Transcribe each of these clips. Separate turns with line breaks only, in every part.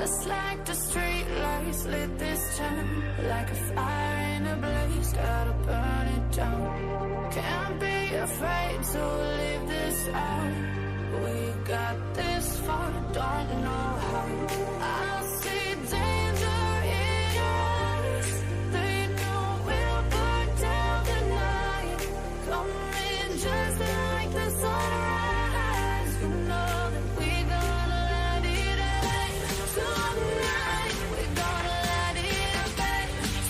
Just like the street lights lit this town, like a fire in a blaze, gotta burn it down. Can't be afraid to leave this out. We got this far, don't know how. I see danger in your eyes. They know we'll burn down the night. Coming just like the sunrise. You know that we gonna let it out. Tonight, we gonna let it out.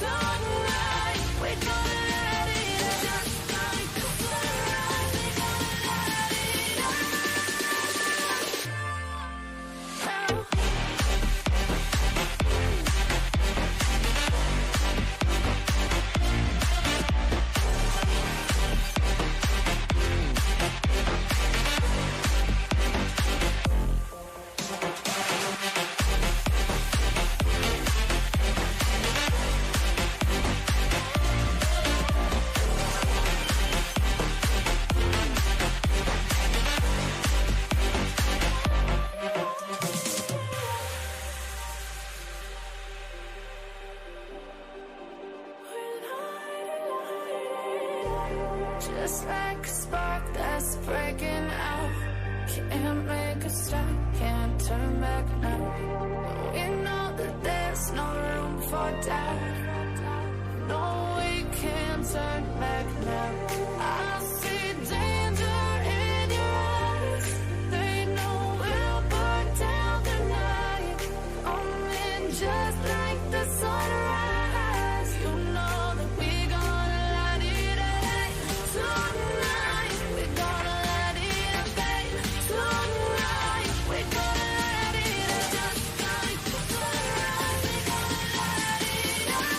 Tonight, we gonna let it out. Just like the sunrise, we gonna let it out. Just like a spark that's breaking out. Can't make a stop, can't turn back now. We know that there's no room for doubt. No, we can't turn back now. I see danger in your eyes. They know we'll burn down the night. Coming just like the sunrise. You know that we gonna let it out. Tonight, we gonna let it out. Tonight, we gonna let it out. Just like the sunrise, we gonna let it out.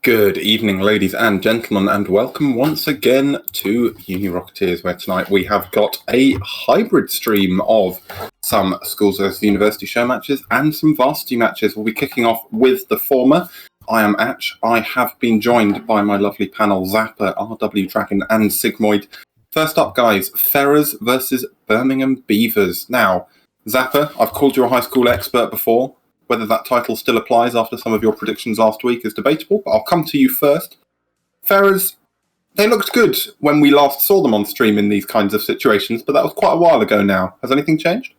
Good evening, ladies and gentlemen, and welcome once again to Uni Rocketeers, where tonight we have got a hybrid stream of some schools versus university show matches and some varsity matches. We'll be kicking off with the former. I am Atch. I have been joined by my lovely panel, Zapper, RW Dragon, and Sigmoid. First up, guys, Ferrers versus Birmingham Beavers. Now, Zapper, I've called you a high school expert before. Whether that title still applies after some of your predictions last week is debatable, but I'll come to you first. Ferrers, they looked good when we last saw them on stream in these kinds of situations, but that was quite a while ago now. Has anything changed?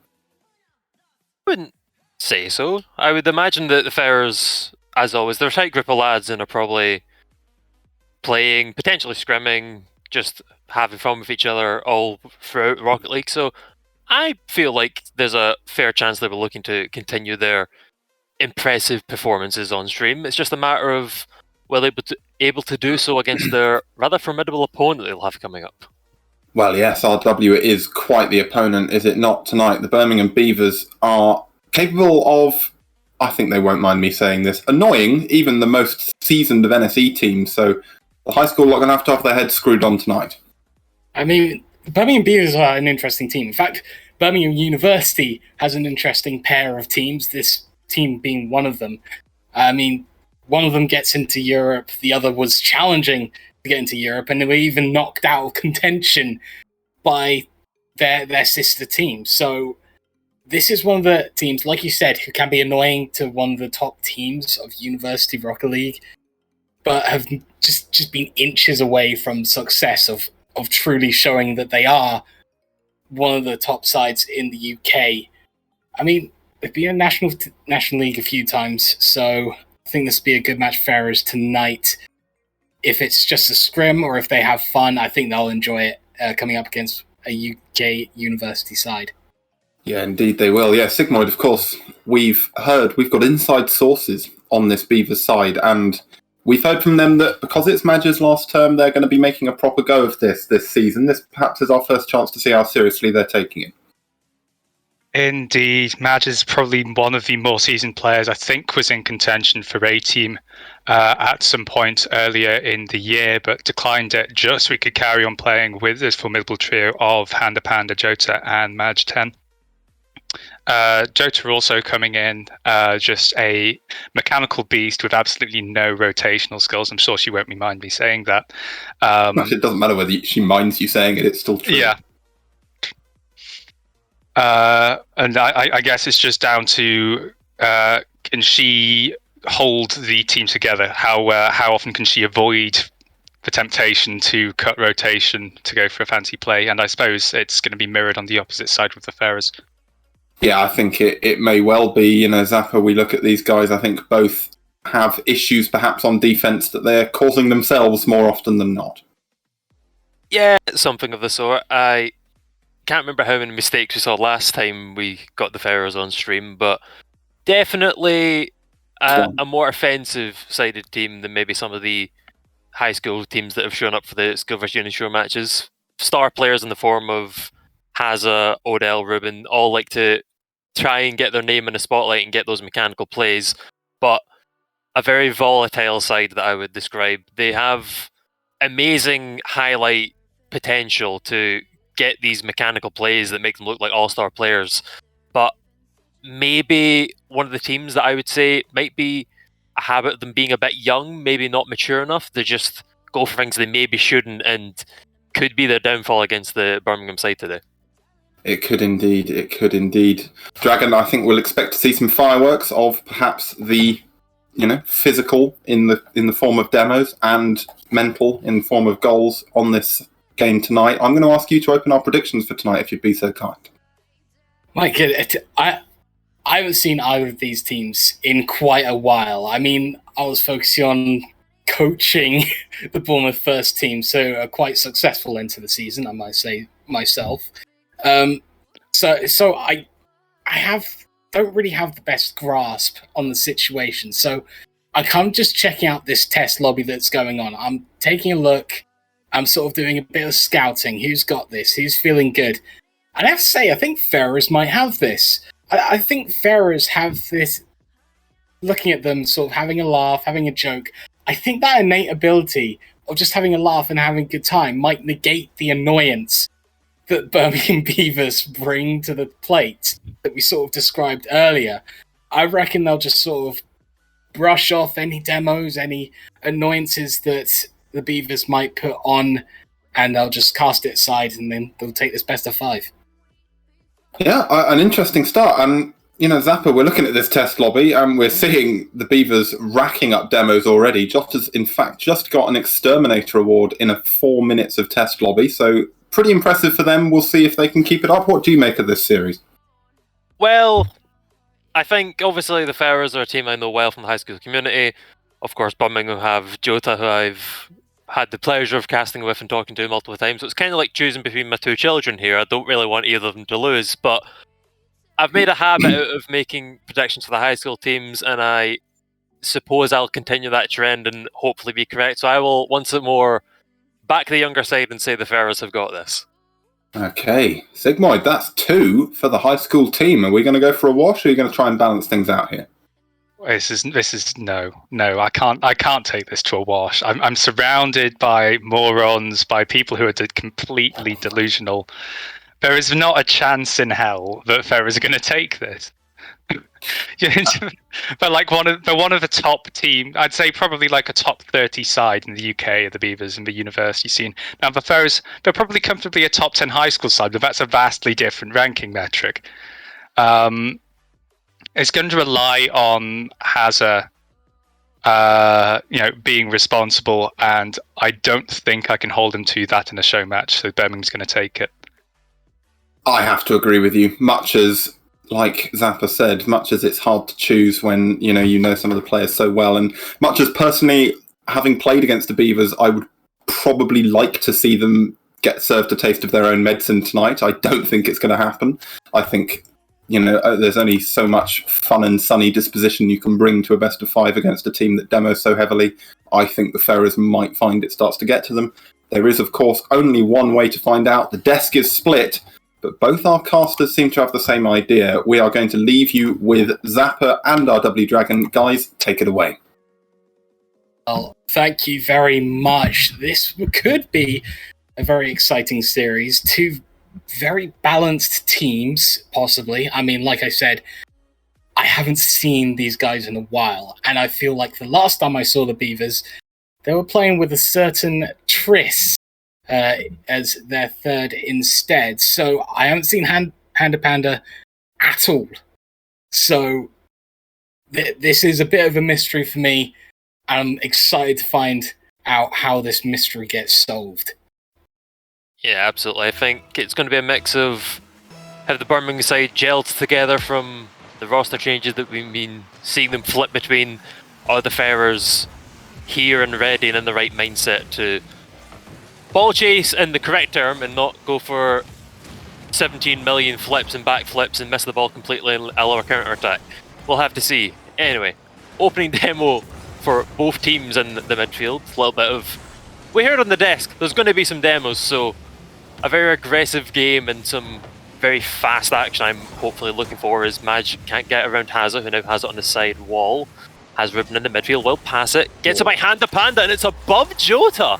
I wouldn't say so. I would imagine that the Ferrers, as always, they're a tight group of lads and are probably playing, potentially scrimming, just having fun with each other all throughout Rocket League. So I feel like there's a fair chance they were looking to continue their impressive performances on stream. It's just a matter of able to do so against their rather formidable opponent they'll have coming up.
Well, yes, RW is quite the opponent, is it not, tonight? The Birmingham Beavers are capable of, I think they won't mind me saying this, annoying even the most seasoned of NSE teams, so the high school are going to have their heads screwed on tonight.
I mean, the Birmingham Beavers are an interesting team. In fact, Birmingham University has an interesting pair of teams, this team being one of them. I mean, one of them gets into Europe, the other was challenging to get into Europe, and they were even knocked out of contention by their sister team. So this is one of the teams, like you said, who can be annoying to one of the top teams of University Rocket League, but have just been inches away from success of truly showing that they are one of the top sides in the UK. I mean, they've been in National League a few times, so I think this would be a good match for Ferrers tonight. If it's just a scrim or if they have fun, I think they'll enjoy it coming up against a UK university side.
Yeah, indeed they will. Yeah, Sigmoid, of course, we've got inside sources on this Beavers side, and we've heard from them that because it's Madge's last term, they're going to be making a proper go of this season. This perhaps is our first chance to see how seriously they're taking it.
Indeed, Madge is probably one of the more seasoned players. I think was in contention for A-Team at some point earlier in the year, but declined it just so we could carry on playing with this formidable trio of Handa Panda, Jota, and Madge 10. Jota also coming in, just a mechanical beast with absolutely no rotational skills. I'm sure she won't mind me saying that.
It doesn't matter whether she minds you saying it, it's still true.
Yeah. And I guess it's just down to can she hold the team together? How often can she avoid the temptation to cut rotation to go for a fancy play? And I suppose it's going to be mirrored on the opposite side with the Ferrers.
Yeah, I think it may well be. Zappa, we look at these guys, I think both have issues perhaps on defense that they're causing themselves more often than not.
Yeah, something of the sort. I can't remember how many mistakes we saw last time we got the Ferrers on stream, but definitely a more offensive-sided team than maybe some of the high school teams that have shown up for the Skill vs. Uni Show matches. Star players in the form of Hazza, Odell, Ruben, all like to try and get their name in the spotlight and get those mechanical plays, but a very volatile side that I would describe. They have amazing highlight potential to get these mechanical plays that make them look like all-star players, but maybe one of the teams that I would say might be a habit of them being a bit young, maybe not mature enough to just go for things they maybe shouldn't, and could be their downfall against the Birmingham side today.
It could indeed. Dragon, I think we'll expect to see some fireworks of perhaps the physical in the form of demos and mental in the form of goals on this game tonight. I'm going to ask you to open our predictions for tonight, if you'd be so kind.
My God, I haven't seen either of these teams in quite a while. I mean, I was focusing on coaching the Bournemouth first team, so quite successful into the season, I might say myself. So I don't really have the best grasp on the situation. So I'm just checking out this test lobby that's going on. I'm taking a look. I'm sort of doing a bit of scouting. Who's got this? Who's feeling good? And I have to say, I think Ferrers might have this. I think Ferrers have this, looking at them, sort of having a laugh, having a joke. I think that innate ability of just having a laugh and having a good time might negate the annoyance that Birmingham Beavers bring to the plate that we sort of described earlier. I reckon they'll just sort of brush off any demos, any annoyances that the Beavers might put on, and they'll just cast it aside, and then they'll take this best of 5.
Yeah, an interesting start. Zappa, we're looking at this test lobby, and we're seeing the Beavers racking up demos already. Jota's, in fact, just got an Exterminator award in a 4 minutes of test lobby, so pretty impressive for them. We'll see if they can keep it up. What do you make of this series?
Well, I think obviously the Pharaohs are a team I know well from the high school community. Of course, Birmingham have Jota, who I've had the pleasure of casting with and talking to multiple times. So it's kind of like choosing between my 2 children here. I don't really want either of them to lose, but I've made a habit out of making predictions for the high school teams, and I suppose I'll continue that trend and hopefully be correct. So I will once more back the younger side and say the Pharaohs have got this.
Okay, Sigmoid, that's 2 for the high school team. Are we going to go for a wash, or are you going to try and balance things out here?
This is no. I can't take this to a wash. I'm surrounded by morons, by people who are completely delusional. There is not a chance in hell that Pharaohs are going to take this. But like one of the top team, I'd say probably like a top 30 side in the UK are the Beavers in the university scene. Now the Pharaohs, they're probably comfortably a top 10 high school side, but that's a vastly different ranking metric. It's going to rely on Hazza, being responsible, and I don't think I can hold him to that in a show match. So Birmingham's going to take it.
I have to agree with you. Much as, like Zappa said, much as it's hard to choose when you know some of the players so well, and much as personally, having played against the Beavers, I would probably like to see them get served a taste of their own medicine tonight. I don't think it's going to happen. I think there's only so much fun and sunny disposition you can bring to a best of 5 against a team that demos so heavily. I think the Pharaohs might find it starts to get to them. There is, of course, only one way to find out. The desk is split, but both our casters seem to have the same idea. We are going to leave you with Zappa and our W Dragon. Guys, take it away.
Well, thank you very much. This could be a very exciting series. 2 very balanced teams, possibly. I mean, like I said, I haven't seen these guys in a while, and I feel like the last time I saw the Beavers, they were playing with a certain Triss as their third instead. So I haven't seen Handa Panda at all. So this is a bit of a mystery for me. I'm excited to find out how this mystery gets solved.
Yeah, absolutely. I think it's going to be a mix of how the Birmingham side gelled together from the roster changes that we've been seeing them flip between, are the Pharaohs here and ready and in the right mindset to ball chase in the correct term and not go for 17 million flips and backflips and miss the ball completely and allow a counter-attack. We'll have to see. Anyway, opening demo for both teams in the midfield. A little bit of... We heard on the desk, there's going to be some demos, so a very aggressive game and some very fast action I'm hopefully looking for as Maj can't get around Hazza, who now has it on the side wall. Has Ruben in the midfield, will pass it, gets it by Handa Panda, and it's above Jota!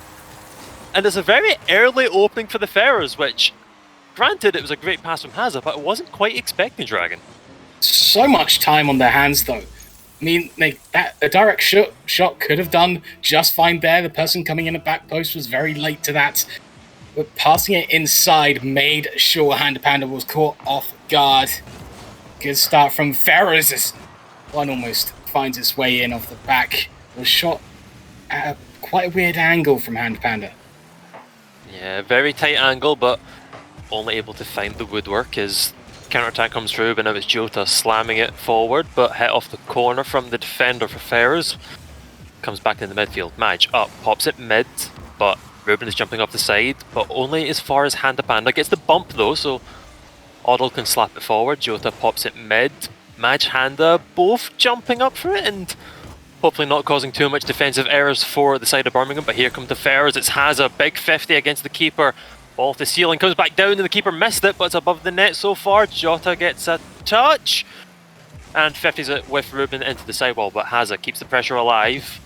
And it's a very early opening for the Pharaohs, which, granted, it was a great pass from Hazza, but I wasn't quite expecting Dragon.
So much time on their hands, though. I mean, a direct shot could have done just fine there. The person coming in at back post was very late to that. But passing it inside made sure Handa Panda was caught off guard. Good start from Pharaohs as one almost finds its way in off the back. It was shot at quite a weird angle from Handa Panda.
Yeah, very tight angle, but only able to find the woodwork as counter-attack comes through, but now it's Jota slamming it forward, but hit off the corner from the defender for Pharaohs. Comes back in the midfield. Maj up, pops it mid, but Ruben is jumping off the side, but only as far as Handa Panda. Gets the bump though, so Oddle can slap it forward. Jota pops it mid. Maj, Handa both jumping up for it and hopefully not causing too much defensive errors for the side of Birmingham, but here come the Pharaohs. It's Hazza, big 50 against the keeper. Ball off the ceiling, comes back down and the keeper missed it, but it's above the net so far. Jota gets a touch and 50s it with Ruben into the sidewall, but Hazza keeps the pressure alive.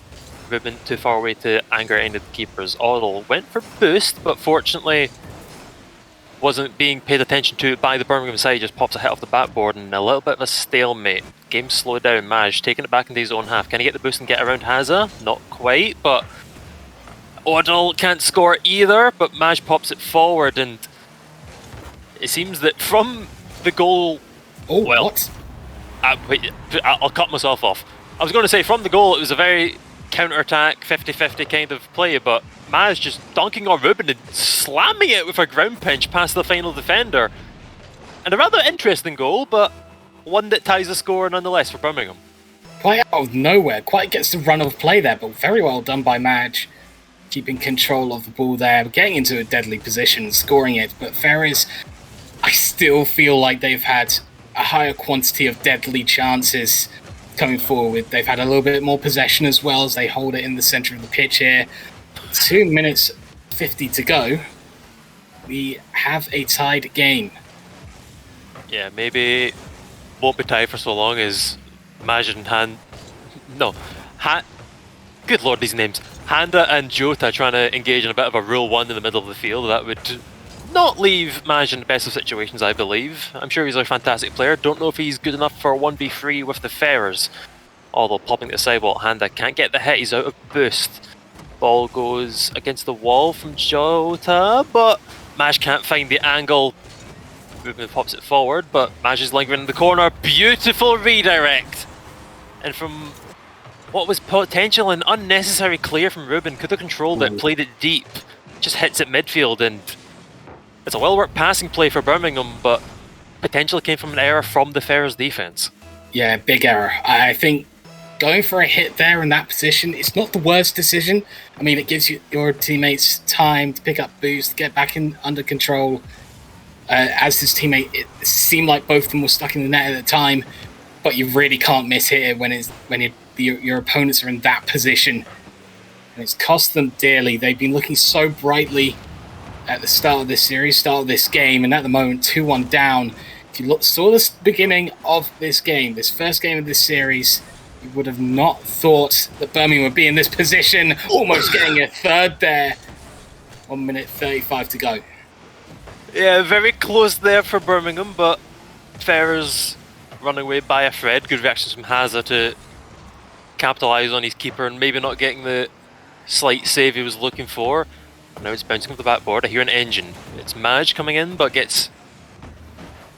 Ruben too far away to anger any of the keepers. Audle went for boost, but fortunately wasn't being paid attention to by the Birmingham side, just pops a hit off the backboard and a little bit of a stalemate. Game slowed down. Maj taking it back into his own half. Can he get the boost and get around Haza? Not quite, but Audle can't score either, but Maj pops it forward, and it seems that from the goal...
Oh, well, what?
Wait, I'll cut myself off. I was going to say, from the goal, it was a very counter-attack, 50-50 kind of play, but Maj just dunking on Ruben and slamming it with a ground pinch past the final defender. And a rather interesting goal, but one that ties the score nonetheless for Birmingham.
Quite out of nowhere, quite gets the run of play there, but very well done by Maj. Keeping control of the ball there, getting into a deadly position, scoring it. But Ferris, I still feel like they've had a higher quantity of deadly chances coming forward. They've had a little bit more possession as well as they hold it in the centre of the pitch here. 2 minutes 50 to go. We have a tied game.
Yeah, maybe won't be tied for so long as Maj and good lord, these names. Handa and Jota trying to engage in a bit of a rule one in the middle of the field. That would not leave Maj in the best of situations, I believe. I'm sure he's a fantastic player. Don't know if he's good enough for a 1v3 with the Ferrers. Although popping to the sidewall, Handa can't get the hit. He's out of boost. Ball goes against the wall from Jota, but Maj can't find the angle. Ruben pops it forward, but Maj is lingering in the corner. Beautiful redirect. And from what was potential and unnecessary clear from Ruben, could have controlled it, played it deep, just hits at midfield, and it's a well-worked passing play for Birmingham, but potentially came from an error from the Ferrers defence.
Yeah, big error. I think going for a hit there in that position, it's not the worst decision. I mean, it gives your teammates time to pick up boost, get back in under control. As his teammate, it seemed like both of them were stuck in the net at the time, but you really can't miss hit it when your opponents are in that position. And it's cost them dearly. They've been looking so brightly at the start of this series, start of this game, and at the moment 2-1 down. If you saw the beginning of this game, this first game of this series, you would have not thought that Birmingham would be in this position, almost getting a third there. 1 minute 35 to go.
Yeah, very close there for Birmingham, but Ferrers running away by a thread. Good reactions from Haza to capitalise on his keeper and maybe not getting the slight save he was looking for. Now it's bouncing off the backboard. I hear an engine. It's Maj coming in, but gets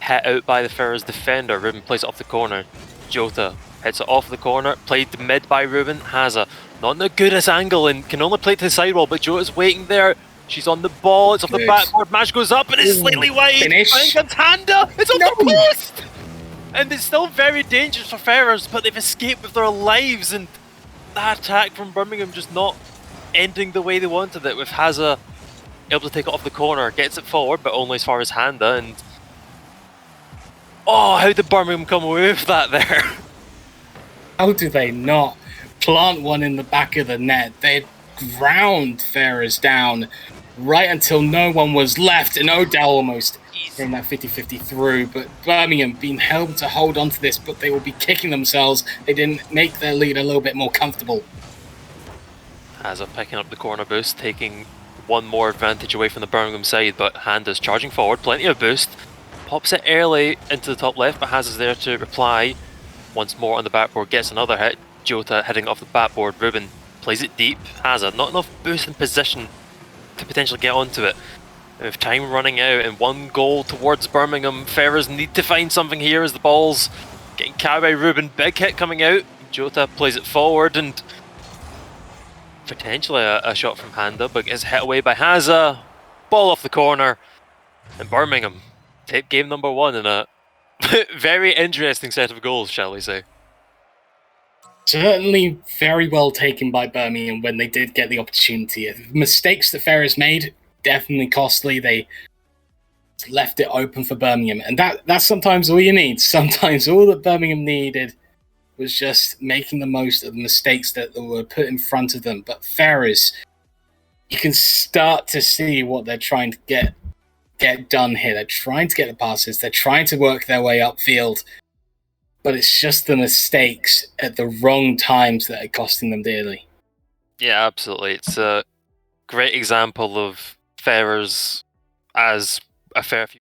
hit out by the Ferrers defender. Ruben plays it off the corner. Jota hits it off the corner. Played to mid by Ruben. Haza not in the goodest angle and can only play to the sidewall, but Jota's waiting there. She's on the ball. It's off the backboard. Maj goes up and it's slightly wide.
Finish.
Against Handa. It's on the post! And it's still very dangerous for Ferrers, but they've escaped with their lives, and that attack from Birmingham just not ending the way they wanted it, with Haza able to take it off the corner, gets it forward, but only as far as Handa, and oh, how did Birmingham come away with that there?
How do they not plant one in the back of the net? They ground Ferrers down right until no one was left, and Odell almost in that 50-50 through, but Birmingham being held to hold on to this, but they will be kicking themselves. They didn't make their lead a little bit more comfortable.
Haza picking up the corner boost, taking one more advantage away from the Birmingham side, but Handa's charging forward, plenty of boost, pops it early into the top left, but Haza's there to reply. Once more on the backboard, gets another hit. Jota heading off the backboard. Ruben plays it deep. Haza not enough boost in position to potentially get onto it. With time running out and one goal towards Birmingham, Ferrers need to find something here as the ball's getting carried by Ruben. Big hit coming out. Jota plays it forward and potentially a shot from Handa, but gets hit away by Haza. Ball off the corner. And Birmingham take game number one in a very interesting set of goals, shall we say.
Certainly very well taken by Birmingham when they did get the opportunity. The mistakes that Ferrers made, definitely costly. They left it open for Birmingham, and that's sometimes all you need. Sometimes all that Birmingham needed was just making the most of the mistakes that were put in front of them. But Ferrers, you can start to see what they're trying to get done here. They're trying to get the passes. They're trying to work their way upfield. But it's just the mistakes at the wrong times that are costing them dearly.
Yeah, absolutely. It's a great example of Ferrers as a fair few.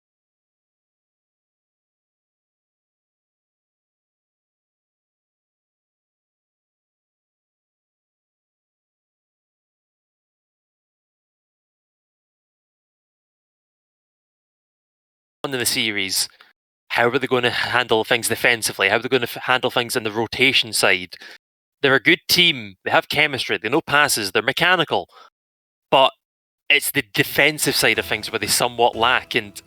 In the series, how are they going to handle things defensively? How are they going to handle things in the rotation side? They're a good team. They have chemistry. They know passes. They're mechanical. But it's the defensive side of things where they somewhat lack. And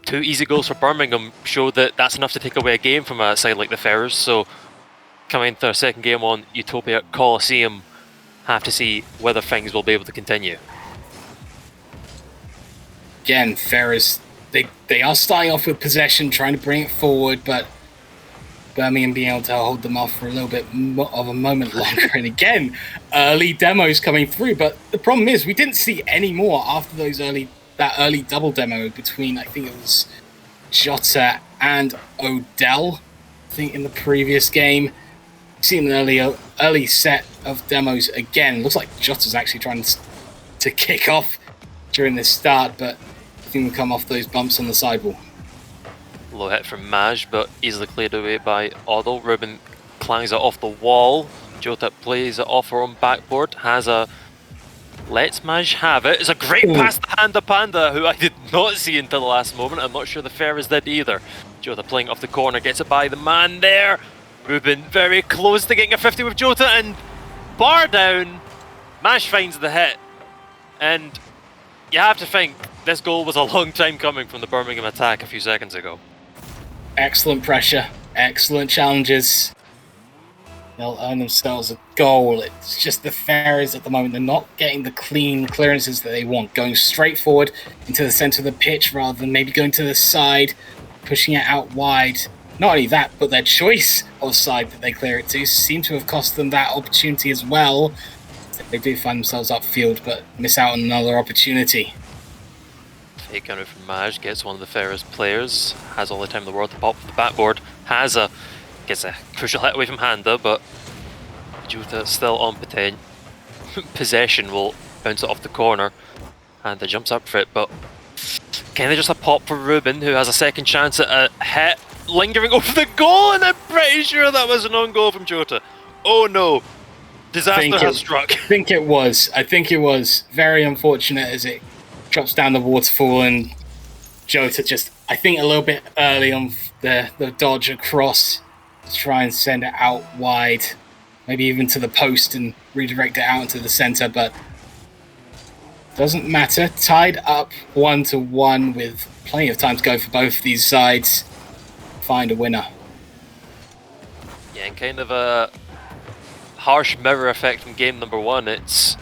2 easy goals for Birmingham show that that's enough to take away a game from a side like the Ferrers. So coming into our second game on Utopia Coliseum, have to see whether things will be able to continue.
Again, Ferrers, they are starting off with possession, trying to bring it forward, but Birmingham being able to hold them off for a little bit of a moment longer. And again, early demos coming through. But the problem is we didn't see any more after that early double demo between, I think it was Jota and Odell. I think in the previous game, we've seen an early set of demos again. Looks like Jota's actually trying to kick off during this start, but I think we'll come off those bumps on the sidewall.
Low hit from Maj, but easily cleared away by Odell. Ruben clangs it off the wall. Jota plays it off her own backboard. Lets Maj have it. It's a great pass to Handa Panda, who I did not see until the last moment. I'm not sure the Ferrers did either. Jota playing off the corner, gets it by the man there. Ruben very close to getting a 50 with Jota, and bar down. Maj finds the hit. And you have to think, this goal was a long time coming from the Birmingham attack a few seconds ago.
Excellent pressure, excellent challenges. They'll earn themselves a goal. It's just the Ferrers at the moment. They're not getting the clean clearances that they want. Going straight forward into the centre of the pitch rather than maybe going to the side, pushing it out wide. Not only that, but their choice of side that they clear it to seem to have cost them that opportunity as well. They do find themselves upfield, but miss out on another opportunity.
Fake counter from Maj, gets one of the Ferrers players, has all the time in the world to pop the backboard. Gets a crucial hit away from Handa, but Jota still on possession, will bounce it off the corner. Handa jumps up for it, but kind of just a pop for Ruben, who has a second chance at a hit, lingering over the goal, and I'm pretty sure that was an own goal from Jota. Oh no, disaster has struck.
I think it was very unfortunate as it drops down the waterfall, and Jota just, I think, a little bit early on the dodge across to try and send it out wide, maybe even to the post and redirect it out into the centre, but doesn't matter. Tied up 1-1 with plenty of time to go for both these sides. Find a winner.
Yeah, and kind of a harsh mirror effect from game number 1. It's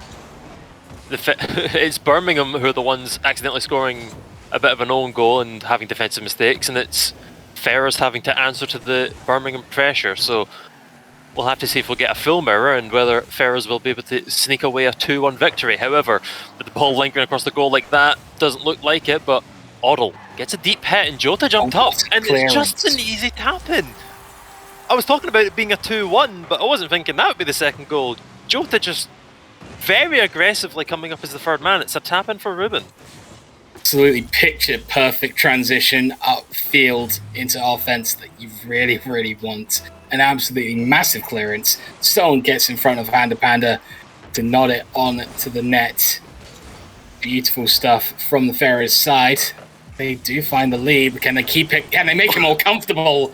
Birmingham who are the ones accidentally scoring a bit of an own goal and having defensive mistakes, and it's Ferrers having to answer to the Birmingham pressure. So we'll have to see if we'll get a full mirror and whether Ferrers will be able to sneak away a 2-1 victory. However, with the ball lingering across the goal like that, doesn't look like it, but Odell gets a deep hit and Jota jumped up, and it's just an easy tap-in. I was talking about it being a 2-1, but I wasn't thinking that would be the second goal. Jota just very aggressively coming up as the third man. It's a tap-in for Ruben.
Absolutely picture perfect transition upfield into offense that you really, really want. An absolutely massive clearance. Someone gets in front of Handa Panda to nod it on to the net. Beautiful stuff from the Ferrers side. They do find the lead. Can they keep it? Can they make it more comfortable?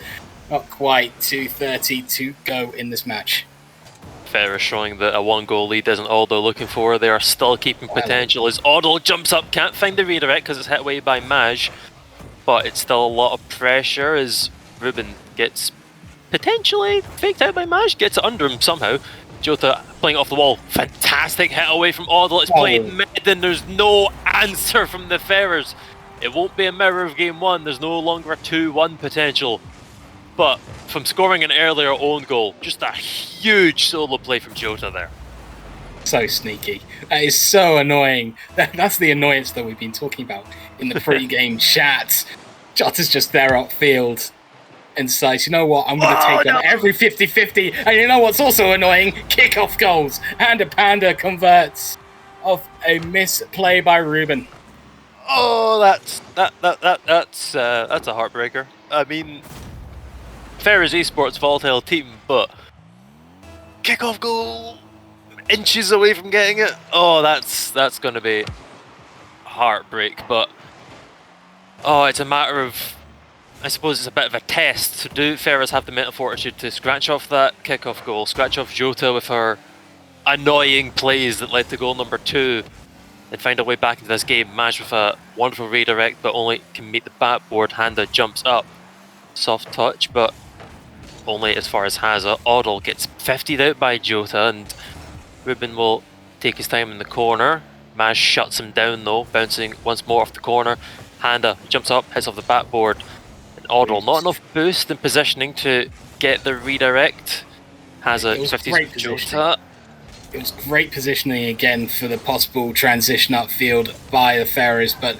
Not quite. 2:30 to go in this match.
Ferrers showing that a 1-goal lead isn't all they're looking for. They are still keeping potential as Odell jumps up, can't find the redirect because it's hit away by Maj, but it's still a lot of pressure as Ruben gets potentially faked out by Maj, gets it under him somehow. Jota playing off the wall, fantastic hit away from Odell. It's played mid and there's no answer from the Ferrers. It won't be a mirror of game 1. There's no longer a 2-1 potential. But from scoring an earlier own goal, just a huge solo play from Jota there.
So sneaky. That is so annoying. That's the annoyance that we've been talking about in the pre-game chat. Jota's just there upfield. and decides, you know what, I'm going to take on every 50-50. And you know what's also annoying? Kickoff goals. And a Panda converts off a misplay by Ruben.
Oh, that's a heartbreaker. I mean, Ferris Esports volatile team, but kickoff goal, inches away from getting it. Oh, that's going to be heartbreak. But it's a matter of, I suppose it's a bit of a test. So do Ferris have the mental fortitude to scratch off that kickoff goal, scratch off Jota with her annoying plays that led to goal number 2, and find a way back into this game? Maj with a wonderful redirect, but only can meet the backboard. Handa jumps up, soft touch, but only as far as Haza. Oddle gets 50'd out by Jota, and Ruben will take his time in the corner. Maj shuts him down though, bouncing once more off the corner. Handa jumps up, hits off the backboard, and Oddle not enough boost and positioning to get the redirect. Haza 50s Jota.
It was great positioning again for the possible transition upfield by the Ferris, but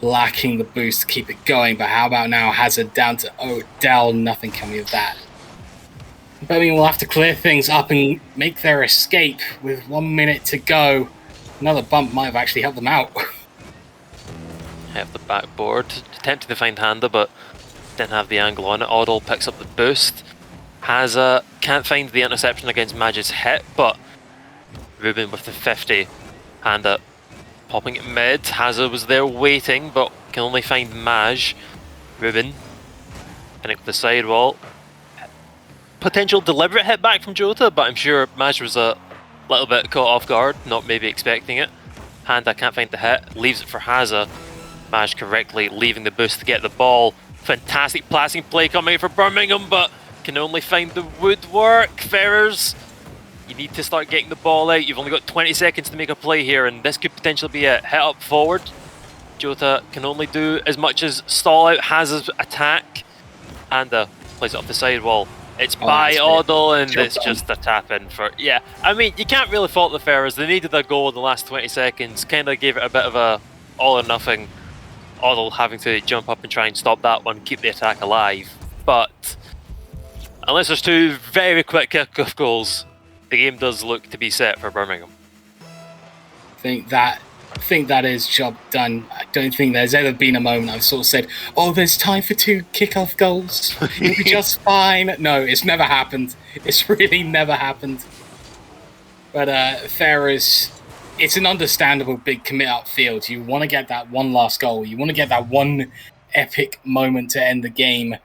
lacking the boost to keep it going. But how about now? Hazard down to Odell, nothing coming of that. Birmingham will have to clear things up and make their escape with 1 minute to go. Another bump might have actually helped them out.
Hit the backboard, attempting to find Handa, but didn't have the angle on it. Oddle picks up the boost. Haza can't find the interception against Maj's hit, but Ruben with the 50. Handa popping it mid. Haza was there waiting, but can only find Maj. Ruben pinning with the sidewall. Potential deliberate hit back from Jota, but I'm sure Maj was a little bit caught off guard, not maybe expecting it. Handa can't find the hit, leaves it for Haza. Maj correctly leaving the boost to get the ball. Fantastic passing play coming for Birmingham, but can only find the woodwork. Ferrers, you need to start getting the ball out. You've only got 20 seconds to make a play here, and this could potentially be a hit up forward. Jota can only do as much as stall out Haza's attack. Handa plays it off the sidewall. It's by Oddle, and it's just a tap in for... Yeah, I mean, you can't really fault the Ferrers. They needed a goal in the last 20 seconds. Kind of gave it a bit of a all or nothing. Oddle having to jump up and try and stop that one, keep the attack alive. But unless there's 2 very quick kick-off goals, the game does look to be set for Birmingham.
I think that is job done. I don't think there's ever been a moment I've sort of said, oh, there's time for 2 kick-off goals. It'll be just fine. No, it's never happened. It's really never happened. But Ferrers, it's an understandable big commit upfield. You want to get that one last goal. You want to get that one epic moment to end the game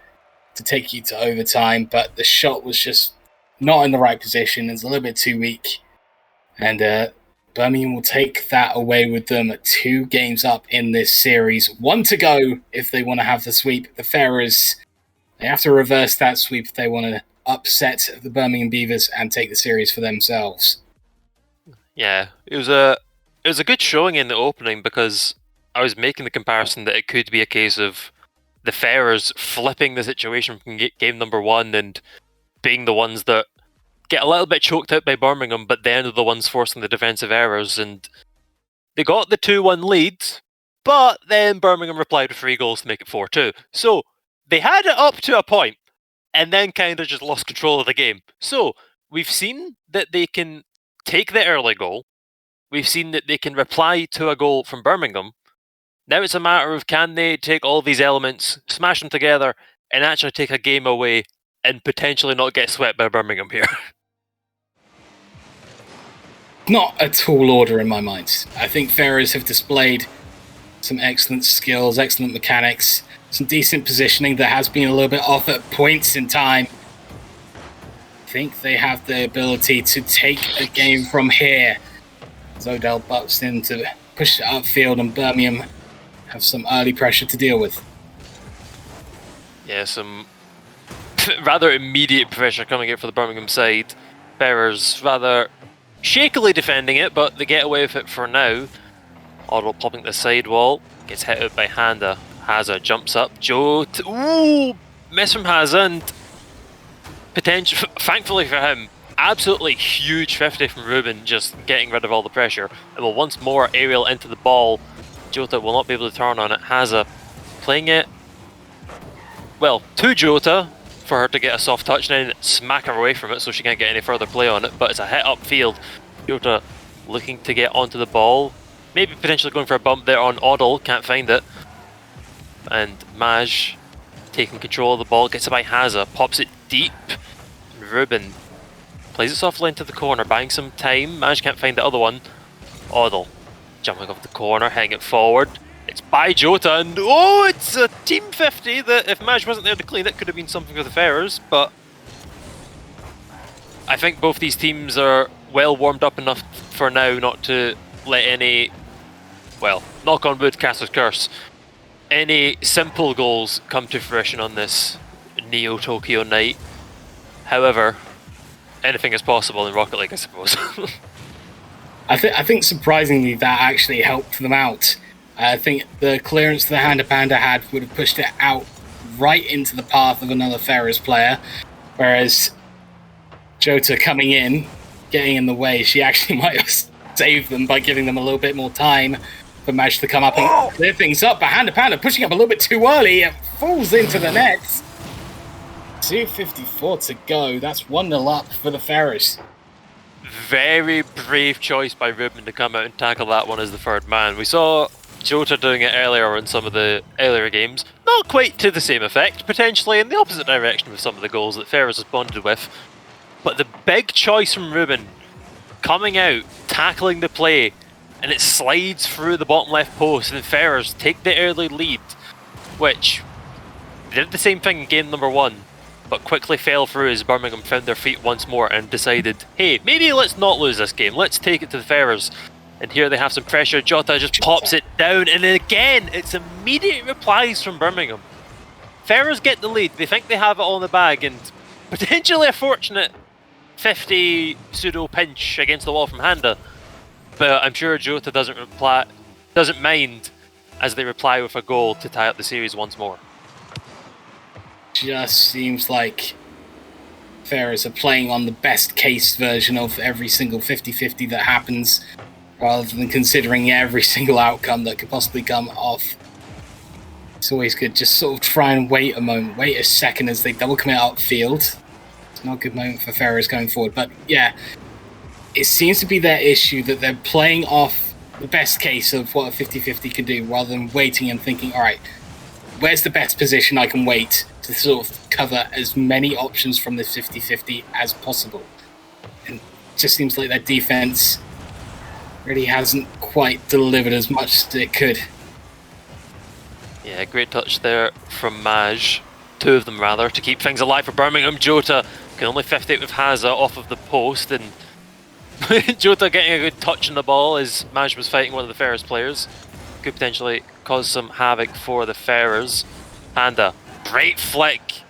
to take you to overtime. But the shot was just not in the right position. It's a little bit too weak. And Birmingham will take that away with them. 2 games up in this series. 1 to go if they want to have the sweep. The Ferrers, they have to reverse that sweep if they want to upset the Birmingham Beavers and take the series for themselves.
Yeah, it was a good showing in the opening, because I was making the comparison that it could be a case of the Ferrers flipping the situation from game number 1 and being the ones that get a little bit choked out by Birmingham, but then are the ones forcing the defensive errors, and they got the 2-1 lead, but then Birmingham replied with 3 goals to make it 4-2. So they had it up to a point, and then kind of just lost control of the game. So we've seen that they can take the early goal. We've seen that they can reply to a goal from Birmingham. Now it's a matter of, can they take all these elements, smash them together, and actually take a game away and potentially not get swept by Birmingham here?
Not a tall order in my mind. I think Ferrers have displayed some excellent skills, excellent mechanics, some decent positioning that has been a little bit off at points in time. I think they have the ability to take a game from here. As Odell butts in to push it upfield, and Birmingham have some early pressure to deal with.
Yeah, some rather immediate pressure coming out for the Birmingham side. Ferrers rather shakily defending it, but they get away with it for now. Oddle popping the sidewall, gets hit out by Handa. Haza jumps up. Ooh, miss from Haza, and thankfully for him, absolutely huge 50 from Ruben, just getting rid of all the pressure. And will once more aerial into the ball. Jota will not be able to turn on it. Haza playing it well, to Jota for her to get a soft touch and then smack her away from it so she can't get any further play on it. But it's a hit upfield. Jota looking to get onto the ball. Maybe potentially going for a bump there on Oddle, can't find it. And Maj taking control of the ball, gets it by Haza, pops it deep. Ruben plays it softly into the corner, buying some time. Maj can't find the other one. Oddle jumping off the corner, heading it forward. It's by Jota, and oh, it's a team 50 that if Maj wasn't there to clean it could have been something for the Ferrers, but I think both these teams are well warmed up enough for now not to let any, well, knock on wood, Castle's curse, any simple goals come to fruition on this Neo Tokyo night. However, anything is possible in Rocket League, I suppose.
I think surprisingly that actually helped them out. I think the clearance the Handa Panda had would have pushed it out right into the path of another Ferrers player, whereas Jota coming in, getting in the way, she actually might have saved them by giving them a little bit more time for Maj to come up and clear things up. But Handa Panda pushing up a little bit too early, it falls into the net. 2:54 to go. That's 1-0 up for the Ferrers.
Very brave choice by Ruben to come out and tackle that one as the third man. We saw Jota doing it earlier in some of the earlier games. Not quite to the same effect, potentially in the opposite direction with some of the goals that Ferrers responded with. But the big choice from Ruben, coming out, tackling the play, and it slides through the bottom left post, and Ferrers take the early lead, which they did the same thing in game number 1, but quickly fell through as Birmingham found their feet once more and decided, hey, maybe let's not lose this game, let's take it to the Ferrers. And here they have some pressure. Jota just pops it down, and again, it's immediate replies from Birmingham. Ferrers get the lead. They think they have it all in the bag, and potentially a fortunate 50 pseudo pinch against the wall from Handa. But I'm sure Jota doesn't mind as they reply with a goal to tie up the series once more.
Just seems like Ferrers are playing on the best case version of every single 50-50 that happens, rather than considering every single outcome that could possibly come off. It's always good just sort of try and wait a moment, wait a second as they double commit upfield. It's not a good moment for Ferrers going forward, but yeah, it seems to be their issue that they're playing off the best case of what a 50-50 can do, rather than waiting and thinking, alright, where's the best position I can wait to sort of cover as many options from this 50-50 as possible. And it just seems like their defense really hasn't quite delivered as much as it could.
Yeah, great touch there from Maj. 2 of them rather, to keep things alive for Birmingham. Jota can only 50 it with Haza off of the post, and Jota getting a good touch on the ball as Maj was fighting one of the Ferrers players. Could potentially cause some havoc for the Ferrers. Handa, great flick.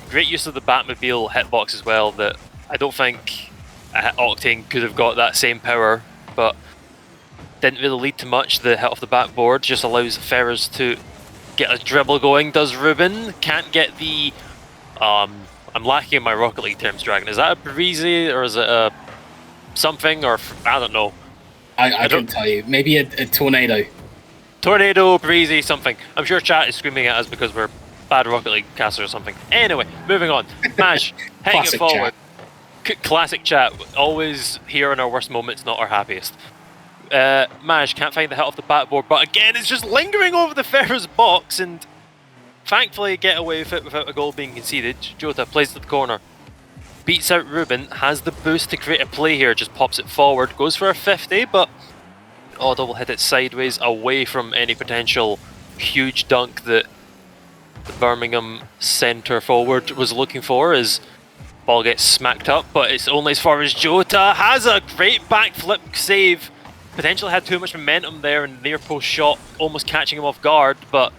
Great use of the Batmobile hitbox as well, that I don't think Octane could have got that same power, but didn't really lead to much. The hit off the backboard just allows Ferrers to get a dribble going. Does Ruben, can't get the... I'm lacking in my Rocket League terms, Dragon. Is that a breezy, or is it a something, or I don't know.
I couldn't tell you. Maybe a tornado.
Tornado, breezy, something. I'm sure chat is screaming at us because we're bad Rocket League casters or something. Anyway, moving on. Maj, heading it forward. Classic chat. Always here in our worst moments, not our happiest. Maj can't find the hit off the backboard, but again, it's just lingering over the Ferrers box, and thankfully get away with it without a goal being conceded. Jota plays to the corner, beats out Ruben, has the boost to create a play here, just pops it forward, goes for a 50, but Oddle will hit it sideways away from any potential huge dunk that the Birmingham centre forward was looking for, as ball gets smacked up, but it's only as far as Jota has a great backflip save. Potentially had too much momentum there in the near post shot, almost catching him off guard, but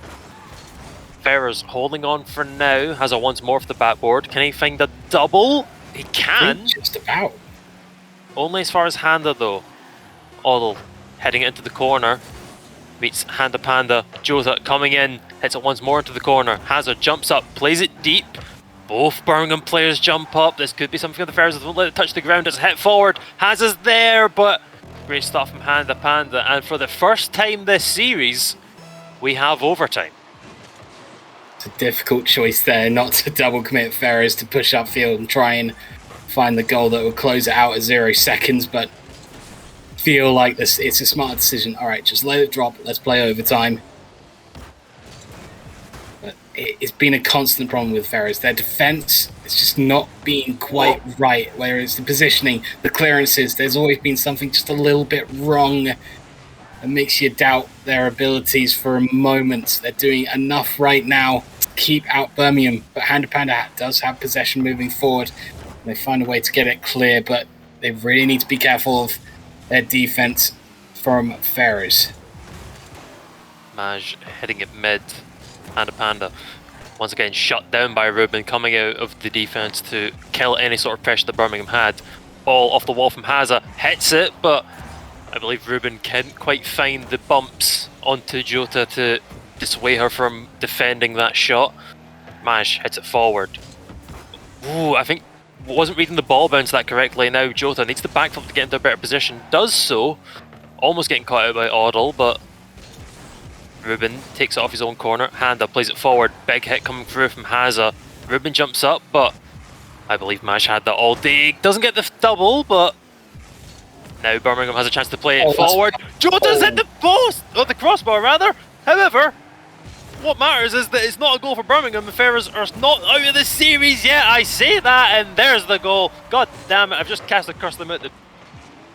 Ferrers holding on for now, has a once more off the backboard. Can he find a double? He can.
Just about.
Only as far as Handa though. Oddle heading it into the corner, meets Handa Panda. Jota coming in, hits it once more into the corner. Hazard jumps up, plays it deep. Both Birmingham players jump up. This could be something for the Ferrers. Don't let it touch the ground. It's hit forward. Hazard's there, but great stuff from Handa Panda. And for the first time this series, we have overtime.
It's a difficult choice there, not to double commit Ferris to push upfield and try and find the goal that will close it out at 0 seconds, but feel like it's a smart decision. All right, just let it drop. Let's play overtime. But it's been a constant problem with Ferris. Their defense is just not being quite right, whether it's the positioning, the clearances. There's always been something just a little bit wrong that makes you doubt their abilities for a moment. They're doing enough right now to keep out Birmingham, but Panda Panda does have possession moving forward. They find a way to get it clear, but they really need to be careful of their defense from Ferris.
Maj hitting it mid. Panda once again shut down by Ruben, coming out of the defense to kill any sort of pressure that Birmingham had. Ball off the wall from Haza, hits it, but I believe Ruben can't quite find the bumps onto Jota to dissuade her from defending that shot. Maj hits it forward. Ooh, I think wasn't reading the ball bounce that correctly. Now Jota needs the backflip to get into a better position. Does so, almost getting caught out by Audle, but Ruben takes it off his own corner. Handa plays it forward. Big hit coming through from Haza. Ruben jumps up, but I believe Maj had that all day. Doesn't get the double, but now Birmingham has a chance to play it forward. Jota's hit the post, or the crossbar rather. However, what matters is that it's not a goal for Birmingham. The Ferrers are not out of the series yet. I say that, and there's the goal. God damn it, I've just cast across them out the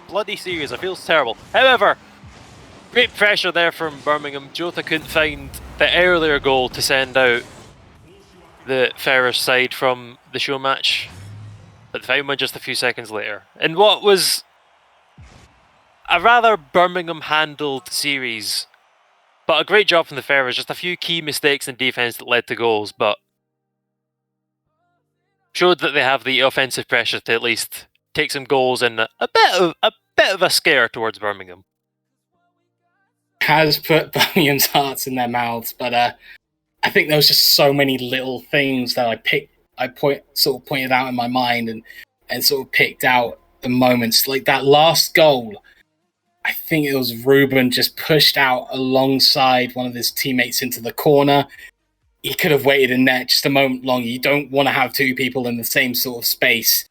bloody series. I feel terrible. However, great pressure there from Birmingham. Jota couldn't find the earlier goal to send out the Ferrers side from the show match, but found one just a few seconds later. In what was a rather Birmingham handled series, but a great job from the Ferrers. Just a few key mistakes in defence that led to goals, but showed that they have the offensive pressure to at least take some goals and a bit of a scare towards Birmingham.
Has put Birmingham's hearts in their mouths, but I think there was just so many little things that I pointed out in my mind and sort of picked out the moments. Like that last goal, I think it was Ruben just pushed out alongside one of his teammates into the corner. He could have waited in there just a moment longer. You don't want to have two people in the same sort of space.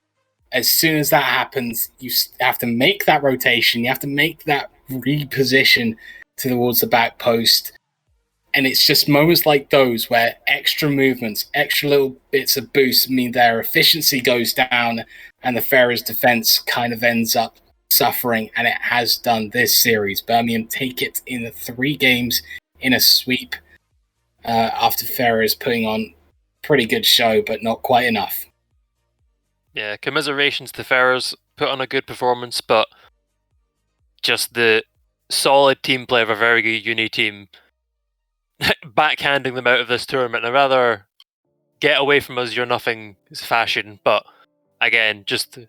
As soon as that happens, you have to make that rotation. You have to make that reposition towards the back post. And it's just moments like those where extra movements, extra little bits of boost mean their efficiency goes down and the Ferrers' defense kind of ends up suffering, and it has done this series. Birmingham take it in 3 games in a sweep after Ferrers putting on pretty good show, but not quite enough.
Yeah, commiserations to Ferrers, put on a good performance, but just the solid team play of a very good uni team backhanding them out of this tournament. I'd rather get away from us, you're nothing fashion, but again, just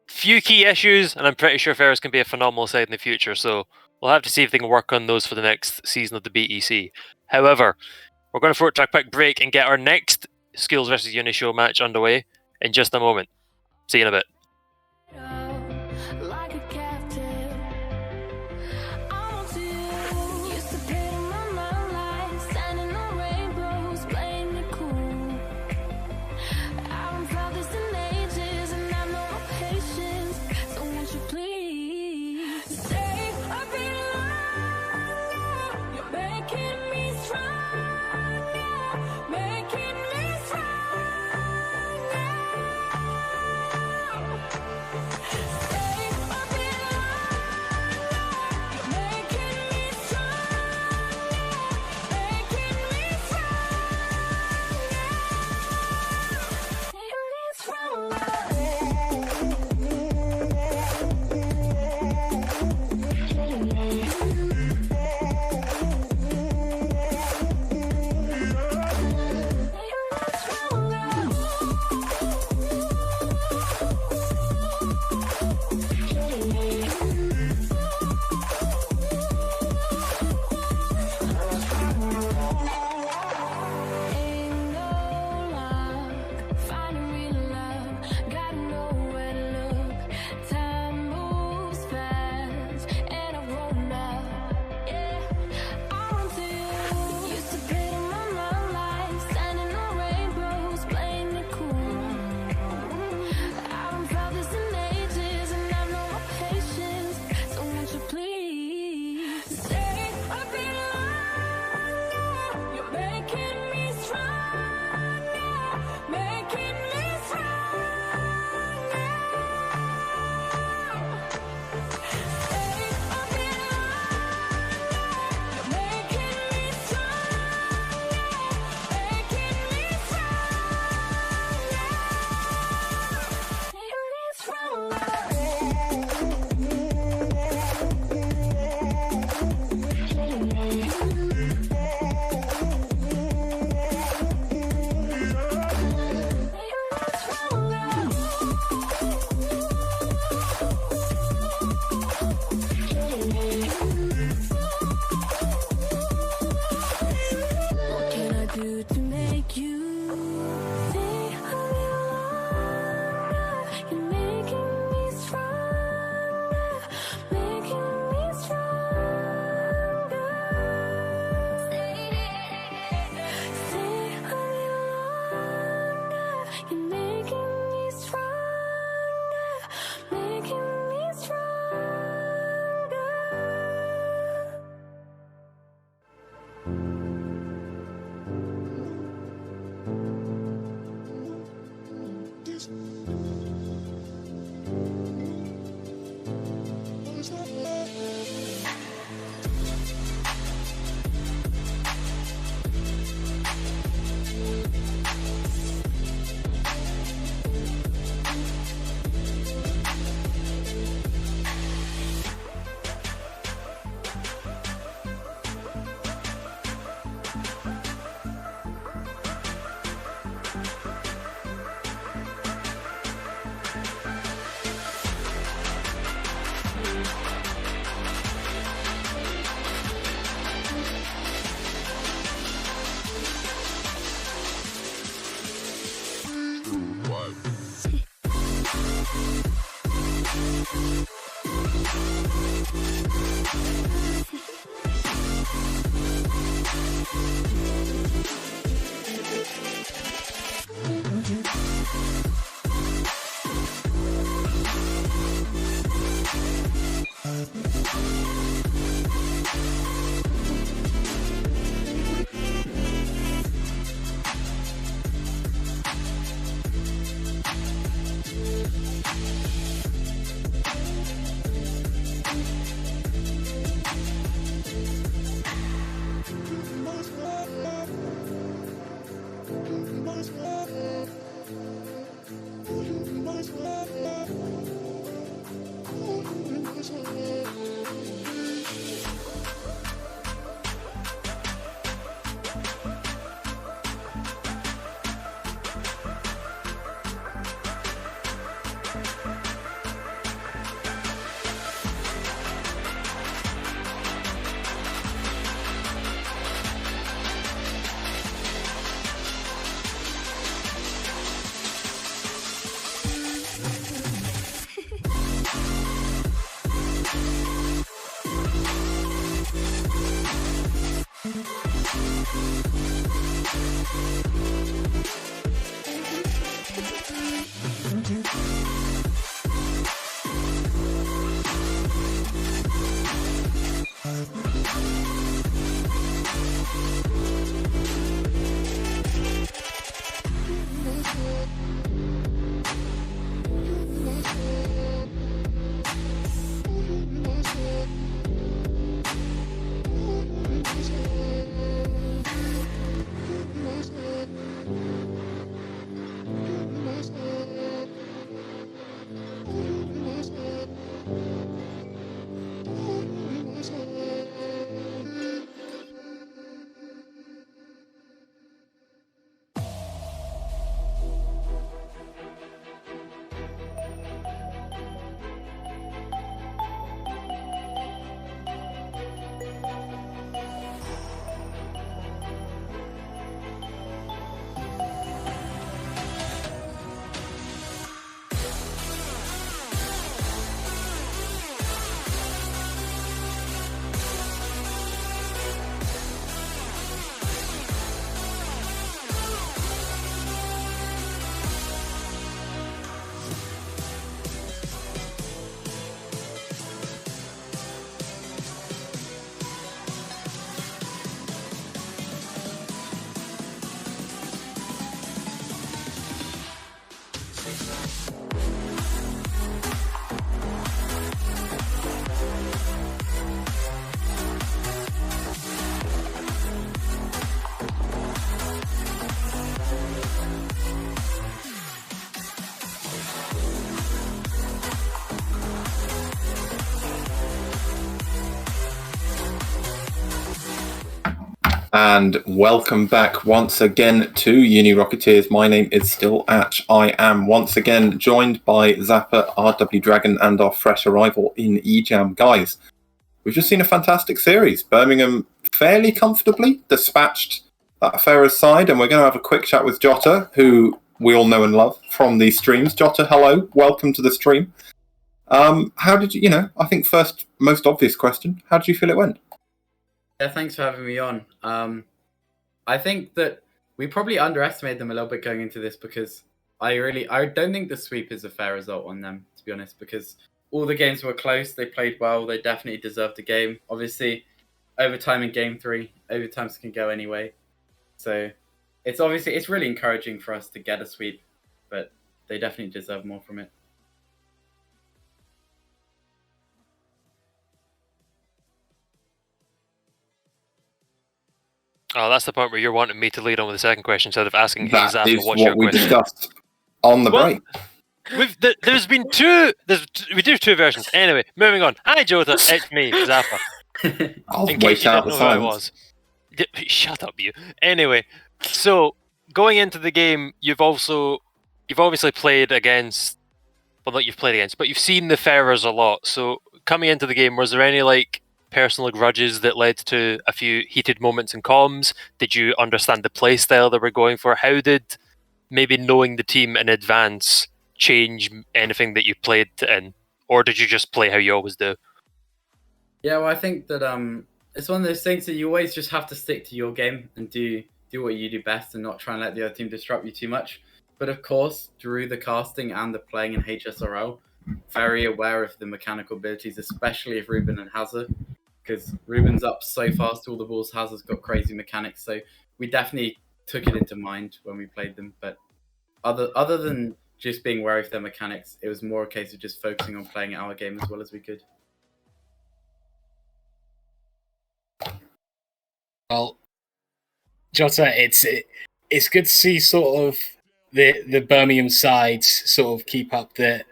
few key issues, and I'm pretty sure Ferrers can be a phenomenal side in the future, so we'll have to see if they can work on those for the next season of the BEC. However, we're going to forward to a quick break and get our next Schools vs Uni show match underway in just a moment. See you in a bit.
Like a captive, I want you. Used to play in my mind like standing on rainbows, playing it cool. I haven't felt this in ages, and I know no patience. So won't you please stay a bit longer? You're making me stronger, making me stronger. Stay a bit
And welcome back once again to Uni Rocketeers. My name is still Atch. I am once again joined by Zappa, RW Dragon, and our fresh arrival in eJam. Guys, we've just seen a fantastic series. Birmingham fairly comfortably dispatched that Ferrers side, and we're going to have a quick chat with Jota, who we all know and love from these streams. Jota, hello. Welcome to the stream. How did you, I think first, most obvious question, how did you feel it went?
Yeah, thanks for having me on. I think that we probably underestimated them a little bit going into this because I don't think the sweep is a fair result on them, to be honest, because all the games were close. They played well. They definitely deserved a game. Obviously, overtime in game 3, overtimes can go anyway. So it's really encouraging for us to get a sweep, but they definitely deserve more from it.
Oh, that's the point where you're wanting me to lead on with the second question instead of asking,
That
hey, Zappa,
is
what's
what
your
we
question?
discussed on the break.
There's been two. We do 2 versions. Anyway, moving on. Hi, Jota. It's me, Zappa.
I'll
In
wait
case you
out
didn't
the
know who I
silence.
was. Shut up, you. Anyway, so going into the game, you've obviously played against. Well, not you've played against, but you've seen the Ferrers a lot. So coming into the game, was there any personal grudges that led to a few heated moments in comms? Did you understand the play style they were going for? How did maybe knowing the team in advance change anything that you played in? Or did you just play how you always do?
Yeah, well, I think that it's one of those things that you always just have to stick to your game and do what you do best, and not try and let the other team disrupt you too much. But of course, through the casting and the playing in HSRL, very aware of the mechanical abilities, especially of Ruben and Hazard, because Ruben's up so fast to all the balls. Hazard's got crazy mechanics, so we definitely took it into mind when we played them. But other than just being wary of their mechanics, it was more a case of just focusing on playing our game as well as we could.
Well, Jota, it's good to see sort of the Birmingham sides sort of keep up their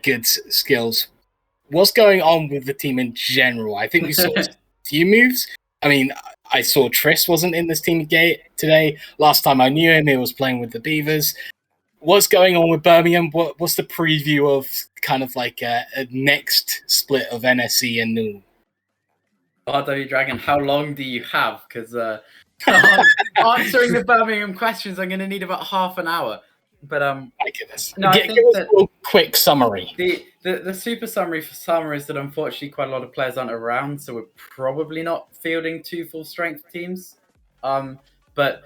good skills. What's going on with the team in general? I think we saw a few moves. I mean, I saw Triss wasn't in this team today. Last time I knew him, he was playing with the Beavers. What's going on with Birmingham? What's the preview of kind of like a next split of NSC and New?
RW Dragon, how long do you have? Because answering the Birmingham questions, I'm going to need about half an hour. But
my goodness,
no, I
give
think
us a quick summary.
The super summary for summer is that unfortunately quite a lot of players aren't around, so we're probably not fielding 2 full strength teams. But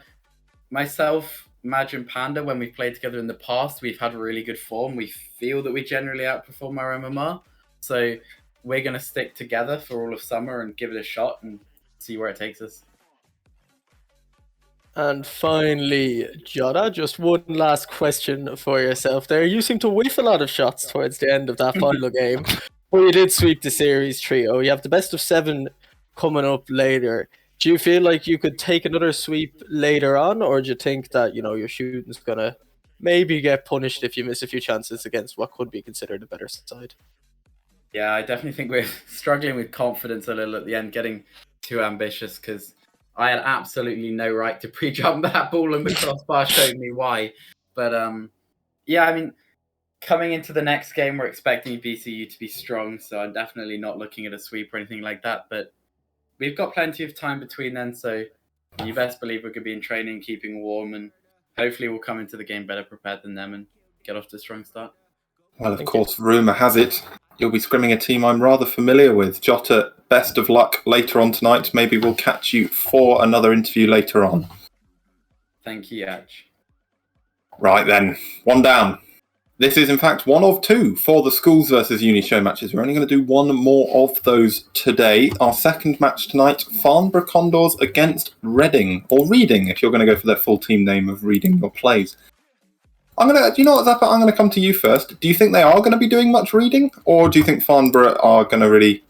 myself, Madge, and Panda, when we've played together in the past, we've had really good form. We feel that we generally outperform our MMR, so we're going to stick together for all of summer and give it a shot and see where it takes us.
And finally, Jota, just one last question for yourself there. You seem to whiff a lot of shots towards the end of that final game, but you did sweep the series trio. You have the best of 7 coming up later. Do you feel like you could take another sweep later on, or do you think that, you know, your shooting's going to maybe get punished if you miss a few chances against what could be considered a better side?
Yeah, I definitely think we're struggling with confidence a little at the end, getting too ambitious, because I had absolutely no right to pre-jump that ball, and the crossbar showed me why. But yeah, I mean, coming into the next game, we're expecting BCU to be strong, so I'm definitely not looking at a sweep or anything like that. But we've got plenty of time between then, so you best believe we're going to be in training, keeping warm, and hopefully we'll come into the game better prepared than them and get off to a strong start.
Well, of course, rumour has it you'll be scrimming a team I'm rather familiar with. Jota, best of luck later on tonight. Maybe we'll catch you for another interview later on.
Thank you, Yach.
Right then, one down. This is, in fact, one of 2 for the schools versus uni show matches. We're only going to do one more of those today. Our second match tonight, Farnborough Condors against Reading, or Reading, if you're going to go for their full team name of Reading Your Plays. Do you know what, Zappa? I'm going to come to you first. Do you think they are going to be doing much reading, or do you think Farnborough are going to really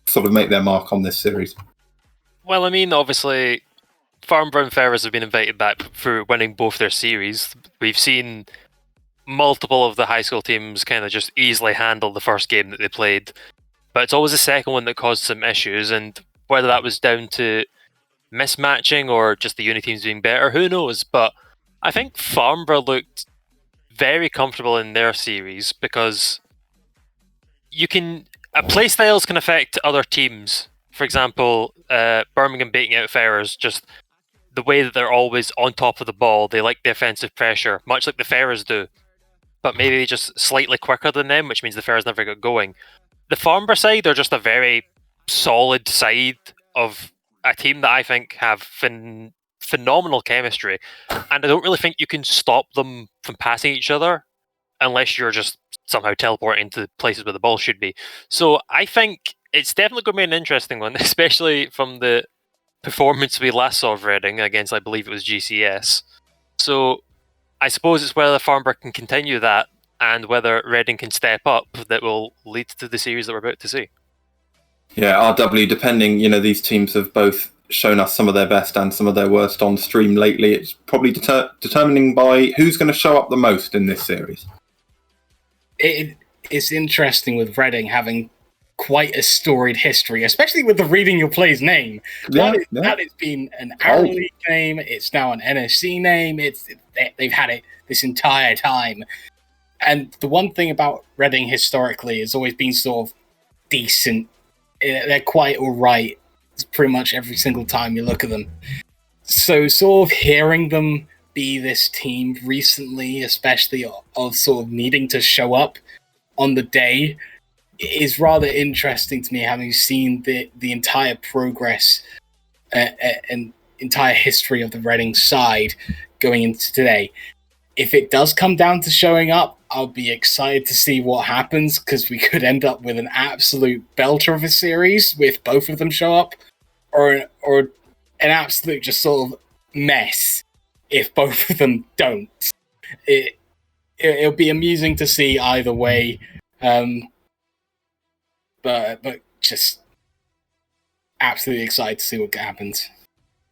sort of make their mark on this series?
Well, I mean, obviously, Farnborough and Ferrers have been invited back for winning both their series. We've seen multiple of the high school teams kind of just easily handle the first game that they played, but it's always the second one that caused some issues, and whether that was down to mismatching or just the uni teams being better, who knows? But I think Farnborough looked very comfortable in their series, because playstyles can affect other teams. For example, Birmingham beating out Ferrers, just the way that they're always on top of the ball, they like the offensive pressure, much like the Ferrers do, but maybe just slightly quicker than them, which means the Ferrers never got going. The Farnborough side are just a very solid side of a team that I think have phenomenal chemistry, and I don't really think you can stop them from passing each other unless you're just somehow teleporting to places where the ball should be. So I think it's definitely going to be an interesting one, especially from the performance we last saw of Reading against, I believe it was GCS. So I suppose it's whether Farnborough can continue that and whether Reading can step up that will lead to the series that we're about to see.
Yeah, RW, depending, these teams have both shown us some of their best and some of their worst on stream lately. It's probably determining by who's going to show up the most in this series.
It's interesting with Reading having quite a storied history, especially with the Reading Your Plays name. That has been an Arrow League name. It's now an NSC name. They've had it this entire time. And the one thing about Reading historically has always been sort of decent. They're quite all right pretty much every single time you look at them. So sort of hearing them be this team recently, especially of sort of needing to show up on the day, is rather interesting to me, having seen the entire progress and entire history of the Reading side going into today. If it does come down to showing up, I'll be excited to see what happens, because we could end up with an absolute belter of a series with both of them show up, or an absolute just sort of mess if both of them don't. It'll be amusing to see either way, but just absolutely excited to see what happens.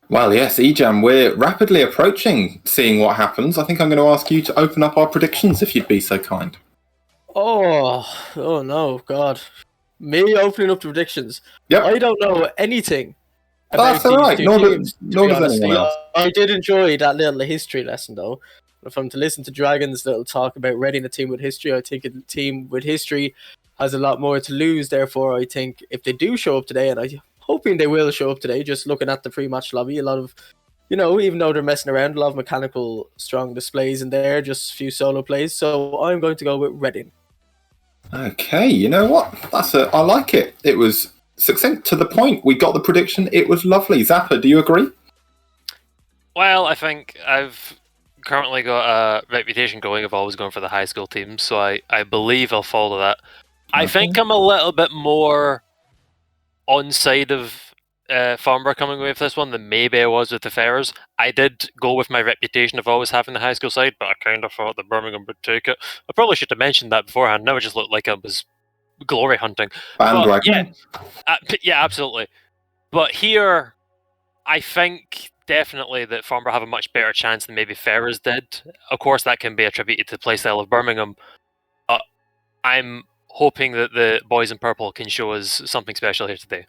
Well, yes, Ejam, we're rapidly approaching seeing what happens. I think I'm going to ask you to open up our predictions, if you'd be so kind.
Oh no, God. Me opening up the predictions.
Yep.
I don't know anything about
That's all right.
these two teams,
Nor does anyone else.
I did enjoy that little history lesson, though. If I'm to listen to Dragon's little talk about Reading a team with history, I think a team with history has a lot more to lose. Therefore, I think if they do show up today, and I'm hoping they will show up today, just looking at the pre-match lobby, a lot of, even though they're messing around, a lot of mechanical, strong displays in there, just a few solo plays. So I'm going to go with Reading.
Okay, you know what? I like it. It was succinct, to the point. We got the prediction. It was lovely. Zappa, do you agree?
Well, I think I've currently got a reputation going of always going for the high school team, so I believe I'll follow that. I think I'm a little bit more on side of Farnborough coming away with this one than maybe I was with the Ferrers. I did go with my reputation of always having the high school side, but I kind of thought that Birmingham would take it. I probably should have mentioned that beforehand. Now it just looked like I was glory hunting.
Bandwagon.
Yeah, absolutely. But here, I think definitely that Farnborough have a much better chance than maybe Ferrers did. Of course, that can be attributed to the playstyle of Birmingham. I'm hoping that the boys in purple can show us something special here today.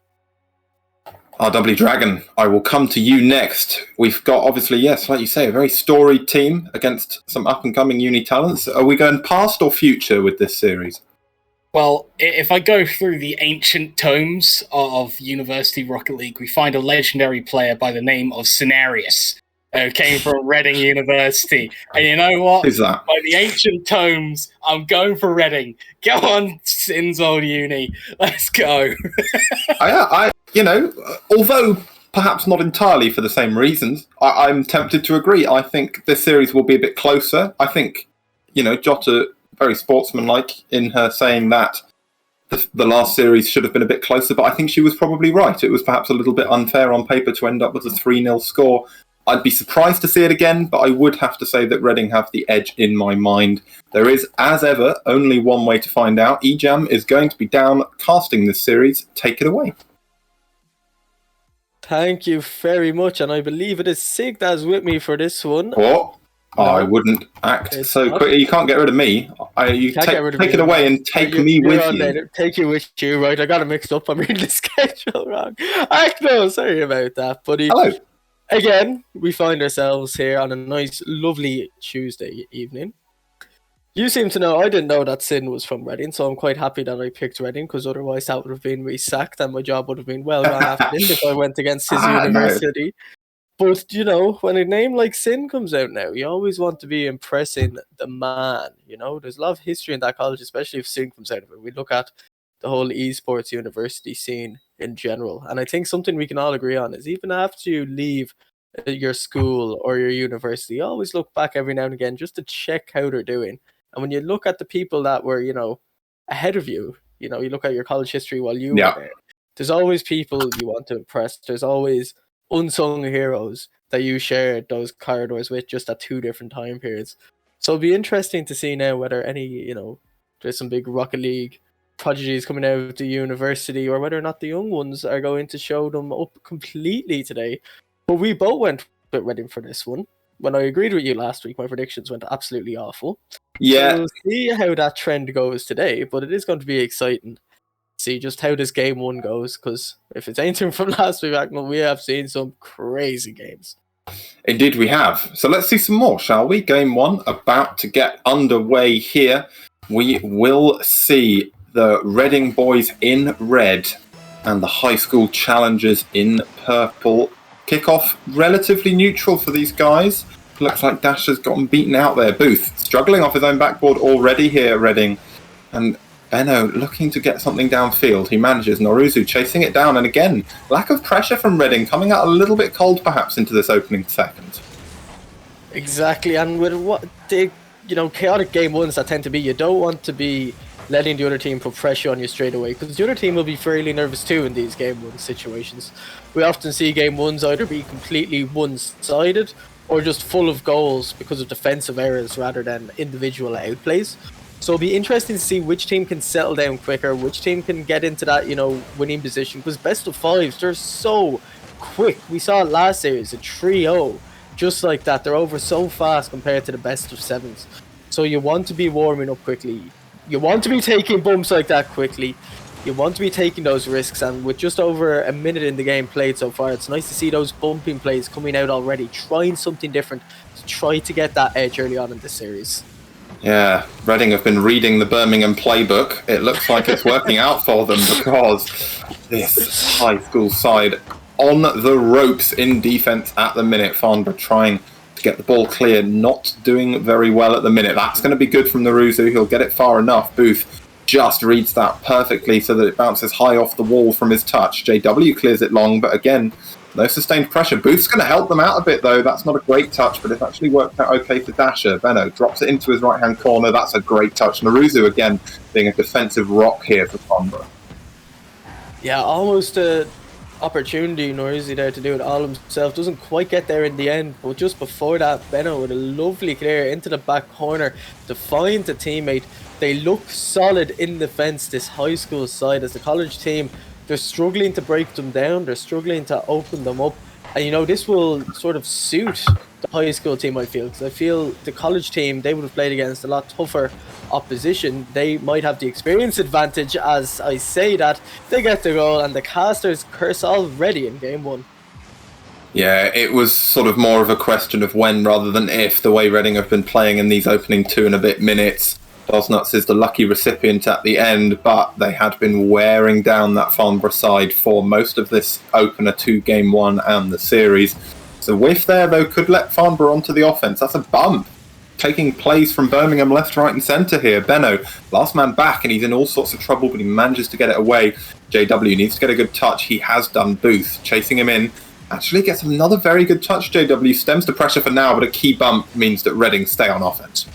RW Dragon, I will come to you next. We've got, obviously, yes, like you say, a very storied team against some up-and-coming uni talents. Are we going past or future with this series?
Well, if I go through the ancient tomes of University Rocket League, we find a legendary player by the name of Cenarius, who came from Reading University. And you know what?
Who's that?
By the ancient tomes, I'm going for Reading. Go on, Sin's old uni. Let's go.
Although perhaps not entirely for the same reasons, I'm tempted to agree. I think this series will be a bit closer. I think, Jota, very sportsmanlike in her saying that the last series should have been a bit closer, but I think she was probably right. It was perhaps a little bit unfair on paper to end up with a 3-0 score. I'd be surprised to see it again, but I would have to say that Reading have the edge in my mind. There is, as ever, only one way to find out. Ejam is going to be down casting this series. Take it away.
Thank you very much, and I believe it is Sig that's with me for this one.
What? No, I wouldn't act so quickly. You can't get rid of me. Take it away and take me with you.
Take you with you, right? I got it mixed up. I'm reading the schedule wrong. No, sorry about that, buddy.
Hello.
Again, we find ourselves here on a nice, lovely Tuesday evening. You seem to know, I didn't know that Sin was from Reading, so I'm quite happy that I picked Reading, because otherwise that would have been re-sacked and my job would have been well gone after this if I went against his university. No. But, when a name like Sin comes out now, you always want to be impressing the man, There's a lot of history in that college, especially if Sin comes out of it. We look at the whole esports university scene in general, and I think something we can all agree on is even after you leave your school or your university, you always look back every now and again just to check how they're doing. And when you look at the people that were, ahead of you, you look at your college history while you were there, there's always people you want to impress. There's always unsung heroes that you shared those corridors with just at two different time periods. So it'll be interesting to see now whether any, there's some big Rocket League prodigies coming out of the university, or whether or not the young ones are going to show them up completely today. But we both went with Reading for this one. When I agreed with you last week, my predictions went absolutely awful.
Yeah.
So we'll see how that trend goes today, but it is going to be exciting to see just how this game one goes, because if it's anything from last week, we have seen some crazy games.
Indeed we have. So let's see some more, shall we? Game one about to get underway here. We will see the Reading boys in red and the high school challengers in purple. Kickoff relatively neutral for these guys. Looks like Dash has gotten beaten out there. Booth struggling off his own backboard already here at Reading. And Benno looking to get something downfield. He manages. Noruzu chasing it down, and again, lack of pressure from Reading, coming out a little bit cold perhaps into this opening second.
Exactly, and with what the chaotic game ones that tend to be, you don't want to be letting the other team put pressure on you straight away, because the other team will be fairly nervous too in these game one situations. We often see game ones either be completely one-sided or just full of goals because of defensive errors rather than individual outplays. So it'll be interesting to see which team can settle down quicker, which team can get into that, winning position, because best of fives, they're so quick. We saw it last series, a 3-0, just like that. They're over so fast compared to the best of sevens. So you want to be warming up quickly. You want to be taking bumps like that quickly. You want to be taking those risks, and with just over a minute in the game played so far, it's nice to see those bumping plays coming out already, trying something different to try to get that edge early on in this series.
Yeah, Reading have been reading the Birmingham playbook. It looks like it's working out for them, because this high school side on the ropes in defence at the minute. Farnborough trying to get the ball clear, not doing very well at the minute. That's going to be good from Noruzu. He'll get it far enough. Booth just reads that perfectly so that it bounces high off the wall from his touch. JW clears it long, but again, no sustained pressure. Booth's going to help them out a bit, though. That's not a great touch, but it's actually worked out okay for Dasher. Benno drops it into his right-hand corner. That's a great touch. Noruzu, again, being a defensive rock here for Farnborough.
Yeah, almost a opportunity Noruzu there to do it all himself. Doesn't quite get there in the end, but just before that, Benno with a lovely clear into the back corner to find a teammate. They look solid in defence, this high school side. As the college team, they're struggling to break them down, they're struggling to open them up, and this will sort of suit the high school team, I feel, because I feel the college team, they would have played against a lot tougher opposition. They might have the experience advantage, as I say that. They get the goal, and the casters curse already in game one.
Yeah, it was sort of more of a question of when rather than if, the way Reading have been playing in these opening 2 and a bit minutes. Dosnuts is the lucky recipient at the end, but they had been wearing down that Farnborough side for most of this opener to game 1 and the series. So whiff there, though, could let Farnborough onto the offence. That's a bump. Taking plays from Birmingham left, right and centre here. Benno, last man back, and he's in all sorts of trouble, but he manages to get it away. JW needs to get a good touch. He has done. Booth chasing him in. Actually gets another very good touch. JW stems the pressure for now, but a key bump means that Reading stay on offence.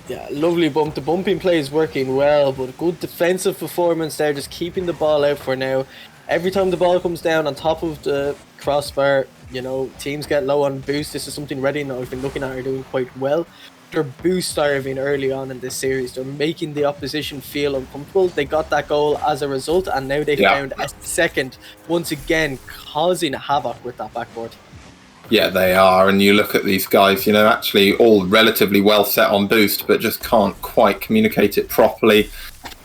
Yeah, lovely bump. The bumping play is working well, but good defensive performance there, just keeping the ball out for now. Every time the ball comes down on top of the crossbar, teams get low on boost. This is something Reading I've been looking at are doing quite well. They're boost starving early on in this series. They're making the opposition feel uncomfortable. They got that goal as a result, and now they found a second, once again causing havoc with that backboard.
Yeah, they are, and you look at these guys, actually all relatively well set on boost, but just can't quite communicate it properly.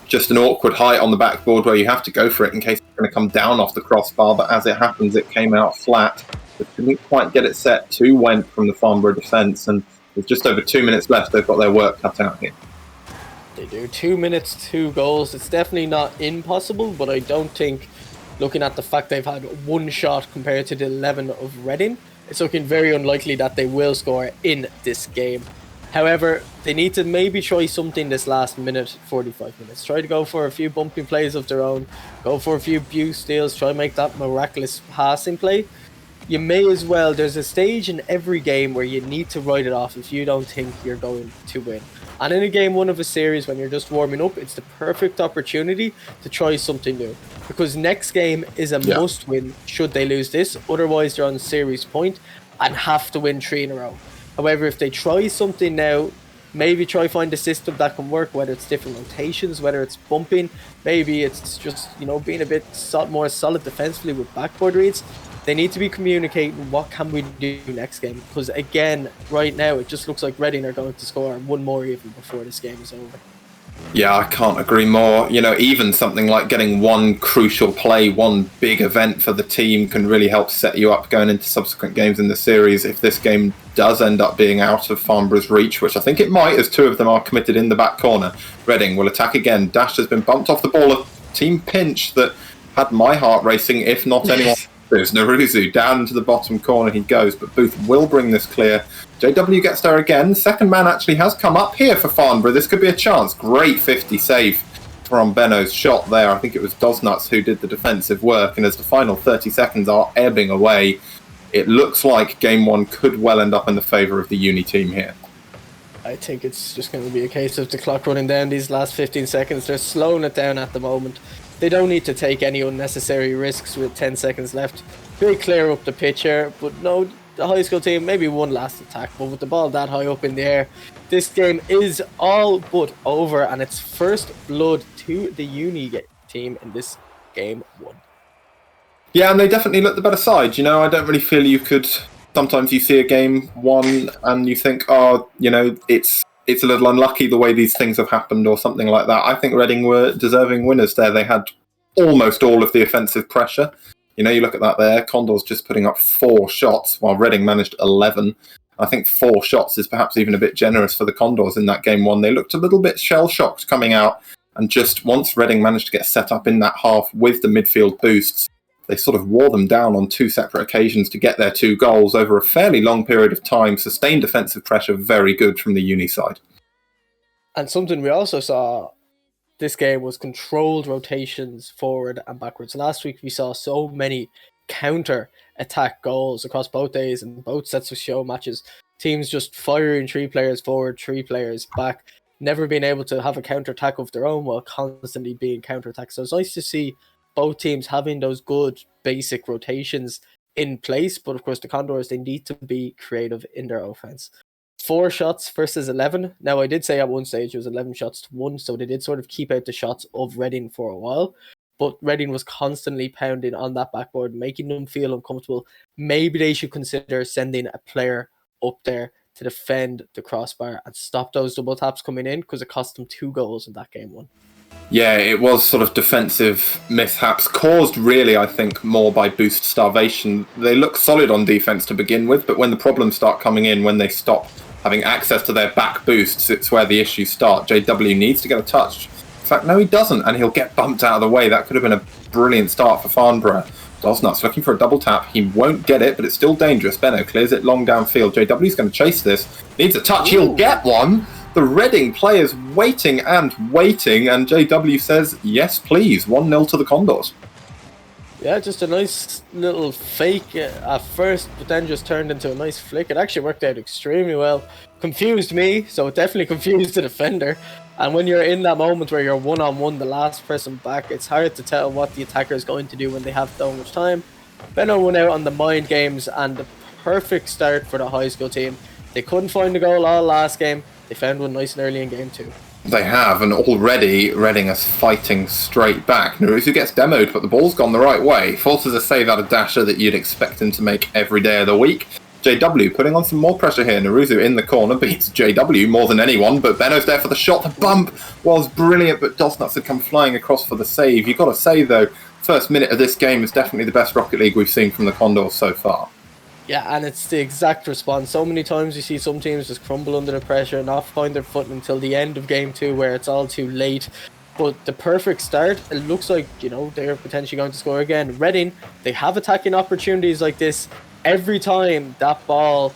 Just an awkward height on the backboard where you have to go for it in case it's going to come down off the crossbar, but as it happens, it came out flat. They didn't quite get it set. 2 went from the Farnborough defence, and with just over 2 minutes left, they've got their work cut out here.
They do. 2 minutes, 2 goals. It's definitely not impossible, but I don't think, looking at the fact they've had 1 shot compared to the 11 of Reading, it's looking very unlikely that they will score in this game. However, they need to maybe try something this last minute, 45 minutes. Try to go for a few bumping plays of their own, go for a few boost steals, try and make that miraculous passing play. You may as well, there's a stage in every game where you need to write it off if you don't think you're going to win. And in a game 1 of a series, when you're just warming up, it's the perfect opportunity to try something new. Because next game is a must win should they lose this. Otherwise, they're on series point and have to win 3 in a row. However, if they try something now, maybe try find a system that can work, whether it's different rotations, whether it's bumping, maybe it's just, being a bit more solid defensively with backboard reads. They need to be communicating what can we do next game, because again, right now, it just looks like Reading are going to score 1 more even before this game is over.
Yeah, I can't agree more. Even something like getting 1 crucial play, 1 big event for the team can really help set you up going into subsequent games in the series. If this game does end up being out of Farnborough's reach, which I think it might, as 2 of them are committed in the back corner, Reading will attack again. Dash has been bumped off the ball. A team pinch that had my heart racing, if not anyone. There's Noruzu down into the bottom corner he goes, but Booth will bring this clear. JW gets there again. Second man actually has come up here for Farnborough. This could be a chance. Great 50 save from Benno's shot there. I think it was Dosnuts who did the defensive work, and as the final 30 seconds are ebbing away, it looks like game one could well end up in the favour of the Uni team here.
I think it's just going to be a case of the clock running down these last 15 seconds. They're slowing it down at the moment. They don't need to take any unnecessary risks with 10 seconds left. Very clear up the pitch here, but no, the high school team, maybe one last attack, but with the ball that high up in the air, this game is all but over, and it's first blood to the Uni team in this game one.
Yeah, and they definitely look the better side. I don't really feel you could... Sometimes you see a game one and you think, it's a little unlucky the way these things have happened or something like that. I think Reading were deserving winners there. They had almost all of the offensive pressure. You look at that there, Condors just putting up 4 shots while Reading managed 11. I think 4 shots is perhaps even a bit generous for the Condors in that game one. They looked a little bit shell-shocked coming out, and just once Reading managed to get set up in that half with the midfield boosts, they sort of wore them down on 2 separate occasions to get their 2 goals over a fairly long period of time. Sustained defensive pressure, very good from the Uni side.
And something we also saw this game was controlled rotations forward and backwards. Last week we saw so many counter-attack goals across both days and both sets of show matches. Teams just firing 3 players forward, 3 players back, never being able to have a counter-attack of their own while constantly being counter-attacked. So it's nice to see both teams having those good basic rotations in place, but of course the Condors, they need to be creative in their offense. 4 shots versus 11. Now I did say at one stage it was 11 shots to 1, so they did sort of keep out the shots of Reading for a while, but Reading was constantly pounding on that backboard, making them feel uncomfortable. Maybe they should consider sending a player up there to defend the crossbar and stop those double taps coming in, because it cost them 2 goals in that game one.
Yeah, it was sort of defensive mishaps, caused really, I think, more by boost starvation. They look solid on defense to begin with, but when the problems start coming in, when they stop having access to their back boosts, it's where the issues start. JW needs to get a touch. In fact, no, he doesn't, and he'll get bumped out of the way. That could have been a brilliant start for Farnborough. Dosnuts looking for a double tap. He won't get it, but it's still dangerous. Benno clears it long downfield. JW's going to chase this. Needs a touch. He'll get one. The Reading players waiting, and JW says, yes, please. 1-0 to the Condors.
Yeah, just a nice little fake at first, but then just turned into a nice flick. It actually worked out extremely well. Confused me, so it definitely confused the defender. And when you're in that moment where you're one-on-one, the last person back, it's hard to tell what the attacker is going to do when they have so much time. Benno went out on the mind games, and the perfect start for the high school team. They couldn't find a goal all last game. They found one nice and early in game 2.
They have, and already Reading is fighting straight back. Naruzu gets demoed, but the ball's gone the right way. Forces a save out of Dasher that you'd expect him to make every day of the week. JW putting on some more pressure here. Naruzu in the corner beats JW more than anyone, but Benno's there for the shot. The bump was brilliant, but Dosnuts had come flying across for the save. You've got to say, though, first minute of this game is definitely the best Rocket League we've seen from the Condors so far.
Yeah, and it's the exact response. So many times you see some teams just crumble under the pressure and not find their footing until the end of game 2 where it's all too late. But the perfect start, it looks like, they're potentially going to score again. Reading, they have attacking opportunities like this. Every time that ball,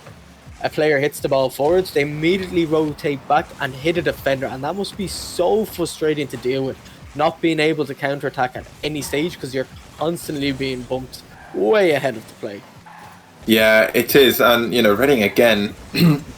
a player hits the ball forwards, they immediately rotate back and hit a defender. And that must be so frustrating to deal with, not being able to counterattack at any stage because you're constantly being bumped way ahead of the play.
Yeah, it is. And, Reading, again,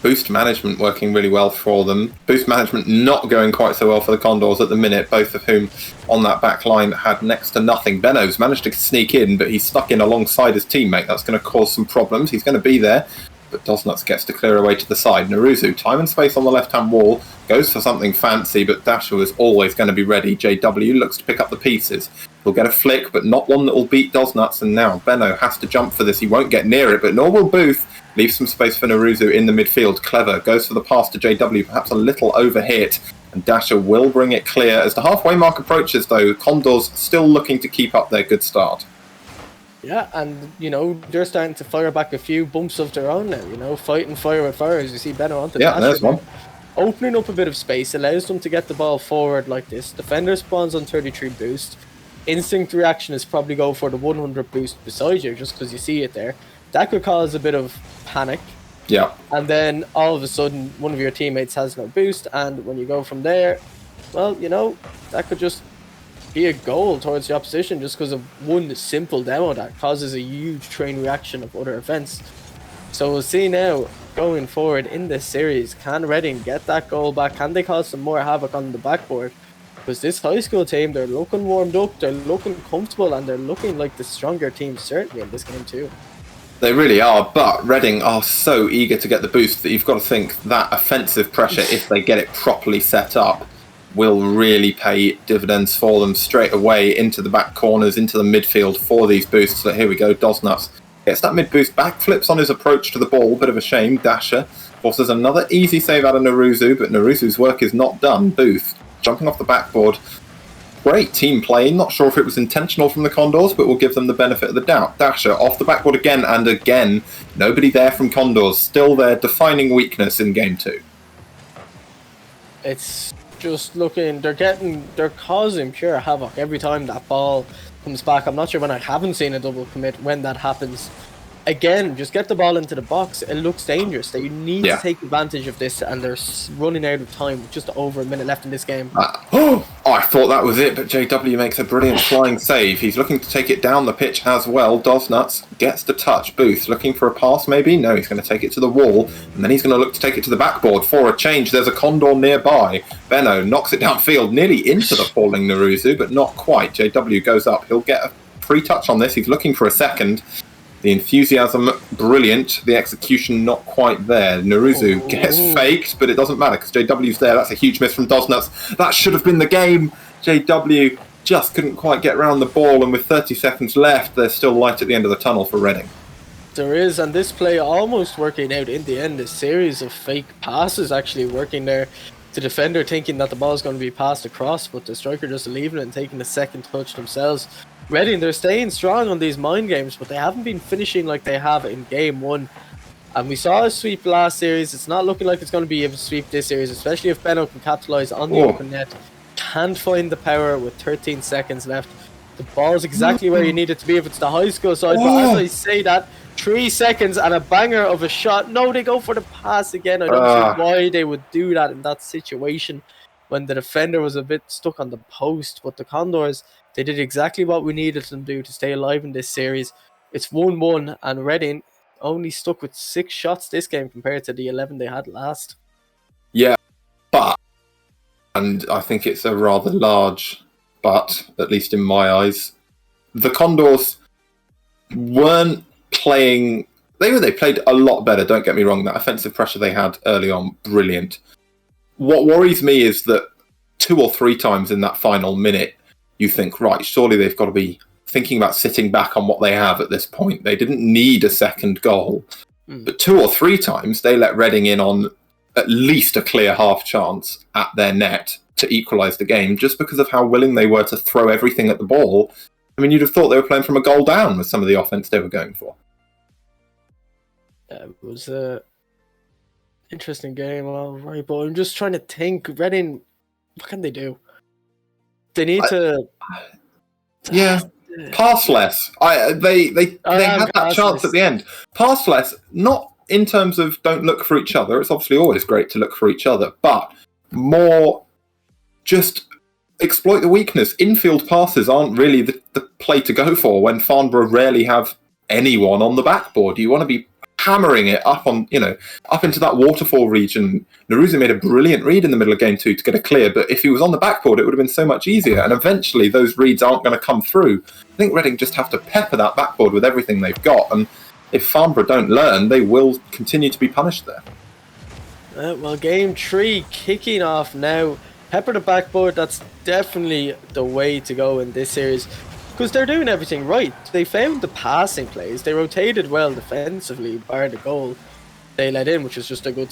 boost management working really well for them. Boost management not going quite so well for the Condors at the minute, both of whom on that back line had next to nothing. Benno's managed to sneak in, but he's stuck in alongside his teammate. That's going to cause some problems. He's going to be there, but Dosnuts gets to clear away to the side. Naruzu, time and space on the left-hand wall, goes for something fancy, but Dasher is always going to be ready. JW looks to pick up the pieces. He'll get a flick, but not one that will beat Dosnuts, and now Benno has to jump for this. He won't get near it, but nor will Booth. Leaves some space for Naruzu in the midfield. Clever goes for the pass to JW, perhaps a little overhit, and Dasher will bring it clear. As the halfway mark approaches, though, Condors still looking to keep up their good start.
Yeah, and, they're starting to fire back a few bumps of their own now, fighting fire with fire, as you see Benno onto
Yeah, there's one.
Opening up a bit of space allows them to get the ball forward like this. Defender spawns on 33 boost. Instinct reaction is probably go for the 100 boost beside you, just because you see it there. That could cause a bit of panic.
Yeah.
And then all of a sudden, one of your teammates has no boost, and when you go from there, well, that could just be a goal towards the opposition just because of one simple demo that causes a huge train reaction of other events. So we'll see now, going forward in this series, can Reading get that goal back? Can they cause some more havoc on the backboard? Because this high school team, they're looking warmed up, they're looking comfortable, and they're looking like the stronger team, certainly in this game too.
They really are, but Reading are so eager to get the boost that you've got to think that offensive pressure, if they get it properly set up, will really pay dividends for them straight away into the back corners, into the midfield for these boosts. So here we go, Dosnuts gets that mid boost, backflips on his approach to the ball, bit of a shame. Dasher forces another easy save out of Naruzu, but Naruzu's work is not done. Booth jumping off the backboard. Great team play. Not sure if it was intentional from the Condors, but we'll give them the benefit of the doubt. Dasher off the backboard again and again. Nobody there from Condors. Still their defining weakness in game 2.
It's just looking, they're causing pure havoc every time that ball comes back. I'm not sure when I haven't seen a double commit when that happens. Again, just get the ball into the box. It looks dangerous. They need to take advantage of this, and they're running out of time with just over a minute left in this game.
I thought that was it, but JW makes a brilliant flying save. He's looking to take it down the pitch as well. Dosnuts gets the touch. Booth looking for a pass maybe? No, he's going to take it to the wall, and then he's going to look to take it to the backboard for a change. There's a Condor nearby. Benno knocks it downfield, nearly into the falling Naruzu, but not quite. JW goes up. He'll get a free touch on this. He's looking for a second. The enthusiasm, brilliant. The execution, not quite there. Naruzu gets faked, but it doesn't matter because JW's there. That's a huge miss from Dosnuts. That should have been the game. JW just couldn't quite get around the ball, and with 30 seconds left, there's still light at the end of the tunnel for Reading.
There is, and this play almost working out in the end. A series of fake passes actually working there. The defender thinking that the ball is going to be passed across, but the striker just leaving it and taking a second touch themselves. Reading, they're staying strong on these mind games, but they haven't been finishing like they have in game 1. And we saw a sweep last series. It's not looking like it's going to be a sweep this series, especially if Benno can capitalise on the open net. Can't find the power with 13 seconds left. The ball's exactly where you need it to be if it's the high school side, but as I say that, 3 seconds and a banger of a shot. No, they go for the pass again. I don't see why they would do that in that situation when the defender was a bit stuck on the post, but the Condors, they did exactly what we needed them to do to stay alive in this series. It's 1-1, and Reading only stuck with 6 shots this game compared to the 11 they had last.
Yeah, but, and I think it's a rather large but, at least in my eyes, the Condors weren't playing... They played a lot better, don't get me wrong. That offensive pressure they had early on, brilliant. What worries me is that 2 or 3 times in that final minute, you think, right, surely they've got to be thinking about sitting back on what they have at this point. They didn't need a second goal. But 2 or 3 times, they let Reading in on at least a clear half chance at their net to equalise the game, just because of how willing they were to throw everything at the ball. I mean, you'd have thought they were playing from a goal down with some of the offence they were going for.
It was a interesting game, all right, but I'm just trying to think. Reading, what can they do? They need to...
Yeah, pass less. They had that chance at the end. Pass less, not in terms of don't look for each other. It's obviously always great to look for each other, but more just exploit the weakness. Infield passes aren't really the play to go for when Farnborough rarely have anyone on the backboard. You want to be hammering it up on, up into that waterfall region. Naruzu made a brilliant read in the middle of game 2 to get a clear, but if he was on the backboard, it would have been so much easier, and eventually those reads aren't going to come through. I think Reading just have to pepper that backboard with everything they've got, and if Farnborough don't learn, they will continue to be punished there.
Well, game 3 kicking off now. Pepper the backboard, that's definitely the way to go in this series. Because they're doing everything right. They found the passing plays. They rotated well defensively, bar the goal they let in, which was just a good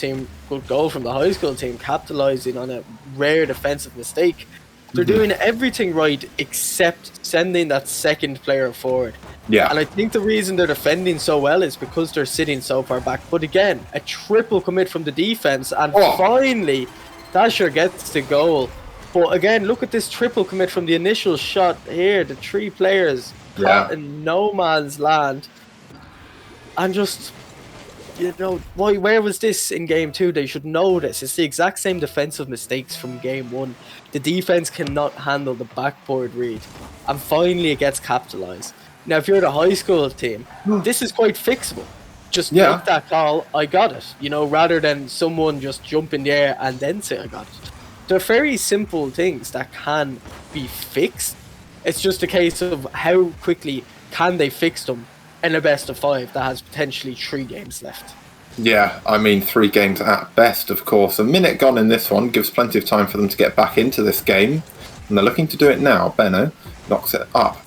goal from the high school team, capitalising on a rare defensive mistake. They're doing everything right except sending that second player forward.
Yeah.
And I think the reason they're defending so well is because they're sitting so far back. But again, a triple commit from the defence, and finally, Dasher gets the goal. But again, look at this triple commit from the initial shot here. The 3 players caught in no man's land. And just, where was this in game 2? They should know this. It's the exact same defensive mistakes from game 1. The defense cannot handle the backboard read, and finally it gets capitalized. Now, if you're the high school team, this is quite fixable. Just make that call, I got it, rather than someone just jump in the air and then say, I got it. They're very simple things that can be fixed. It's just a case of how quickly can they fix them in a best of 5 that has potentially 3 games left.
Yeah, I mean 3 games at best, of course. A minute gone in this one gives plenty of time for them to get back into this game, and they're looking to do it now. Benno knocks it up.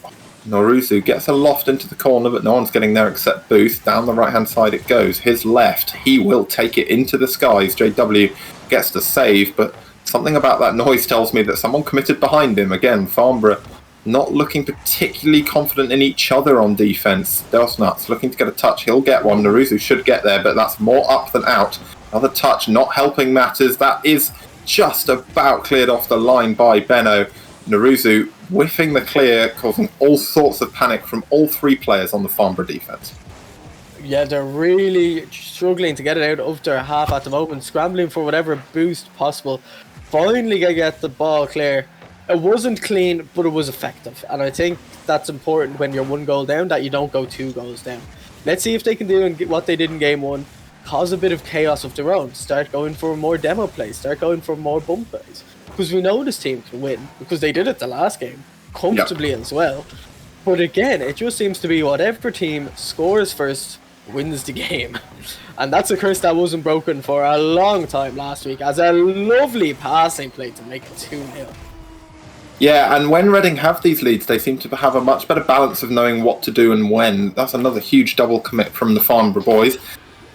Noruzu gets a loft into the corner, but no one's getting there except Booth. Down the right-hand side it goes. His left, he will take it into the skies. JW gets the save, but something about that noise tells me that someone committed behind him. Again, Farnborough not looking particularly confident in each other on defence. Delsnuts looking to get a touch. He'll get one. Naruzu should get there, but that's more up than out. Another touch, not helping matters. That is just about cleared off the line by Benno. Naruzu whiffing the clear, causing all sorts of panic from all 3 players on the Farnborough defence.
Yeah, they're really struggling to get it out of their half at the moment, scrambling for whatever boost possible. Finally get the ball clear. It wasn't clean, but it was effective. And I think that's important when you're 1 goal down, that you don't go 2 goals down. Let's see if they can do what they did in game 1, cause a bit of chaos of their own. Start going for more demo plays, start going for more bump plays. Because we know this team can win, because they did it the last game, comfortably as well. But again, it just seems to be whatever team scores first wins the game. And that's a curse that wasn't broken for a long time last week, as a lovely passing play to make it 2-0.
Yeah, and when Reading have these leads, they seem to have a much better balance of knowing what to do and when. That's another huge double commit from the Farnborough boys.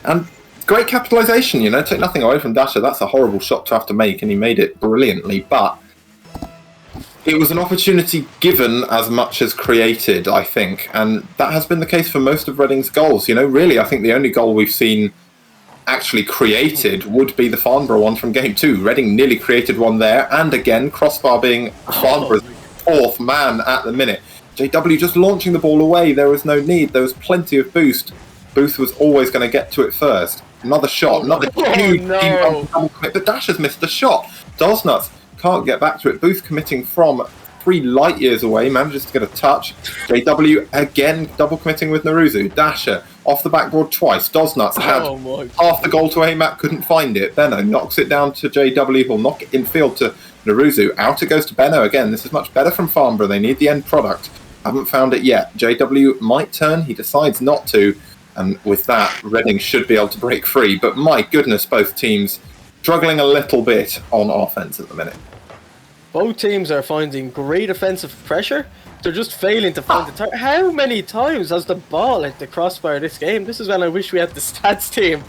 And great capitalisation, take nothing away from Dasher. That's a horrible shot to have to make, and he made it brilliantly. But it was an opportunity given as much as created, I think. And that has been the case for most of Reading's goals. Really, I think the only goal we've seen actually created would be the Farnborough one from game 2. Reading nearly created one there, and again, Crossbar being Farnborough's 4th man at the minute. JW just launching the ball away. There was no need. There was plenty of boost. Booth was always going to get to it first. Another shot, another huge double commit, but Dash has missed the shot. Dosnuts can't get back to it. Booth committing from 3 light years away, manages to get a touch. JW again double committing with Naruzu. Dasher off the backboard twice. Dosnuts had half the goal to aim at, couldn't find it. Benno knocks it down to JW, who'll knock it in field to Naruzu. Out it goes to Benno again. This is much better from Farnborough. They need the end product. Haven't found it yet. JW might turn. He decides not to. And with that, Reading should be able to break free. But my goodness, both teams struggling a little bit on offense at the minute.
Both teams are finding great offensive pressure. They're just failing to find the target. How many times has the ball hit the crossbar this game? This is when I wish we had the stats team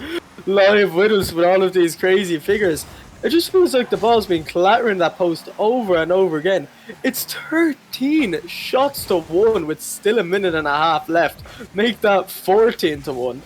live with us with all of these crazy figures. It just feels like the ball's been clattering that post over and over again. It's 13 shots to 1 with still a minute and a half left. Make that 14 to 1.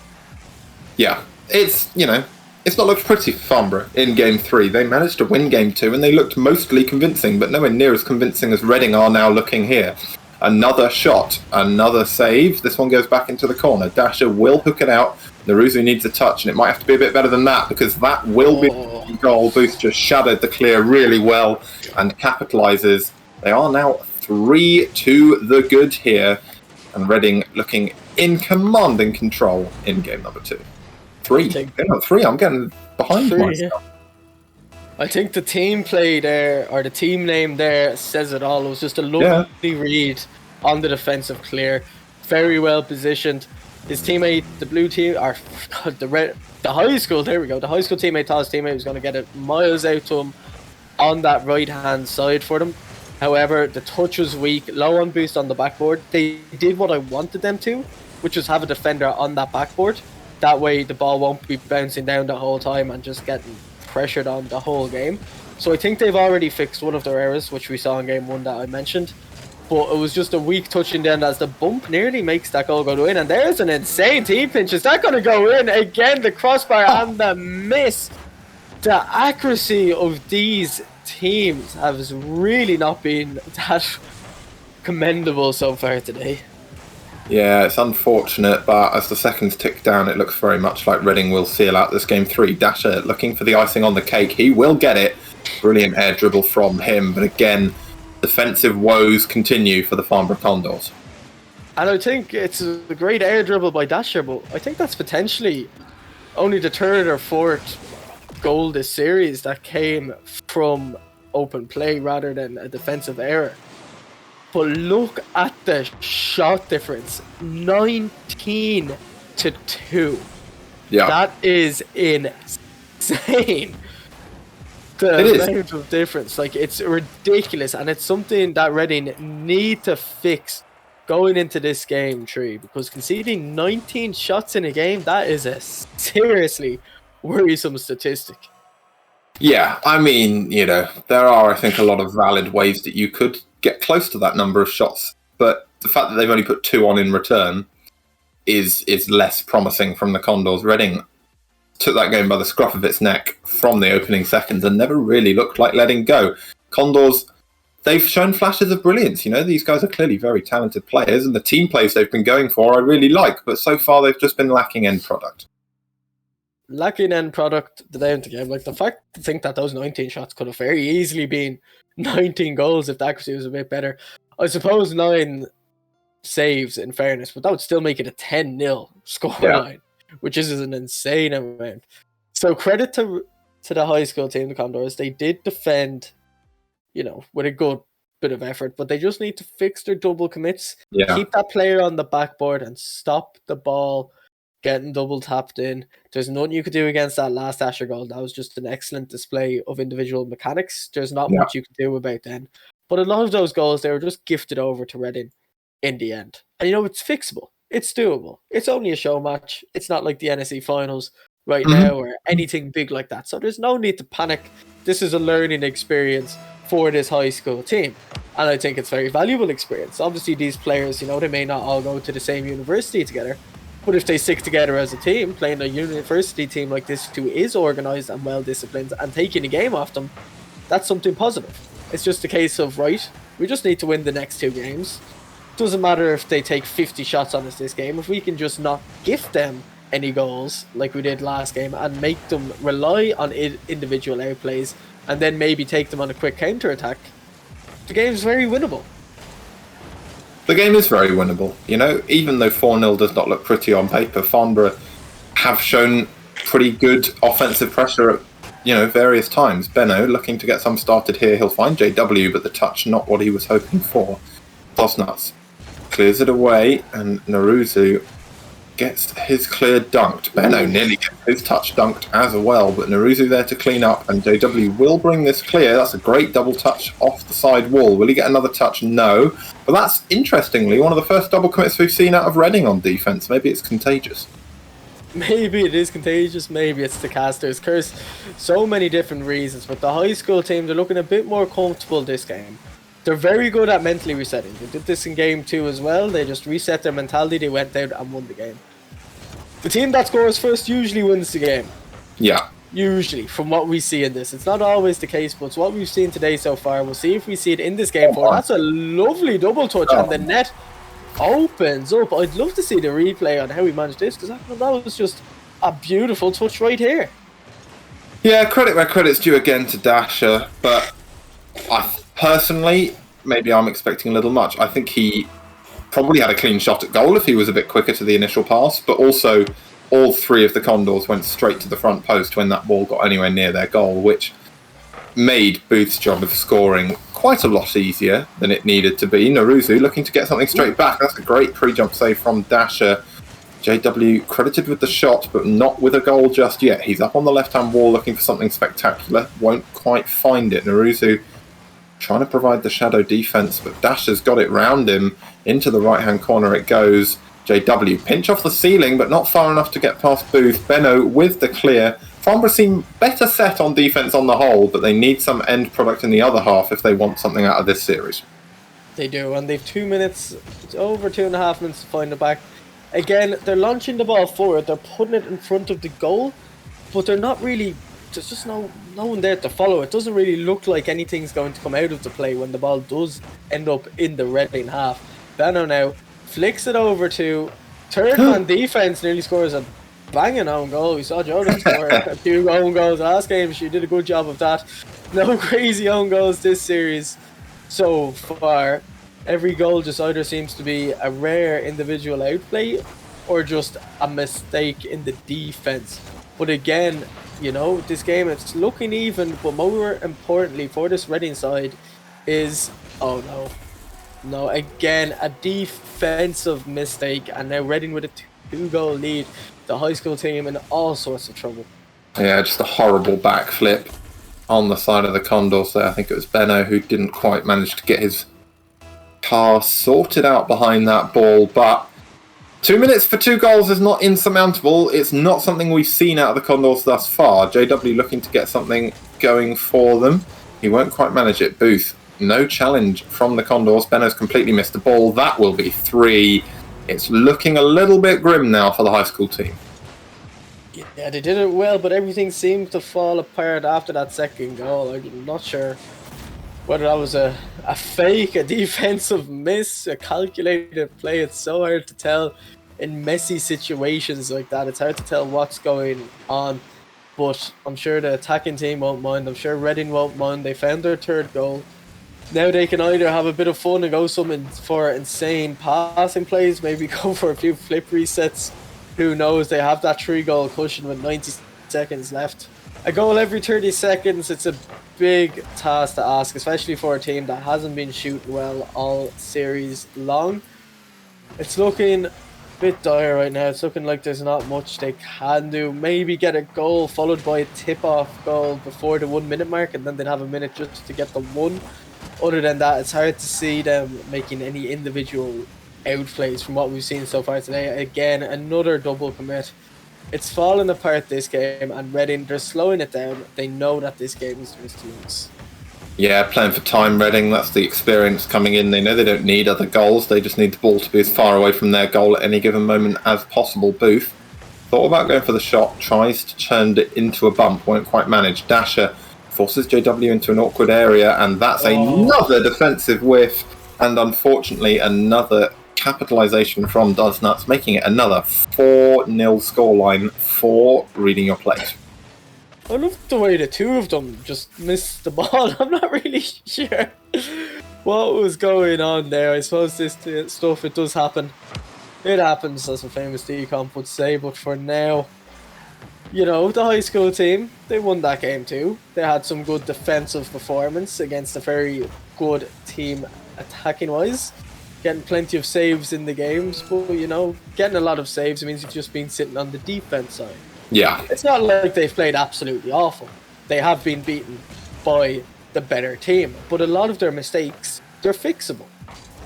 Yeah, it's not looked pretty for Farnborough in game 3. They managed to win game 2 and they looked mostly convincing, but nowhere near as convincing as Reading are now looking here. Another shot, another save. This one goes back into the corner. Dasher will hook it out. Naruzu needs a touch, and it might have to be a bit better than that, because that will be the goal. Booth just shadowed the clear really well and capitalises. They are now 3 to the good here, and Reading looking in commanding control in game number 2. 3. They're not 3. I'm getting behind
3,
myself.
I think the team play there, or the team name there, says it all. It was just a lovely read on the defensive clear. Very well positioned. His teammate, the blue team, or the high school, there we go. The high school teammate thought his teammate was going to get it miles out to him on that right-hand side for them. However, the touch was weak, low on boost on the backboard. They did what I wanted them to, which was have a defender on that backboard. That way the ball won't be bouncing down the whole time and just getting pressured on the whole game. So I think they've already fixed one of their errors, which we saw in game 1 that I mentioned. But it was just a weak touch in the end as the bump nearly makes that goal go in. And there's an insane team pinch. Is that going to go in? Again, the crossbar and the miss. The accuracy of these teams has really not been that commendable so far today.
Yeah, it's unfortunate, but as the seconds tick down, it looks very much like Reading will seal out this game 3. Dasher looking for the icing on the cake. He will get it. Brilliant air dribble from him, but again, defensive woes continue for the Farnborough Condors.
And I think it's a great air dribble by Dasher, but I think that's potentially only the third or fourth goal this series that came from open play rather than a defensive error. But look at the shot difference. 19-2.
Yeah.
That is insane. The
It is.
amount of difference. Like, it's ridiculous. And it's something that Reading need to fix going into this game 3. Because conceding 19 shots in a game, that is a seriously worrisome statistic.
Yeah, I mean, there are, I think, a lot of valid ways that you could get close to that number of shots, but the fact that they've only put 2 on in return is less promising from the Condors. Reading took that game by the scruff of its neck from the opening seconds and never really looked like letting go. Condors, they've shown flashes of brilliance. These guys are clearly very talented players, and the team plays they've been going for I really like, but so far they've just been lacking end product.
Lacking end product, the down to game. Like, the fact to think that those 19 shots could have very easily been 19 goals if the accuracy was a bit better. I suppose 9 saves, in fairness, but that would still make it a 10-0 scoreline, which is an insane amount. So credit to the high school team, the Condors. They did defend, with a good bit of effort, but they just need to fix their double commits, keep that player on the backboard and stop the ball getting double tapped in. There's nothing you could do against that last Asher goal. That was just an excellent display of individual mechanics. There's not much you could do about then. But a lot of those goals, they were just gifted over to Reading in the end. And it's fixable. It's doable. It's only a show match. It's not like the NSE finals right now or anything big like that. So there's no need to panic. This is a learning experience for this high school team. And I think it's a very valuable experience. Obviously, these players, they may not all go to the same university together. But if they stick together as a team, playing a university team like this who is organised and well-disciplined and taking a game off them, that's something positive. It's just a case of, right, we just need to win the next 2 games. Doesn't matter if they take 50 shots on us this game. If we can just not gift them any goals like we did last game and make them rely on individual outplays and then maybe take them on a quick counter-attack, the game's very winnable.
The game is very winnable. Even though 4-0 does not look pretty on paper, Farnborough have shown pretty good offensive pressure at, various times. Benno looking to get some started here. He'll find JW, but the touch not what he was hoping for. Tosnuts clears it away, and Naruzu gets his clear dunked. Benno nearly gets his touch dunked as well, but Naruzu there to clean up, and JW will bring this clear. That's a great double touch off the side wall. Will he get another touch? No. But that's, interestingly, one of the first double commits we've seen out of Reading on defence. Maybe it's contagious.
Maybe it is contagious, maybe it's the caster's curse. So many different reasons, but the high school team, they're looking a bit more comfortable this game. They're very good at mentally resetting. They did this in game 2 as well. They just reset their mentality, they went out and won the game. The team that scores first usually wins the game.
Yeah.
Usually, from what we see in this. It's not always the case, but it's what we've seen today so far. We'll see if we see it in this game 4. That's a lovely double touch, and the net opens up. I'd love to see the replay on how he managed this, because that was just a beautiful touch right here.
Yeah, credit where credit's due again to Dasher, but I personally, maybe I'm expecting a little much. I think he probably had a clean shot at goal if he was a bit quicker to the initial pass, but also all 3 of the Condors went straight to the front post when that ball got anywhere near their goal, which made Booth's job of scoring quite a lot easier than it needed to be. Naruzu looking to get something straight back. That's a great pre-jump save from Dasher. JW credited with the shot, but not with a goal just yet. He's up on the left-hand wall looking for something spectacular. Won't quite find it. Naruzu trying to provide the shadow defense, but Dasher's got it round him. Into the right-hand corner it goes. JW pinch off the ceiling, but not far enough to get past Booth. Benno with the clear. Farnborough seem better set on defence on the whole, but they need some end product in the other half if they want something out of this series.
They do, and they've 2 minutes, it's over 2.5 minutes to find it back. Again, they're launching the ball forward, they're putting it in front of the goal, but they're not really, there's just no one there to follow. It doesn't really look like anything's going to come out of the play when the ball does end up in the Reading half. Benno now flicks it over to third man defense, nearly scores a banging own goal. We saw Jordan score a few own goals last game. She did a good job of that. No crazy own goals this series so far. Every goal just either seems to be a rare individual outplay or just a mistake in the defense. But again, you know, this game, it's looking even, but more importantly for this Reading side is, oh no, again, a defensive mistake, and now Reading with a 2-goal lead. The high school team in all sorts of trouble.
Yeah, just a horrible backflip on the side of the Condors there. I think it was Benno who didn't quite manage to get his car sorted out behind that ball, but 2 minutes for 2 goals is not insurmountable. It's not something we've seen out of the Condors thus far. JW looking to get something going for them. He won't quite manage it. Booth, no challenge from the Condors. Benno's completely missed the ball. That will be 3. It's looking a little bit grim now for the high school team.
Yeah, they did it well, but everything seemed to fall apart after that second goal. I'm not sure whether that was a fake, a defensive miss, a calculated play. It's so hard to tell in messy situations like that. It's hard to tell what's going on, but I'm sure the attacking team won't mind. I'm sure Reading won't mind. They found their 3rd goal. Now they can either have a bit of fun and go for insane passing plays, maybe go for a few flip resets. Who knows? They have that 3-goal cushion with 90 seconds left. A goal every 30 seconds, it's a big task to ask, especially for a team that hasn't been shooting well all series long. It's looking a bit dire right now. It's looking like there's not much they can do. Maybe get a goal followed by a tip-off goal before the 1 minute mark, and then they'd have a minute just to get the 1. Other than that, it's hard to see them making any individual outplays from what we've seen so far today. Again, another double commit. It's falling apart this game, and Reading, they're slowing it down. They know that this game is theirs to lose.
Yeah, playing for time, Reading. That's the experience coming in. They know they don't need other goals. They just need the ball to be as far away from their goal at any given moment as possible. Booth thought about going for the shot, tries to turn it into a bump, won't quite manage. Dasher forces JW into an awkward area, and that's another defensive whiff, and unfortunately another capitalisation from Doesnuts, making it another 4-0 scoreline for Reading Your Place.
I love the way the two of them just missed the ball. I'm not really sure what was going on there. I suppose this stuff, it does happen. It happens, as a famous decomp would say, but for now, you know, the high school team, they won that game too. They had some good defensive performance against a very good team attacking-wise. Getting plenty of saves in the games, but, you know, getting a lot of saves means you've just been sitting on the defense side.
Yeah.
It's not like they've played absolutely awful. They have been beaten by the better team, but a lot of their mistakes, they're fixable.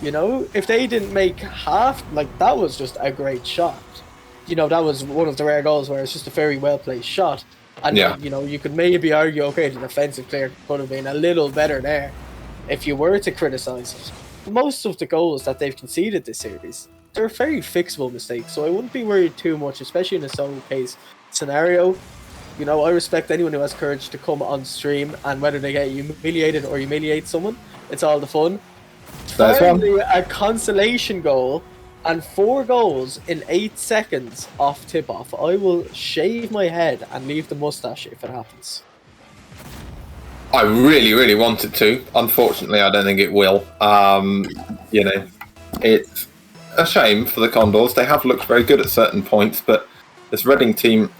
You know, if they didn't make half, like, that was just a great shot. You know, that was one of the rare goals where it's just a very well-placed shot. And, you know, you could maybe argue, okay, the defensive player could have been a little better there if you were to criticise it. Most of the goals that they've conceded this series, they're very fixable mistakes, so I wouldn't be worried too much, especially in a solo pace scenario. You know, I respect anyone who has courage to come on stream, and whether they get humiliated or humiliate someone, it's all the fun. Finally, a consolation goal and 4 goals in 8 seconds off tip-off. I will shave my head and leave the mustache if it happens.
I really, really wanted to. Unfortunately, I don't think it will. You know, it's a shame for the Condors. They have looked very good at certain points, but this Reading team,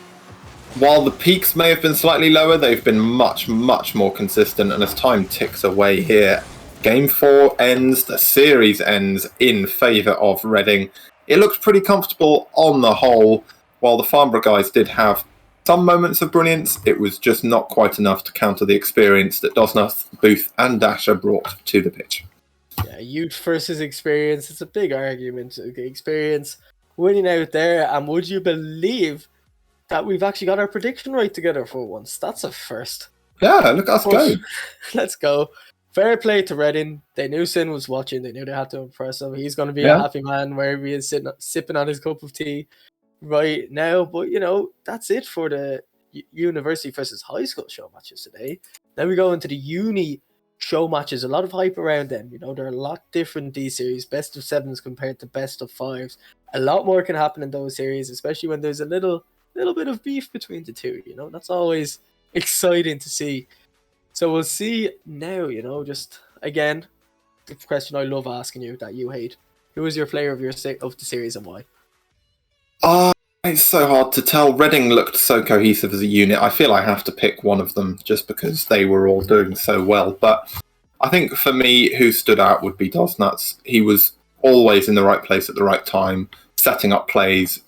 while the peaks may have been slightly lower, they've been much, much more consistent. And as time ticks away here, Game 4 ends, the series ends in favour of Reading. It looks pretty comfortable on the whole. While the Farnborough guys did have some moments of brilliance, it was just not quite enough to counter the experience that Dosnuth, Booth and Dasher brought to the pitch.
Yeah, youth versus experience. It's a big argument. Experience winning out there, and would you believe that we've actually got our prediction right together for once? That's a first.
Yeah, look at us go.
Let's go. Fair play to Reading. They knew Sin was watching. They knew they had to impress him. He's going to be a happy man wherever he is sipping on his cup of tea right now. But, you know, that's it for the university versus high school show matches today. Then we go into the uni show matches, a lot of hype around them. They're a lot different, these series, best of sevens compared to best of fives. A lot more can happen in those series, especially when there's a little bit of beef between the two. That's always exciting to see. So we'll see now. Just again, the question I love asking you that you hate: who is your player of the series and why?
It's so hard to tell. Reading looked so cohesive as a unit. I feel I have to pick one of them just because they were all doing so well. But I think for me, who stood out would be Dosnuts. He was always in the right place at the right time, setting up plays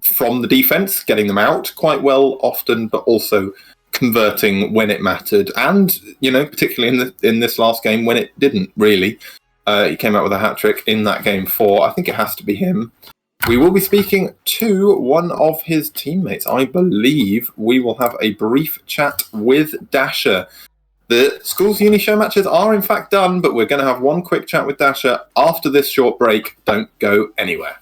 from the defense, getting them out quite well often, but also converting when it mattered. And, particularly in this last game when it didn't really. He came out with a hat-trick in that game 4. I think it has to be him. We will be speaking to one of his teammates. I believe we will have a brief chat with Dasher. The Schools Uni show matches are in fact done, but we're going to have one quick chat with Dasher after this short break. Don't go anywhere.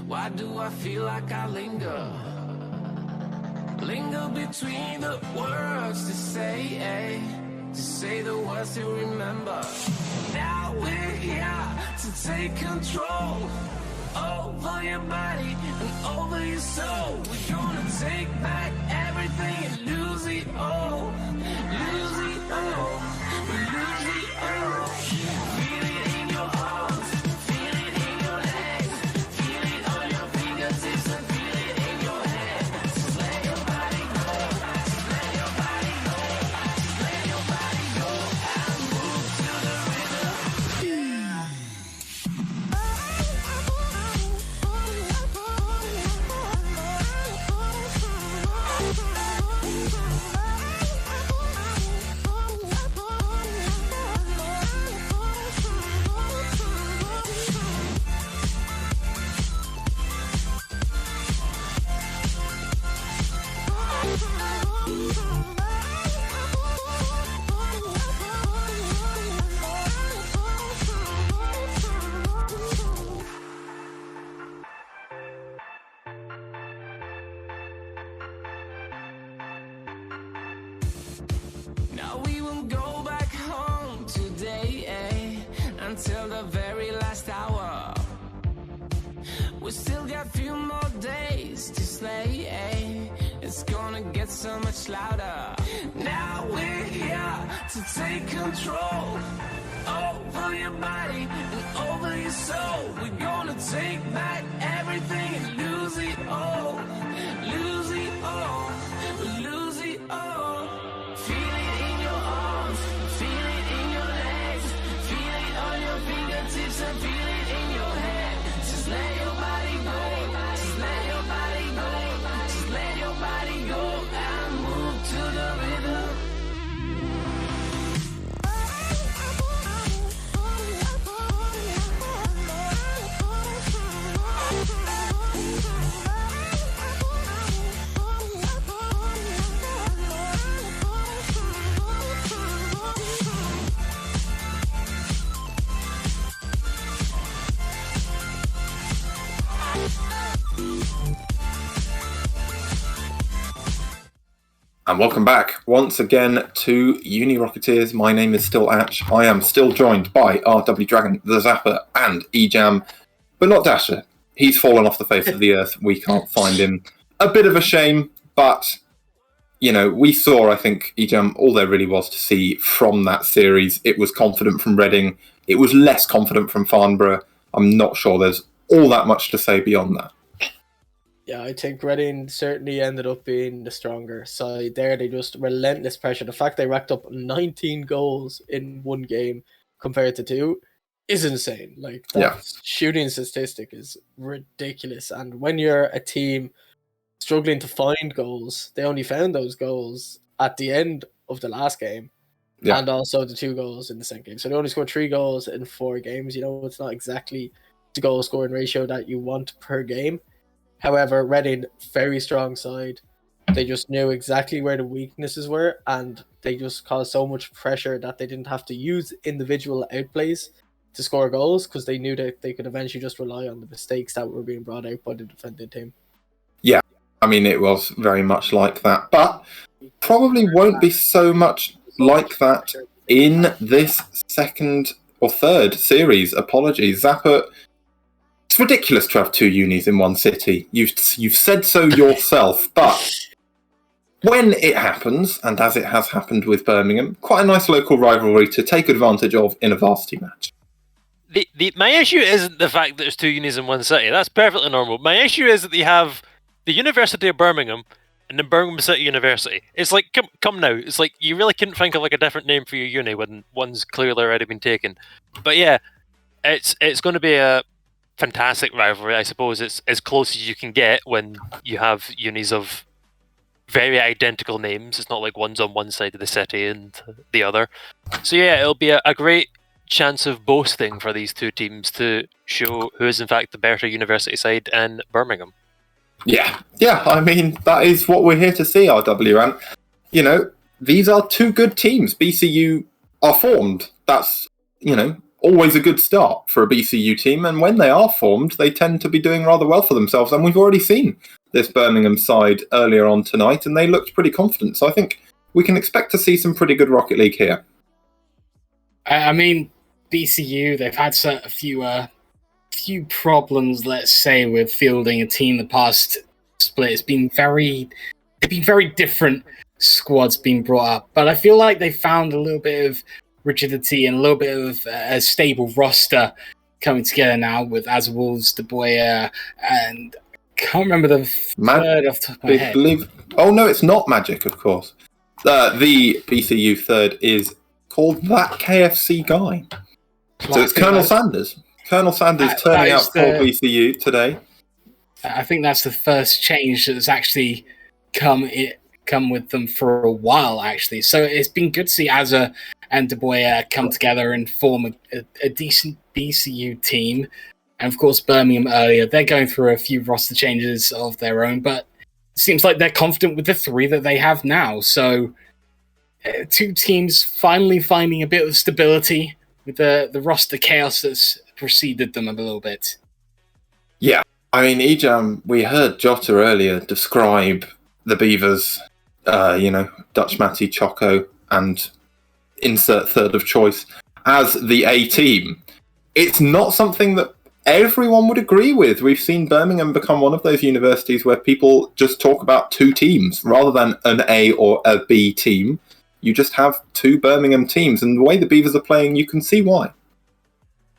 Why do I feel like I linger? Linger between the words to say the words to remember. Now we're here to take control over your body and over your soul. We're gonna take back everything and lose it all. Lose it all. Lose it all. Feel it in your arms. Feel it in your legs. Feel it on your fingertips and feel it in your head. Just let your body go. Just let your body go. Just let your body go and move to the rhythm. Now we won't go back home today, until the very last hour. sleigh. It's gonna get so much louder. Now we're here to take control over your body and over your soul. We're gonna take back everything and lose it all. Lose it all. Lose it all. Feel it in your arms. Feel it in your legs. Feel it on your fingertips and feel it in your head. Just let your body go. Just let your body go. Just let your body go and move to the rhythm.
And welcome back once again to Uni Rocketeers. My name is still Atch. I am still joined by RW Dragon, the Zapper, and Ejam, but not Dasher. He's fallen off the face of the earth. We can't find him. A bit of a shame, but, you know, we saw, I think, Ejam, all there really was to see from that series. It was confident from Reading. It was less confident from Farnborough. I'm not sure there's all that much to say beyond that.
Yeah, I think Reading certainly ended up being the stronger side there. They just relentless pressure. The fact they racked up 19 goals in one game compared to 2 is insane. Like, that shooting statistic is ridiculous. And when you're a team struggling to find goals, they only found those goals at the end of the last game. Yeah. And also the 2 goals in the second game. So they only scored 3 goals in 4 games. You know, it's not exactly the goal scoring ratio that you want per game. However, Reading, very strong side. They just knew exactly where the weaknesses were, and they just caused so much pressure that they didn't have to use individual outplays to score goals, because they knew that they could eventually just rely on the mistakes that were being brought out by the defending team.
Yeah, I mean, it was very much like that, but probably won't be so much like that in this second or third series. Apologies, Zapper. It's ridiculous to have 2 unis in one city. You've said so yourself, but when it happens, and as it has happened with Birmingham, quite a nice local rivalry to take advantage of in a varsity match.
My issue isn't the fact that there's 2 unis in one city. That's perfectly normal. My issue is that you have the University of Birmingham and then Birmingham City University. It's like, come now. It's like, you really couldn't think of like a different name for your uni when one's clearly already been taken. But yeah, it's going to be a fantastic rivalry. I suppose it's as close as you can get when you have unis of very identical names. It's not like one's on one side of the city and the other. So yeah, it'll be a great chance of boasting for these 2 teams to show who is in fact the better university side in Birmingham. Yeah,
I mean, that is what we're here to see, RW. And, you know, these are 2 good teams. BCU are formed. That's, you know, always a good start for a BCU team, and when they are formed, they tend to be doing rather well for themselves, and we've already seen this Birmingham side earlier on tonight, and they looked pretty confident, so I think we can expect to see some pretty good Rocket League here.
I mean, BCU, they've had a few problems, let's say, with fielding a team the past split. They've been very different squads being brought up, but I feel like they found a little bit of rigidity and a little bit of a stable roster coming together now with Azwolves, De Boer, and I can't remember the third off the top of my head.
Oh no, it's not Magic, of course. The BCU third is called That KFC Guy. So it's Colonel Sanders. Colonel Sanders turning out for BCU today.
I think that's the first change that's actually come with them for a while, actually. So it's been good to see Azza and De Boer come together and form a decent BCU team. And of course, Birmingham earlier, they're going through a few roster changes of their own, but it seems like they're confident with the 3 that they have now. So 2 teams finally finding a bit of stability with the roster chaos that's preceded them a little bit.
Yeah, I mean, Ejam, we heard Jota earlier describe the Beavers, Dutch Matty, Choco, and insert third of choice as the A team. It's not something that everyone would agree with. We've seen Birmingham become one of those universities where people just talk about two teams rather than an A or a B team. You just have two Birmingham teams, and the way the Beavers are playing, you can see why.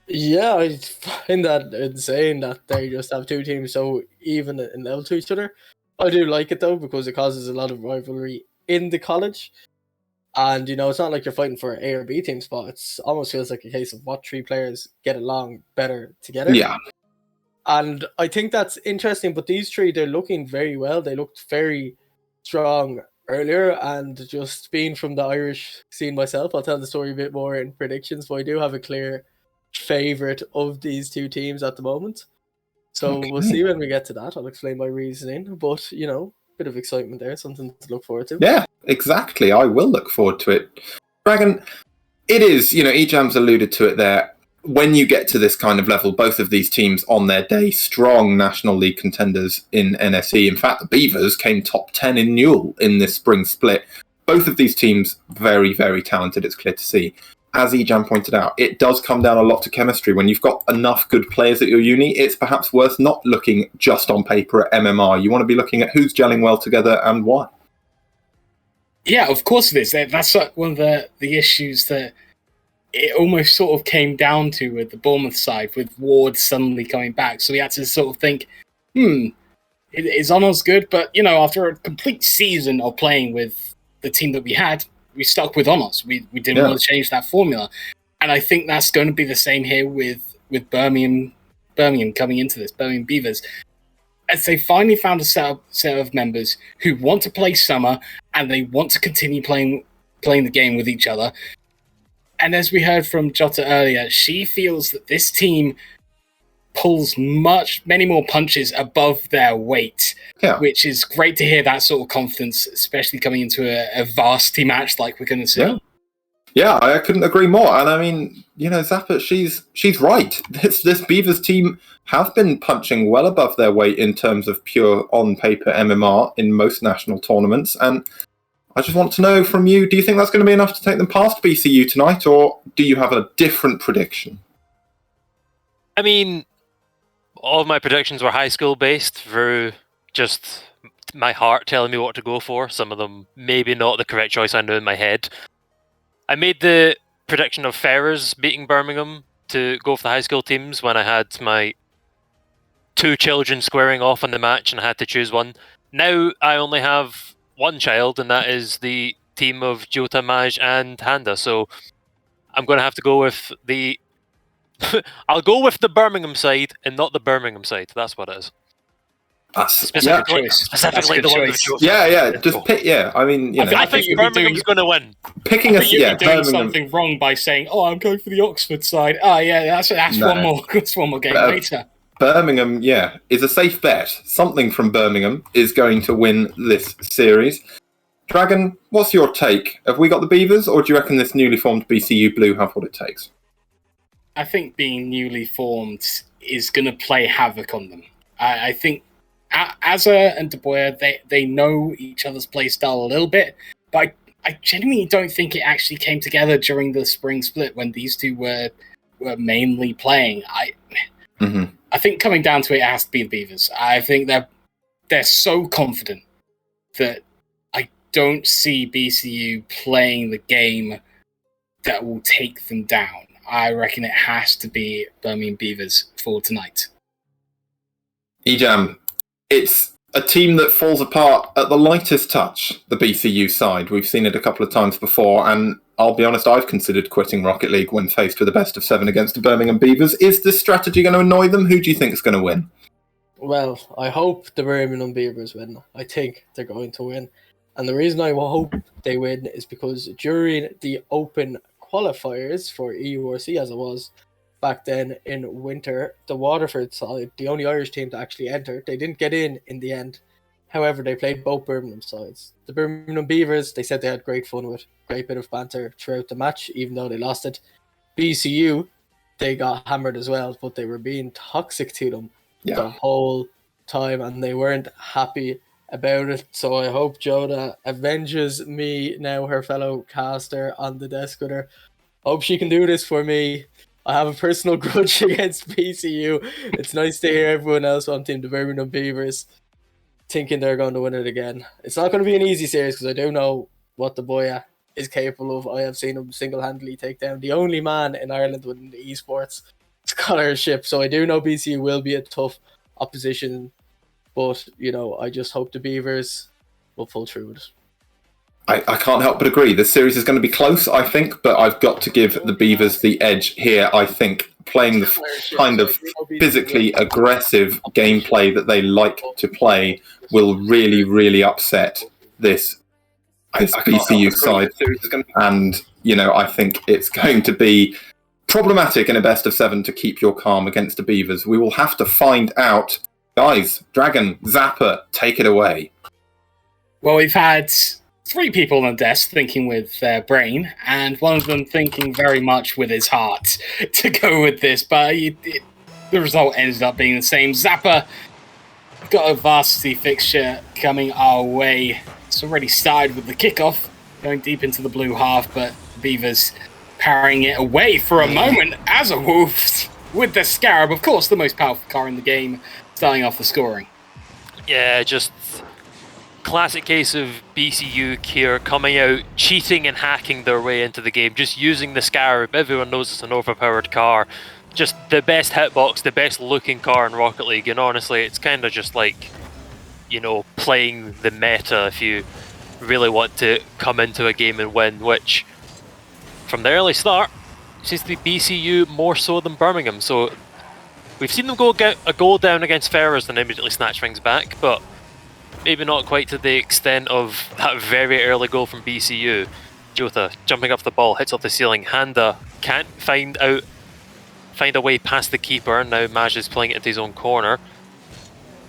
Yeah, I find that insane that they just have two teams so even in level to each other. I do like it though because it causes a lot of rivalry in the college. And it's not like you're fighting for an A or B team spot. It's almost feels like a case of what three players get along better together.
Yeah.
And I think that's interesting. But these three, they're looking very well. They looked very strong earlier. And just being from the Irish scene myself, I'll tell the story a bit more in predictions. But I do have a clear favourite of these two teams at the moment. So we'll see when we get to that. I'll explain my reasoning. But, bit of excitement there, something to look forward to.
Yeah, exactly. I will look forward to it. Dragon, it is, Ejam's alluded to it there. When you get to this kind of level, both of these teams on their day, strong National League contenders in NSE. In fact, the Beavers came top 10 in Newell in this spring split. Both of these teams, very, very talented, it's clear to see. As Ejam pointed out, it does come down a lot to chemistry. When you've got enough good players at your uni, it's perhaps worth not looking just on paper at MMR. You want to be looking at who's gelling well together and why.
Yeah, of course it is. That's one of the issues that it almost sort of came down to with the Bournemouth side, with Ward suddenly coming back. So we had to sort of think, is Honours good? But, after a complete season of playing with the team that we had, we stuck with Honours. We didn't want to change that formula. And I think that's going to be the same here with Birmingham coming into this, Birmingham Beavers. As they finally found a set of members who want to play summer and they want to continue playing the game with each other. And as we heard from Jota earlier, she feels that this team pulls many more punches above their weight, which is great to hear that sort of confidence, especially coming into a varsity match like we're going to see.
Yeah, I couldn't agree more. And I mean, Zappa, she's right. This Beavers team have been punching well above their weight in terms of pure on-paper MMR in most national tournaments. And I just want to know from you, do you think that's going to be enough to take them past BCU tonight, or do you have a different prediction?
I mean, all of my predictions were high school based through just my heart telling me what to go for. Some of them maybe not the correct choice I know in my head. I made the prediction of Ferrers beating Birmingham to go for the high school teams when I had my two children squaring off on the match and I had to choose one. Now I only have one child, and that is the team of Jota, Maj, and Handa. So I'm going to have to go with the... I'll go with the Birmingham side and not the Birmingham side. That's what it is. Specifically the one with Jota.
Yeah. Just pick. Yeah, I mean,
I think Birmingham's going to win.
Picking
you'd be doing something wrong by saying, "Oh, I'm going for the Oxford side." Oh, yeah, that's one more. That's one more game later.
Birmingham, is a safe bet. Something from Birmingham is going to win this series. Dragon, what's your take? Have we got the Beavers, or do you reckon this newly formed BCU Blue have what it takes?
I think being newly formed is going to play havoc on them. I think Azza and De Boer, they know each other's play style a little bit, but I genuinely don't think it actually came together during the spring split when these two were mainly playing. I think coming down to it has to be the Beavers. I think they're so confident that I don't see BCU playing the game that will take them down. I reckon it has to be Birmingham Beavers for tonight.
Ejam, it's a team that falls apart at the lightest touch, the BCU side. We've seen it a couple of times before, and I'll be honest, I've considered quitting Rocket League when faced with a best of 7 against the Birmingham Beavers. Is this strategy going to annoy them? Who do you think is going to win?
Well, I hope the Birmingham Beavers win. I think they're going to win. And the reason I hope they win is because during the open qualifiers for EURC, as it was back then in winter, the Waterford side, the only Irish team to actually enter, they didn't get in the end. However, they played both Birmingham sides. The Birmingham Beavers, they said they had great fun with, great bit of banter throughout the match, even though they lost it. BCU, they got hammered as well, but they were being toxic to them the whole time, and they weren't happy about it. So I hope Joda avenges me now, her fellow caster on the desk with her. Hope she can do this for me. I have a personal grudge against PCU. It's nice to hear everyone else on Team the Birmingham Beavers thinking they're going to win it again. It's not going to be an easy series because I do know what the boy is capable of. I have seen him single-handedly take down the only man in Ireland winning the esports scholarship. So I do know BCU will be a tough opposition, but I just hope the Beavers will pull through it.
I can't help but agree. This series is going to be close, I think, but I've got to give the Beavers the edge here. I think playing the kind of physically aggressive gameplay that they like to play will really, really upset this BCU side. And, I think it's going to be problematic in a best of 7 to keep your calm against the Beavers. We will have to find out. Guys, Dragon, Zapper, take it away.
Well, we've had 3 people on the desk thinking with their brain, and one of them thinking very much with his heart to go with this, but the result ended up being the same. Zappa got a Varsity fixture coming our way. It's already started with the kickoff, going deep into the blue half, but Beavers parrying it away for a moment as a Wolves with the Scarab, of course, the most powerful car in the game, starting off the scoring.
Yeah, just classic case of BCU here coming out, cheating and hacking their way into the game, just using the Scarab. Everyone knows it's an overpowered car. Just the best hitbox, the best looking car in Rocket League, and honestly, it's kind of just like, playing the meta if you really want to come into a game and win, which, from the early start, seems to be BCU more so than Birmingham. So we've seen them get a goal down against Ferrers and immediately snatch things back, but maybe not quite to the extent of that very early goal from BCU. Jota jumping off the ball, hits off the ceiling. Handa can't find a way past the keeper. Now Maj is playing it into his own corner.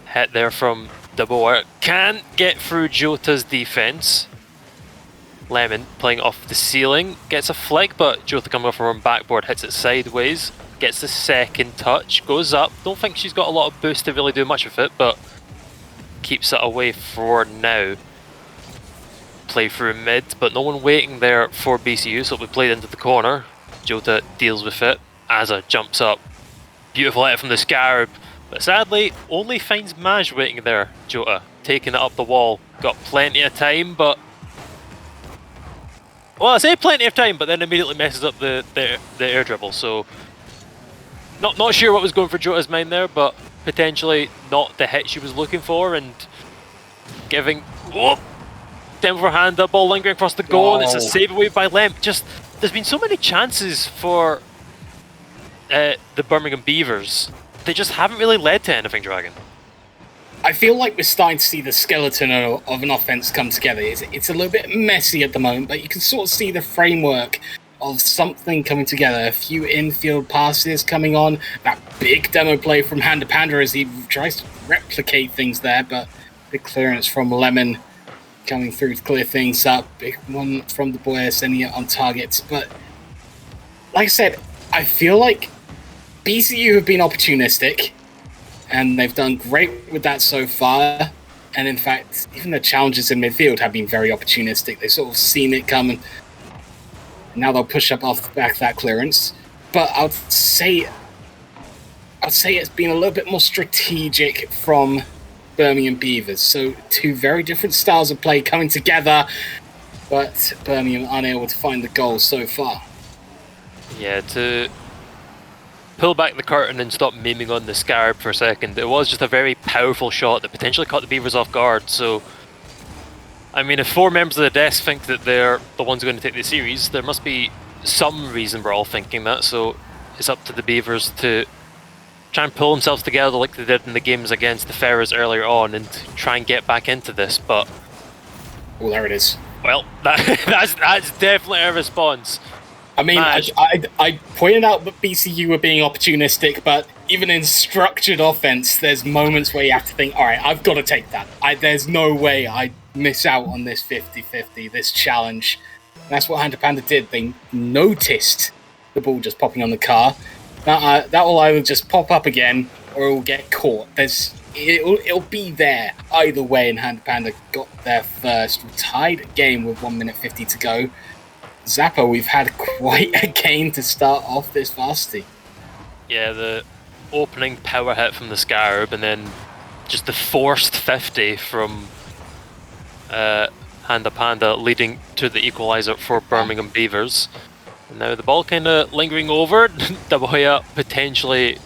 Hit there from De Boer. Can't get through Jota's defense. Lemon playing off the ceiling. Gets a flick, but Jota coming off her own backboard, hits it sideways. Gets the second touch. Goes up. Don't think she's got a lot of boost to really do much with it, but keeps it away for now. Play through mid, but no one waiting there for BCU, so we played into the corner. Jota deals with it. Azza jumps up. Beautiful hit from the Scarab, but sadly only finds Maj waiting there. Jota taking it up the wall. Got plenty of time, but I say plenty of time, but then immediately messes up the air dribble. So not sure what was going for Jota's mind there, but potentially not the hit she was looking for, and giving down for hand, that ball lingering across the goal, and it's a save away by Lem. Just there's been so many chances for the Birmingham Beavers. They just haven't really led to anything, Dragon.
I feel like we're starting to see the skeleton of an offense come together. It's a little bit messy at the moment, but you can sort of see the framework of something coming together. A few infield passes coming on. That big demo play from Handa Panda as he tries to replicate things there, but big clearance from Lemon coming through to clear things up. Big one from the boy sending it on targets. But like I said, I feel like BCU have been opportunistic, and they've done great with that so far. And in fact, even the challenges in midfield have been very opportunistic. They've sort of seen it coming. Now they'll push up off the back of that clearance. But I'd say it's been a little bit more strategic from Birmingham Beavers. So 2 very different styles of play coming together, but Birmingham unable to find the goal so far.
Yeah, to pull back the curtain and stop memeing on the Scarab for a second, it was just a very powerful shot that potentially caught the Beavers off guard. So I mean, if 4 members of the desk think that they're the ones going to take the series, there must be some reason we're all thinking that, so it's up to the Beavers to try and pull themselves together like they did in the games against the Ferrers earlier on and try and get back into this, but...
Oh, there it is.
Well, that's definitely a response.
I mean, I pointed out that BCU were being opportunistic, but even in structured offense, there's moments where you have to think, all right, I've got to take that. There's no way I miss out on this 50-50, this challenge. That's what Handa Panda did. They noticed the ball just popping on the car. That will either just pop up again or it will get caught. It'll be there either way, and Handa Panda got there first. Tied game with 1 minute 50 to go. Zappa, we've had quite a game to start off this Varsity.
Yeah, the opening power hit from the Scarab, and then just the forced 50 from Panda Panda, leading to the equaliser for Birmingham Beavers. And now the ball kind of lingering over, Daboya potentially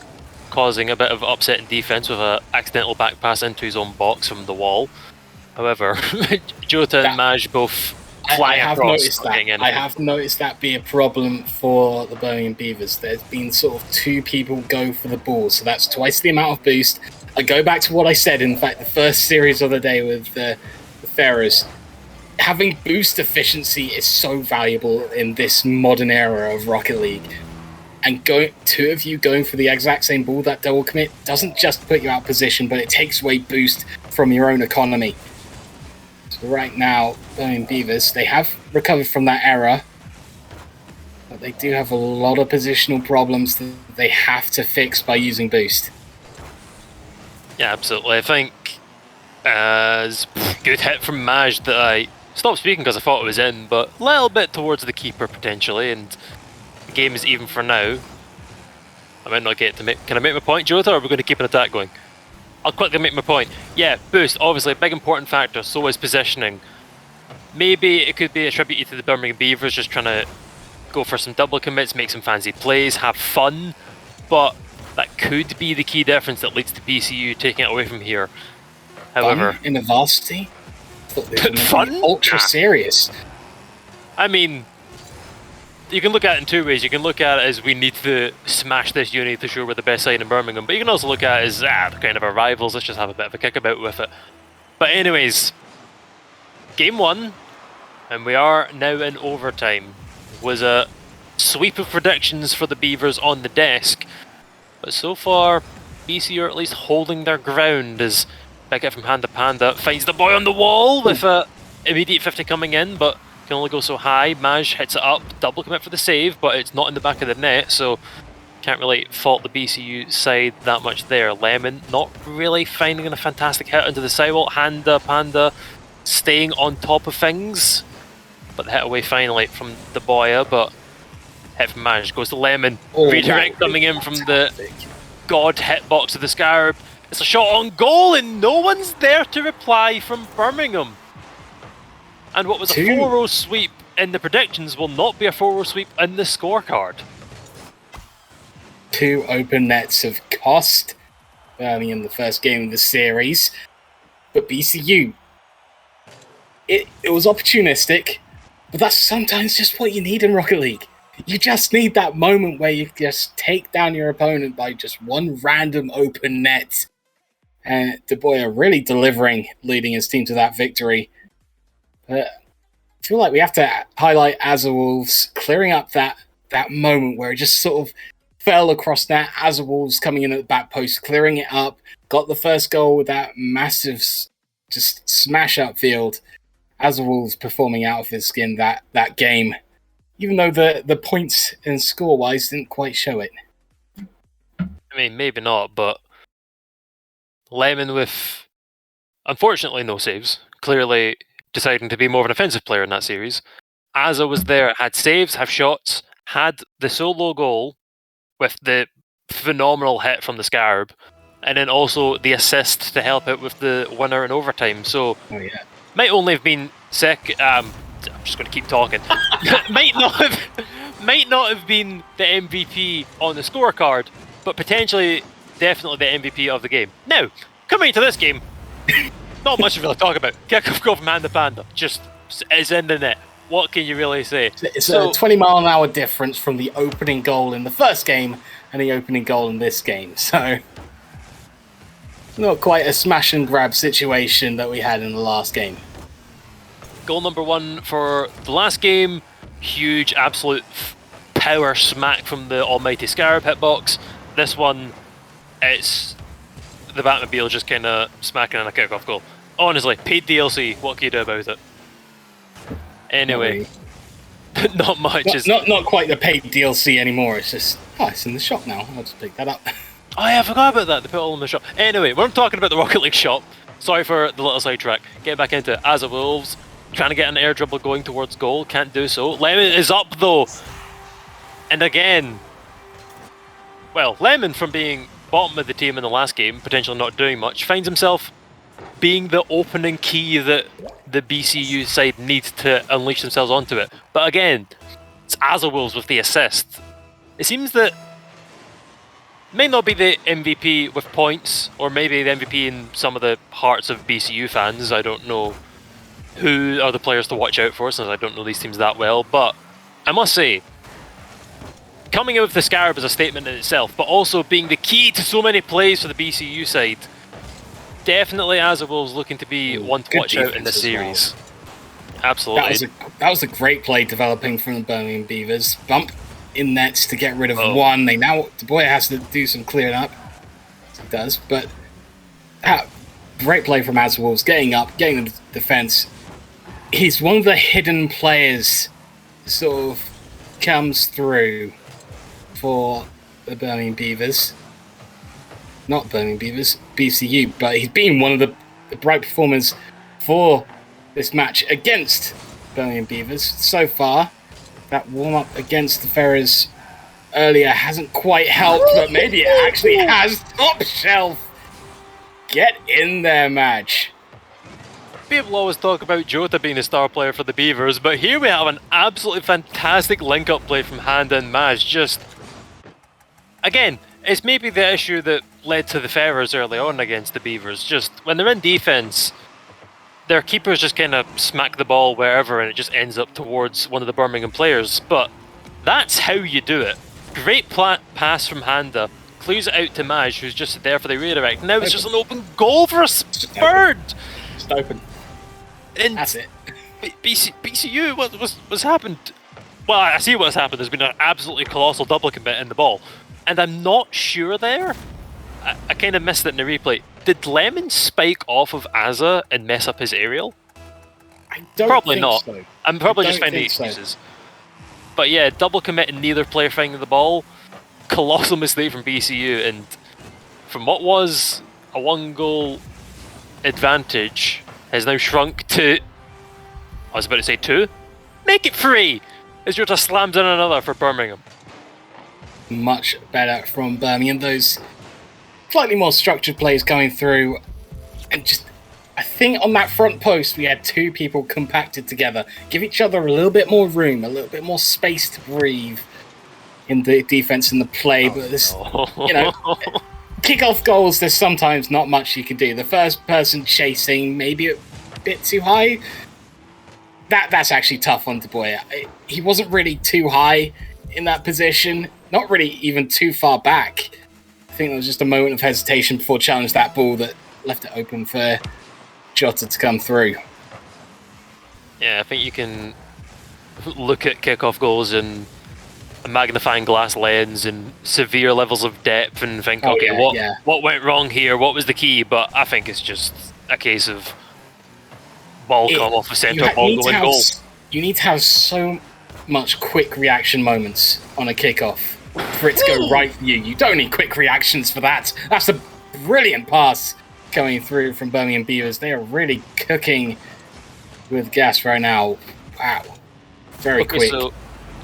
causing a bit of upset in defence with an accidental back pass into his own box from the wall. However, Jota and Maj both fly across.
I have noticed that be a problem for the Birmingham Beavers. There's been sort of 2 people go for the ball, so that's twice the amount of boost. I go back to what I said, in fact, the first series of the day with the Pharaohs. Having boost efficiency is so valuable in this modern era of Rocket League. And 2 of you going for the exact same ball, that double commit, doesn't just put you out of position, but it takes away boost from your own economy. So right now, Birmingham Beavers, they have recovered from that error, but they do have a lot of positional problems that they have to fix by using boost.
Yeah, absolutely. I think good hit from Maj that I stopped speaking because I thought it was in, but a little bit towards the keeper potentially, and the game is even for now. I might not get to make... Can I make my point, Jota, or are we going to keep an attack going? I'll quickly make my point. Yeah, boost, obviously a big important factor, so is positioning. Maybe it could be attributed to the Birmingham Beavers just trying to go for some double commits, make some fancy plays, have fun, but that could be the key difference that leads to BCU taking it away from here. However...
Fun in the Varsity?
Fun?
Ultra serious.
I mean, you can look at it in 2 ways. You can look at it as we need to smash this unit to show we're the best side in Birmingham, but you can also look at it as, they're kind of our rivals, let's just have a bit of a kickabout with it. But anyways, game 1, and we are now in overtime, was a sweep of predictions for the Beavers on the desk, but so far, BC are at least holding their ground as big hit from Panda Panda finds the boy on the wall with a immediate 50 coming in, but can only go so high. Maj hits it up, double commit for the save, but it's not in the back of the net, so can't really fault the BCU side that much there. Lemon not really finding a fantastic hit into the sidewall. Panda Panda staying on top of things, but the hit away finally from the Boya, but hit from Maj goes to Lemon. Redirect coming in from the god hitbox of the Scarab. It's a shot on goal and no one's there to reply from Birmingham. And what was a 4-row sweep in the predictions will not be a 4-row sweep in the scorecard.
2 open nets have cost Birmingham the first game of the series. But BCU, it was opportunistic, but that's sometimes just what you need in Rocket League. You just need that moment where you just take down your opponent by just one random open net. And Daboya really delivering, leading his team to that victory. I feel like we have to highlight Azerwolves clearing up that moment where it just sort of fell across net. Azerwolves coming in at the back post, clearing it up, got the first goal with that massive just smash up field. Azerwolves performing out of his skin that game, even though the points and score-wise didn't quite show it.
I mean, maybe not, but Lemon with, unfortunately, no saves, clearly deciding to be more of an offensive player in that series. Azza was there, had saves, had shots, had the solo goal with the phenomenal hit from the Scarab, and then also the assist to help out with the winner in overtime. So, might only have been sick. I'm just going to keep talking. might not have been the MVP on the scorecard, but potentially, definitely the MVP of the game. Now, coming into this game, not much to really talk about. Kick-off goal from Panda Panda. Just is in the net. What can you really say?
It's a 20-mile-an-hour difference from the opening goal in the first game and the opening goal in this game. So, not quite a smash-and-grab situation that we had in the last game.
Goal number 1 for the last game. Huge, absolute power smack from the almighty Scarab hitbox. This one, it's the Batmobile just kind of smacking in a kick-off goal. Honestly, paid DLC, what can you do about it? Anyway, not much.
Not quite the paid DLC anymore, it's just, it's in the shop now, I'll just pick that up.
Oh yeah, I forgot about that, they put it all in the shop. Anyway, when I'm talking about the Rocket League shop, sorry for the little sidetrack, getting back into it. Azerwolves, trying to get an air dribble going towards goal, can't do so. Lemon is up though, and again, well, Lemon from being bottom of the team in the last game, potentially not doing much, finds himself being the opening key that the BCU side needs to unleash themselves onto it. But again, it's Azawils with the assist. It seems that may not be the MVP with points, or maybe the MVP in some of the hearts of BCU fans. I don't know who are the players to watch out for, since I don't know these teams that well. But I must say, coming out with the Scarab is a statement in itself, but also being the key to so many plays for the BCU side. Definitely Azawils looking to be one to watch out in the series. Well. Absolutely.
That was a great play developing from the Birmingham Beavers. Bump in nets to get rid of one. Dubois has to do some clearing up. As he does, but great play from Azawils, getting up, getting the defense. He's one of the hidden players sort of comes through for the Birmingham Beavers. Not Birmingham Beavers, BCU, but he's been one of the bright performers for this match against Birmingham Beavers. So far, that warm-up against the Ferrers earlier hasn't quite helped, but maybe it actually has. Top shelf! Get in there, Madge.
People always talk about Jota being a star player for the Beavers, but here we have an absolutely fantastic link-up play from Hand and Maj. Just, again, it's maybe the issue that led to the Ferrers early on against the Beavers. Just, when they're in defense, their keepers just kind of smack the ball wherever and it just ends up towards one of the Birmingham players. But that's how you do it. Great pass from Handa. Clears it out to Maj, who's just there for the redirect. Now it's just an open goal for a Spurred!
Just open.
And
that's it.
BCU, what's happened? Well, I see what's happened. There's been an absolutely colossal double commit in the ball. And I'm not sure there. I kind of missed it in the replay. Did Lemon spike off of Azza and mess up his aerial?
I don't
Probably
think
not.
So.
I'm probably just finding excuses. But yeah, double commit and neither player finding the ball. Colossal mistake from BCU, and from what was a 1-goal advantage has now shrunk to, I was about to say 2. Make it 3! As Jota slams in another for Birmingham.
Much better from Birmingham. Those slightly more structured plays coming through, and just, I think on that front post we had 2 people compacted together. Give each other a little bit more room, a little bit more space to breathe in the defense and the play. But this, kick-off goals, there's sometimes not much you can do. The first person chasing, maybe a bit too high. That's actually tough on Dubois. He wasn't really too high in that position, not really even too far back. I think there was just a moment of hesitation before challenging that ball that left it open for Jota to come through.
Yeah, I think you can look at kick-off goals in a magnifying glass lens and severe levels of depth and think, what went wrong here? What was the key? But I think it's just a case of ball come off the centre, ball going goal.
You need to have so much quick reaction moments on a kickoff for it to go right for you. You don't need quick reactions for that. That's a brilliant pass coming through from Birmingham Beavers. They are really cooking with gas right now. Wow. Very quick.
So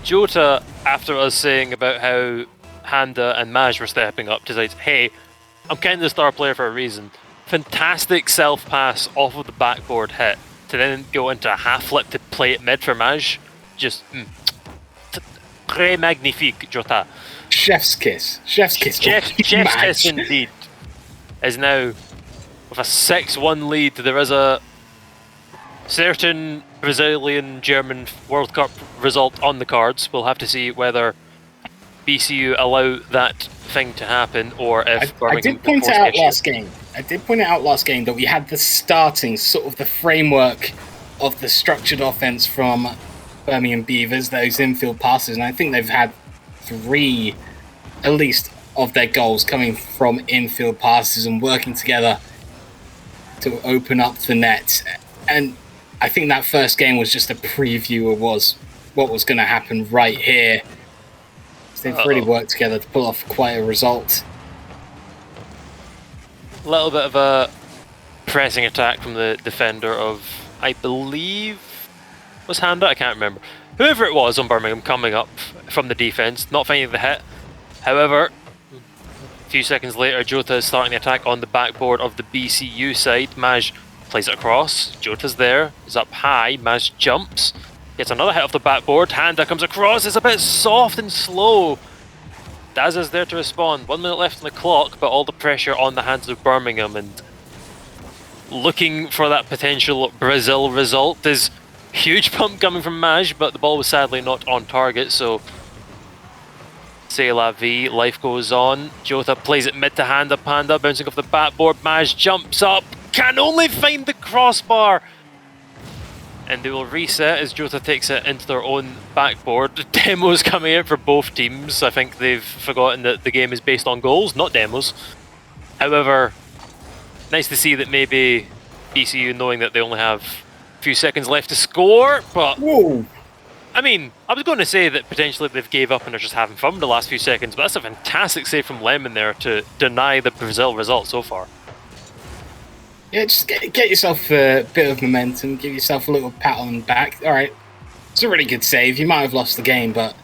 Jota, after us saying about how Handa and Maj were stepping up, decides, hey, I'm kind of the star player for a reason. Fantastic self-pass off of the backboard hit to then go into a half-flip to play it mid for Maj. Just, très magnifique, Jota.
Chef's kiss. Chef's kiss.
Chef's kiss indeed. Is now, with a 6-1 lead, there is a certain Brazilian-German World Cup result on the cards. We'll have to see whether BCU allow that thing to happen, or if
I did point it out last game. I did point it out last game that we had the starting, sort of the framework of the structured offense from Birmingham Beavers, those infield passes, and I think they've had 3, at least, of their goals coming from infield passes and working together to open up the net. And I think that first game was just a preview of what was going to happen right here. So they've really worked together to pull off quite a result.
A little bit of a pressing attack from the defender of, I believe, was Handa? I can't remember. Whoever it was on Birmingham coming up from the defense, not finding the hit. However, a few seconds later, Jota is starting the attack on the backboard of the BCU side. Maj plays it across. Jota's there. Is up high. Maj jumps. Gets another hit off the backboard. Handa comes across. It's a bit soft and slow. Daz is there to respond. 1 minute left on the clock, but all the pressure on the hands of Birmingham, and looking for that potential Brazil result. Is huge pump coming from Maj, but the ball was sadly not on target, so c'est la vie, life goes on. Jota plays it mid to Handa Panda, bouncing off the backboard. Maj jumps up, can only find the crossbar, and they will reset as Jota takes it into their own backboard. Demos coming out for both teams. I think they've forgotten that the game is based on goals, not demos. However, nice to see that maybe BCU, knowing that they only have a few seconds left to score, but
Whoa!
I mean, I was going to say that potentially they've gave up and are just having fun with the last few seconds, but that's a fantastic save from Lemon there to deny the Brazil result so far.
Yeah, just get yourself a bit of momentum, give yourself a little pat on the back. All right, it's a really good save. You might have lost the game, but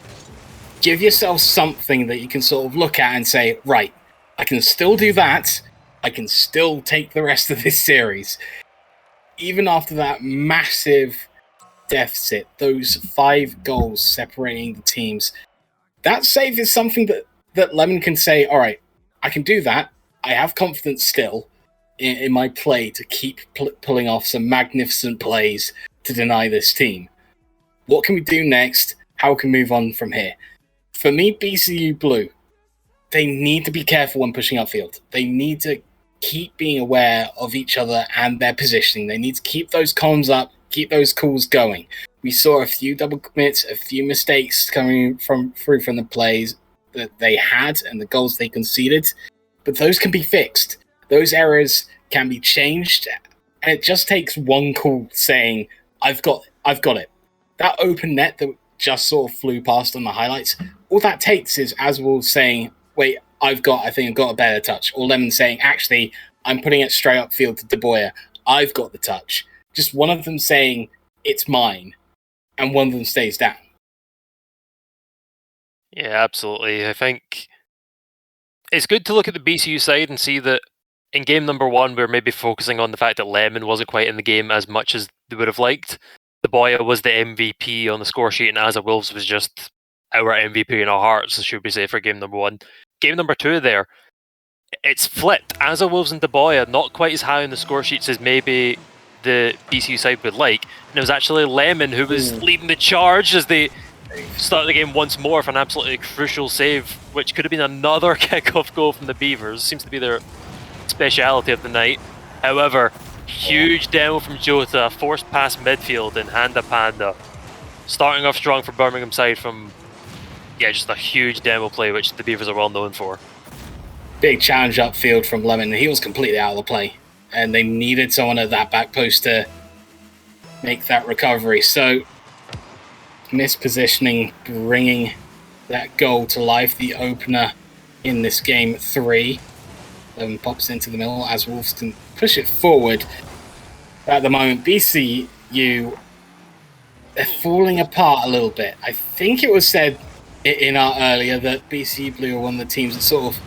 give yourself something that you can sort of look at and say, right, I can still do that. I can still take the rest of this series. Even after that massive deficit, those 5 goals separating the teams, that save is something that Lemon can say, all right, I can do that. I have confidence still in my play to keep pulling off some magnificent plays to deny this team. What can we do next? How can we move on from here? For me, BCU Blue, they need to be careful when pushing upfield. They need to keep being aware of each other and their positioning. They need to keep those comms up, keep those calls going. We saw a few double commits, a few mistakes coming through from the plays that they had and the goals they conceded, but those can be fixed. Those errors can be changed, and it just takes one call saying, I've got it. That open net that just sort of flew past on the highlights, all that takes is Aswell saying, wait, I think I've got a better touch. Or Lemon saying, actually, I'm putting it straight upfield to De Boer. I've got the touch. Just one of them saying, it's mine, and one of them stays down.
Yeah, absolutely. I think it's good to look at the BCU side and see that in game number 1, we're maybe focusing on the fact that Lemon wasn't quite in the game as much as they would have liked. De Boer was the MVP on the score sheet, and Asa Wolves was just our MVP in our hearts, should we say, for game number 1. Game number 2 there, it's flipped. Asa Wolves and De Boer not quite as high on the score sheets as maybe the BCU side would like, and it was actually Lemon who was leading the charge as they start the game once more for an absolutely crucial save, which could have been another kickoff goal from the Beavers. Seems to be their speciality of the night. However, huge demo from Jota, forced past midfield and Handa Panda. Starting off strong for Birmingham side from, just a huge demo play, which the Beavers are well known for.
Big challenge upfield from Lemon. He was completely out of the play, and they needed someone at that back post to make that recovery. So, mispositioning, bringing that goal to life, the opener in this game 3. Pops into the middle as Wolves can push it forward. At the moment, BCU, they're falling apart a little bit. I think it was said in our earlier that BCU Blue are one of the teams that sort of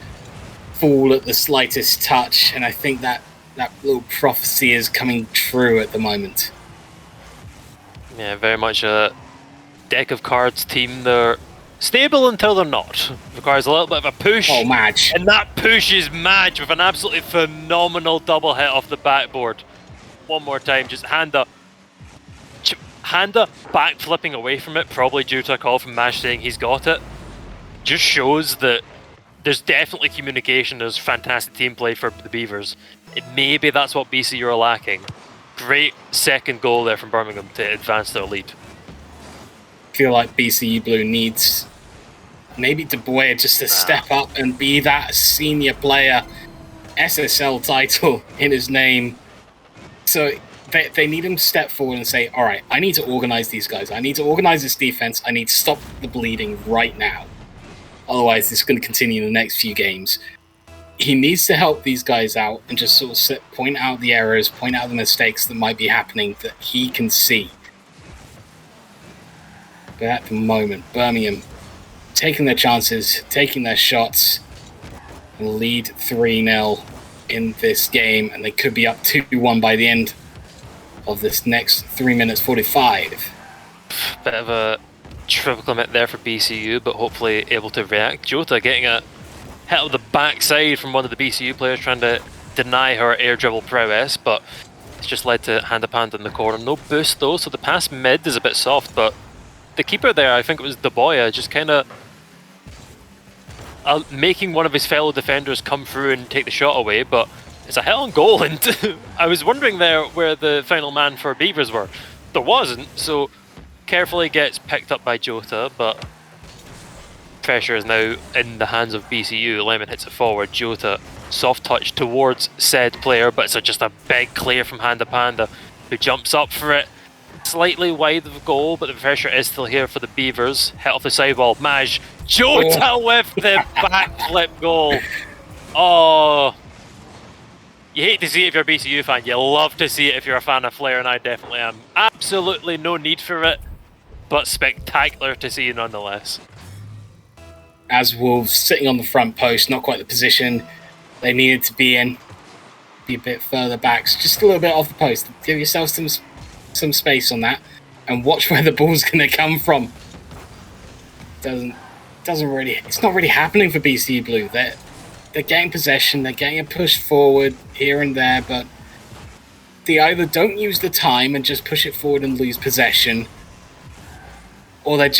fall at the slightest touch, and I think that little prophecy is coming true at the moment.
Yeah, very much a deck of cards team. They're stable until they're not. Requires a little bit of a push.
Oh, Madge.
And that push is Madge with an absolutely phenomenal double hit off the backboard. One more time, just Handa backflipping away from it, probably due to a call from Madge saying he's got it. Just shows that there's definitely communication, there's fantastic team play for the Beavers. Maybe that's what BCU are lacking. Great second goal there from Birmingham to advance their lead.
I feel like BCU Blue needs maybe De Boer just to step up and be that senior player, SSL title in his name. So they need him to step forward and say, all right, I need to organize these guys. I need to organize this defense. I need to stop the bleeding right now. Otherwise, this is going to continue in the next few games. He needs to help these guys out and just sort of point out the errors, point out the mistakes that might be happening that he can see. But at the moment, Birmingham taking their chances, taking their shots, and lead 3-0 in this game, and they could be up 2-1 by the end of this next 3 minutes 45.
Bit of a triple commit there for BCU, but hopefully able to react. Jota getting a hit of the backside from one of the BCU players trying to deny her air dribble prowess, but it's just led to hand up hand in the corner. No boost though, so the pass mid is a bit soft, but the keeper there, I think it was Deboya, just kind of making one of his fellow defenders come through and take the shot away, but it's a hit on goal, and I was wondering there where the final man for Beavers were. There wasn't, so carefully gets picked up by Jota, but pressure is now in the hands of BCU. Lemon hits it forward. Jota, soft touch towards said player, but it's just a big clear from Handa Panda, who jumps up for it. Slightly wide of goal, but the pressure is still here for the Beavers. Hit off the sidewall. Maj, Jota with the backflip goal. Oh, you hate to see it if you're a BCU fan. You love to see it if you're a fan of Flair, and I definitely am. Absolutely no need for it, but spectacular to see nonetheless.
As Wolves sitting on the front post, not quite the position they needed to be in. Be a bit further back, so just a little bit off the post. Give yourself some space on that, and watch where the ball's going to come from. It's not really happening for BC Blue. They're getting possession, they're getting a push forward here and there, but they either don't use the time and just push it forward and lose possession, or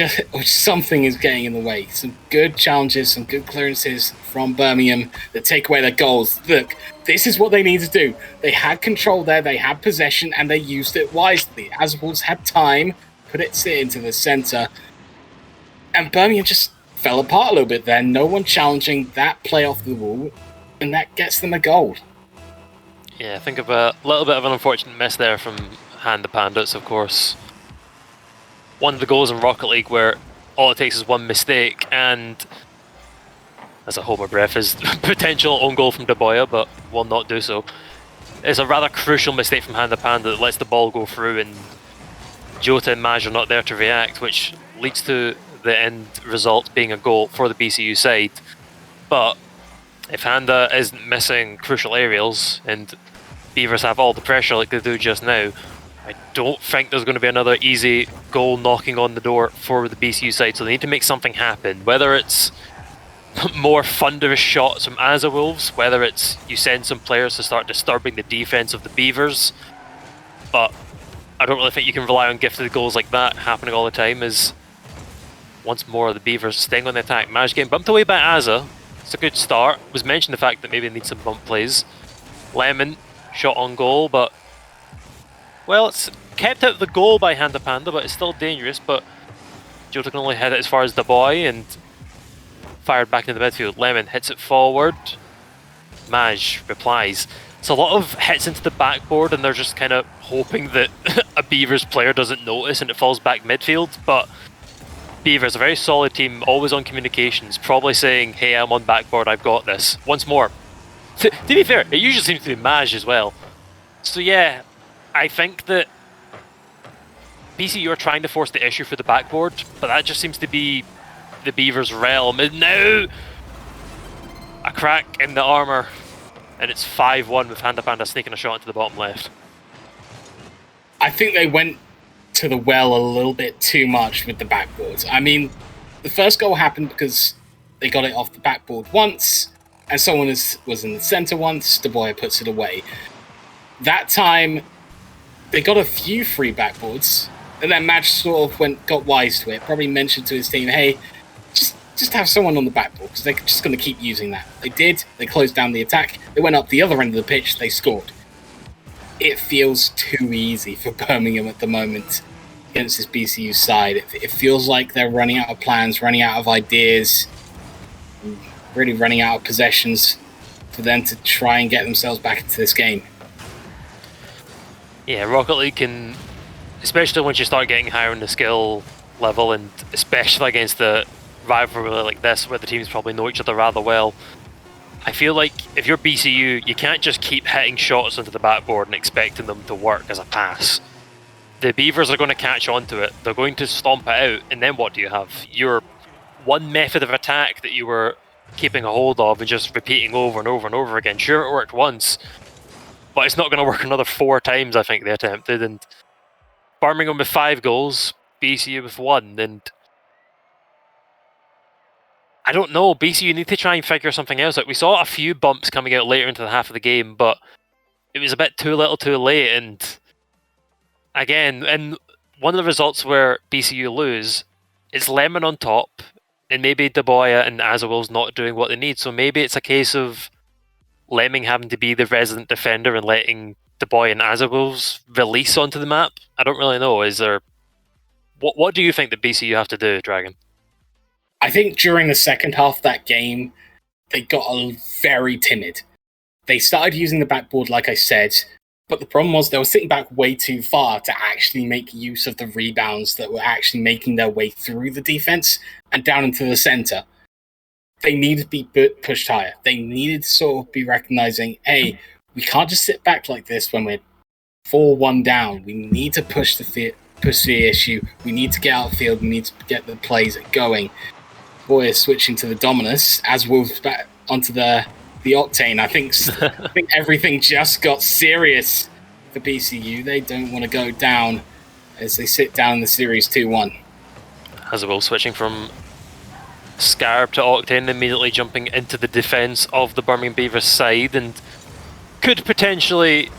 something is getting in the way. Some good challenges, some good clearances from Birmingham that take away their goals. Look, this is what they need to do. They had control there, they had possession, and they used it wisely. As Wolves had time, put it into the centre, and Birmingham just fell apart a little bit there. No one challenging that play off the wall, and that gets them a goal.
Yeah, I think of a little bit of an unfortunate miss there from Hand the Pandits, of course. One of the goals in Rocket League where all it takes is one mistake, and as a homer breath is potential own goal from Deboya, but will not do so. It's a rather crucial mistake from Hand the Panda that lets the ball go through, and Jota and Maj are not there to react, which leads to the end result being a goal for the BCU side. But if Handa isn't missing crucial aerials and Beavers have all the pressure like they do just now, I don't think there's going to be another easy goal knocking on the door for the BCU side, so they need to make something happen. Whether it's more thunderous shots from Azza Wolves, whether it's you send some players to start disturbing the defense of the Beavers, but I don't really think you can rely on gifted goals like that happening all the time, as once more the Beavers staying on the attack. Maj getting bumped away by Azza. It's a good start. Was mentioned the fact that maybe they need some bump plays. Lemon, shot on goal, but well, it's kept out of the goal by Handa Panda, but it's still dangerous. But Jota can only hit it as far as the boy and fired back into the midfield. Lemon hits it forward. Maj replies. It's a lot of hits into the backboard, and they're just kind of hoping that a Beavers player doesn't notice and it falls back midfield. But Beavers, a very solid team, always on communications, probably saying, hey, I'm on backboard, I've got this. Once more. To be fair, it usually seems to be Maj as well. So yeah, I think that BCU are trying to force the issue for the backboard, but that just seems to be the Beavers' realm. And now, a crack in the armour, and it's 5-1 with Handa Panda sneaking a shot into the bottom left.
I think they went to the well a little bit too much with the backboard. I mean, the first goal happened because they got it off the backboard once, and someone was in the centre once. Deboya puts it away. That time, they got a few free backboards, and then Maj sort of got wise to it. Probably mentioned to his team, "Hey, just have someone on the backboard because they're just going to keep using that." They did. They closed down the attack. They went up the other end of the pitch. They scored. It feels too easy for Birmingham at the moment against this BCU side. It feels like they're running out of plans, running out of ideas, really running out of possessions for them to try and get themselves back into this game.
Yeah, Rocket League can, especially once you start getting higher in the skill level, and especially against the rivalry like this where the teams probably know each other rather well, I feel like if you're BCU, you can't just keep hitting shots into the backboard and expecting them to work as a pass. the Beavers are going to catch on to it. They're going to stomp it out, and then what do you have? Your one method of attack that you were keeping a hold of and just repeating over and over and over again. Sure, it worked once, but it's not going to work another 4 times, I think they attempted. And Birmingham with 5 goals, BCU with 1, and I don't know, BCU need to try and figure something else out. We saw a few bumps coming out later into the half of the game, but it was a bit too little too late, and again, and one of the results where BCU lose is Lemon on top, and maybe Deboya and Azawil's not doing what they need, so maybe it's a case of Lemming having to be the resident defender and letting Deboya and Azawil's release onto the map. I don't really know. Is there... What do you think that BCU have to do, Dragon?
I think during the second half of that game, they got very timid. They started using the backboard, like I said, but the problem was they were sitting back way too far to actually make use of the rebounds that were actually making their way through the defense and down into the center. They needed to be pushed higher. They needed to sort of be recognizing, hey, we can't just sit back like this when we're 4-1 down. We need to push the issue. We need to get outfield. We need to get the plays going. Boy is switching to the Dominus as Wolves back onto the Octane. I think everything just got serious for BCU. They don't want to go down as they sit down in the series 2-1.
Hazewell switching from Scarab to Octane, immediately jumping into the defence of the Birmingham Beavers side, and could potentially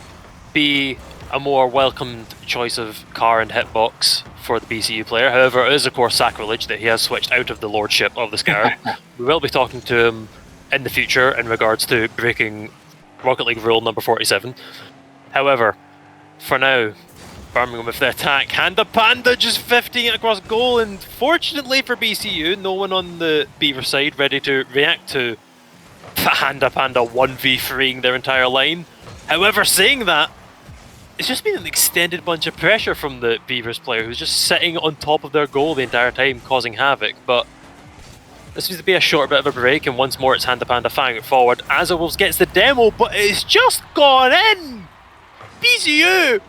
be a more welcomed choice of car and hitbox for the BCU player. However, it is of course sacrilege that he has switched out of the lordship of the Scarab. We will be talking to him in the future in regards to breaking Rocket League rule number 47. However, for now, Birmingham with the attack. Handa Panda just 15 across goal, and fortunately for BCU, no one on the Beaver side ready to react to the Handa Panda 1v3ing their entire line. However, saying that, it's just been an extended bunch of pressure from the Beavers player who's just sitting on top of their goal the entire time, causing havoc. But this seems to be a short bit of a break, and once more it's Handa Panda firing it forward. Azawolves gets the demo, but it's just gone in! BCU!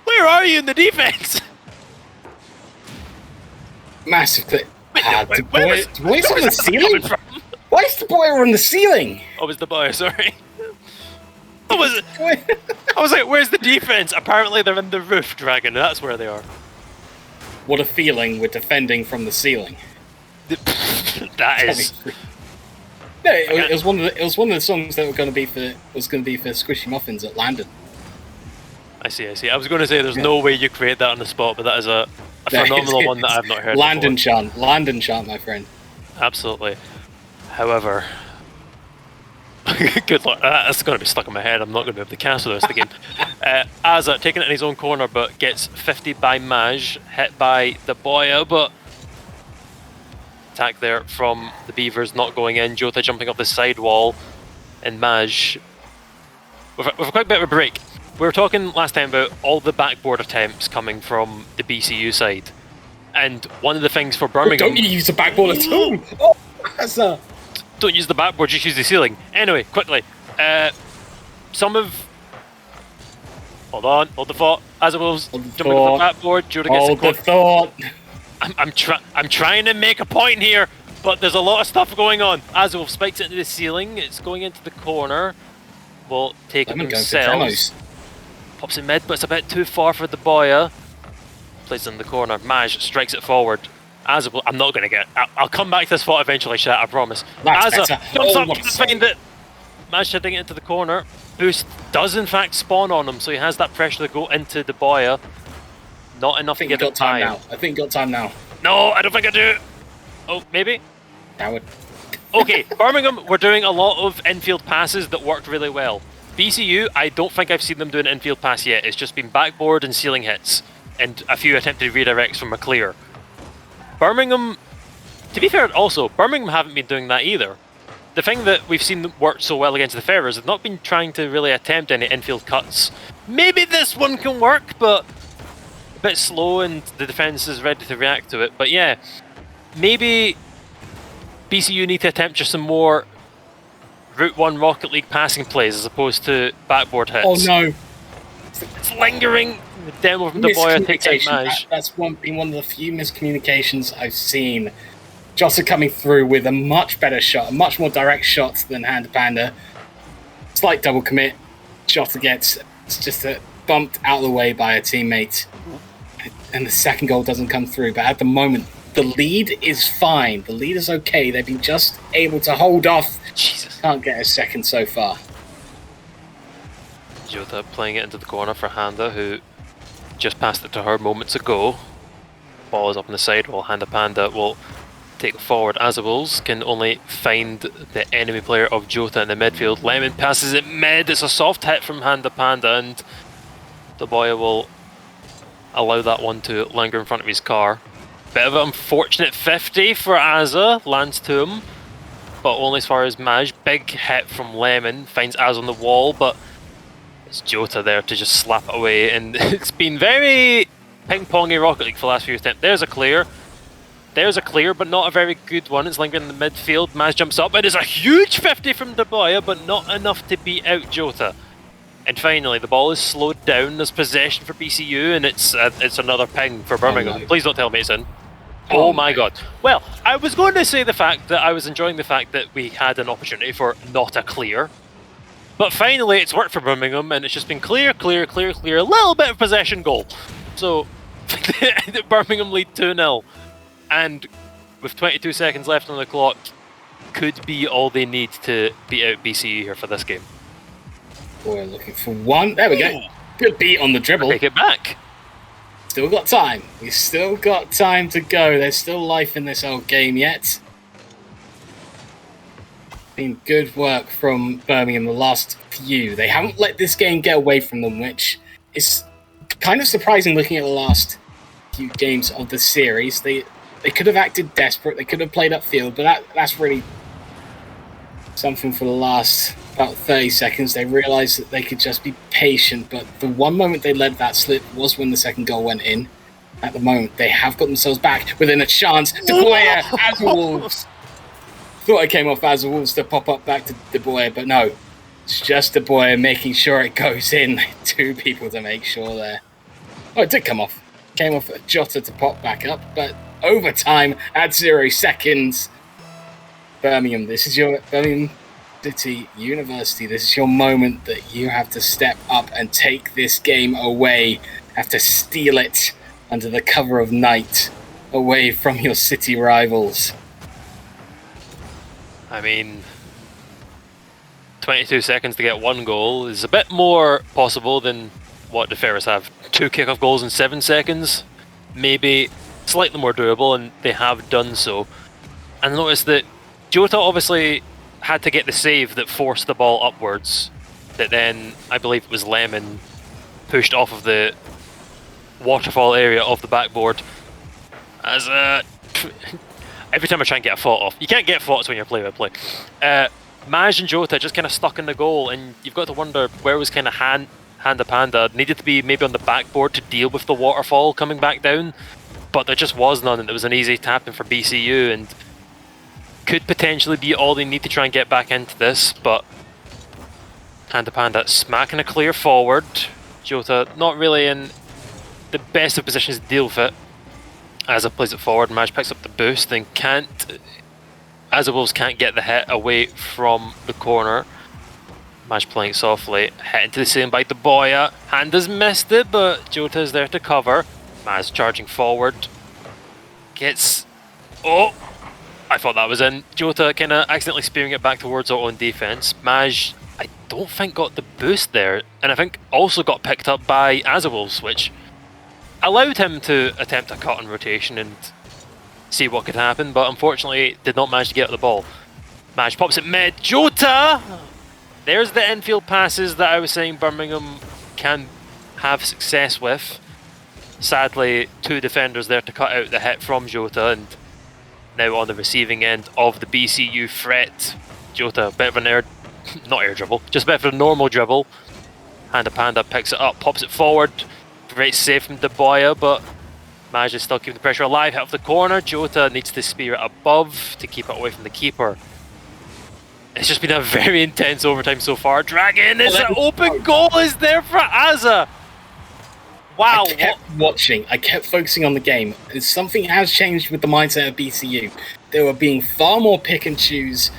Where are you in the defense?
Massive clip. The boy's on the ceiling? Why is the boy on the ceiling?
Oh, it was the boy, sorry. What was it? I was like, where's the defense? Apparently they're in the roof, Dragon. That's where they are.
What a feeling we're defending from the ceiling.
That is...
No, it was one of the songs that was going to be for Squishy Muffins at Landon.
I see. I was going to say there's no way you create that on the spot, but that is a phenomenal one that I've not heard
Landon
before.
Landon chant, my friend.
Absolutely. However, good luck. That's going to be stuck in my head. I'm not going to be able to cancel the rest of the game. Azza taking it in his own corner, but gets 50 by Maj, hit by the Boya, but attack there from the Beavers not going in. Jota jumping up the side wall, and Maj with a quick bit of a break. We were talking last time about all the backboard attempts coming from the BCU side, and one of the things for Birmingham...
Don't you use the backboard at all? Oh, Azza!
Don't use the backboard, just use the ceiling. Anyway, quickly. Some of... Hold the thought. Azawolves jumping off the backboard. Jota gets
the thought.
I'm trying to make a point here, but there's a lot of stuff going on. Azawolf spikes it into the ceiling. It's going into the corner. Will take it themselves. Pops in mid, but it's a bit too far for the Boya. Plays it in the corner. Maj strikes it forward. Azza, I'm not going to get... I'll come back to this spot eventually, chat, I promise. Azza jumps up to find it. Maj hitting it into the corner. Boost does in fact spawn on him, so he has that pressure to go into the Boya. Not enough to give him time.
I think got time now.
No, I don't think I do. Oh, maybe?
Coward.
Okay, Birmingham were doing a lot of infield passes that worked really well. BCU, I don't think I've seen them do an infield pass yet. It's just been backboard and ceiling hits, and a few attempted redirects from a clear. Birmingham, to be fair also, Birmingham haven't been doing that either. The thing that we've seen work so well against the Ferrers is not been trying to really attempt any infield cuts. Maybe this one can work, but a bit slow and the defence is ready to react to it. But yeah, maybe BCU need to attempt just some more Route 1 Rocket League passing plays as opposed to backboard hits.
Oh no!
It's lingering. The demo from Deboya takes out Maj.
That's been one of the few miscommunications I've seen. Jota coming through with a much better shot, a much more direct shot than Hand Panda. Slight double commit. Jota gets just bumped out of the way by a teammate. And the second goal doesn't come through. But at the moment, the lead is fine. The lead is okay. They've been just able to hold off.
Jesus.
Can't get a second so far.
Jota playing it into the corner for Handa, who just passed it to her moments ago. Ball is up on the side while Handa Panda will take it forward. Azabulls can only find the enemy player of Jota in the midfield. Lemon passes it mid. It's a soft hit from Handa Panda, and the boy will allow that one to linger in front of his car. Bit of an unfortunate 50 for Azza. Lands to him, but only as far as Maj. Big hit from Lemon. Finds Az on the wall, but it's Jota there to just slap it away. And it's been very ping-pongy Rocket League for the last few attempts. There's a clear. There's a clear, but not a very good one. It's lingering in the midfield. Maz jumps up. It is a huge 50 from Deboya, but not enough to beat out Jota. And finally, the ball is slowed down. There's possession for BCU, and it's another ping for Birmingham.
no.
Please don't tell me it's in. Oh my god. Well, I was going to say the fact that I was enjoying the fact that we had an opportunity for not a clear. But finally, it's worked for Birmingham, and it's just been clear, clear, clear, clear. A little bit of possession goal. So, Birmingham lead 2-0. And with 22 seconds left on the clock, could be all they need to beat out BCU here for this game.
We're looking for one. There we go. Good beat on the dribble.
Take it back.
Still got time. We've still got time to go. There's still life in this old game yet. Been good work from Birmingham the last few. They haven't let this game get away from them, which is kind of surprising looking at the last few games of the series. They could have acted desperate. They could have played upfield, but that's really something for the last about 30 seconds. They realised that they could just be patient, but the one moment they let that slip was when the second goal went in. At the moment, they have got themselves back within a chance. Deboya, Azawolves. Thought I came off Azawolves to pop up back to Deboya, but no. It's just Deboya making sure it goes in. Two people to make sure there. Oh, it did come off. Came off at Jota to pop back up, but overtime at 0 seconds. Birmingham, this is your Birmingham City University. This is your moment that you have to step up and take this game away. Have to steal it under the cover of night away from your city rivals.
I mean, 22 seconds to get one goal is a bit more possible than what the Ferris have. 2 kickoff goals in 7 seconds. Maybe slightly more doable, and they have done so. And notice that Jota obviously had to get the save that forced the ball upwards, that then, I believe it was Lemon, pushed off of the waterfall area of the backboard. As every time I try and get a thought off, you can't get thoughts when you're play-by-play. Maj and Jota just kind of stuck in the goal, and you've got to wonder where was kind of Handa Panda. Needed to be maybe on the backboard to deal with the waterfall coming back down, but there just was none, and it was an easy tap in for BCU, and could potentially be all they need to try and get back into this, but Handa Panda smacking a clear forward. Jota not really in the best of positions to deal with it. Azza plays it forward, Maj picks up the boost and Azza can't get the hit away from the corner. Maj playing it softly, hit into the ceiling by Deboya. Handa's missed it, but Jota's there to cover. Maj charging forward. Gets... Oh! I thought that was in. Jota kind of accidentally spearing it back towards our own defence. Maj, I don't think got the boost there, and I think also got picked up by Azawolves, which allowed him to attempt a cut on rotation and see what could happen, but unfortunately did not manage to get at the ball. Maj pops it mid. Jota! There's the infield passes that I was saying Birmingham can have success with. Sadly, 2 defenders there to cut out the hit from Jota, and now on the receiving end of the BCU threat. Jota, a bit of an not air dribble, just a bit of a normal dribble. Handa Panda picks it up, pops it forward. Great save from Deboya, but Maj is still keeping the pressure alive. Hit off the corner. Jota needs to spear it above to keep it away from the keeper. It's just been a very intense overtime so far. Dragon is an open goal is there for Azza. Wow,
I kept watching. I kept focusing on the game. And something has changed with the mindset of BCU. They were being far more pick and choose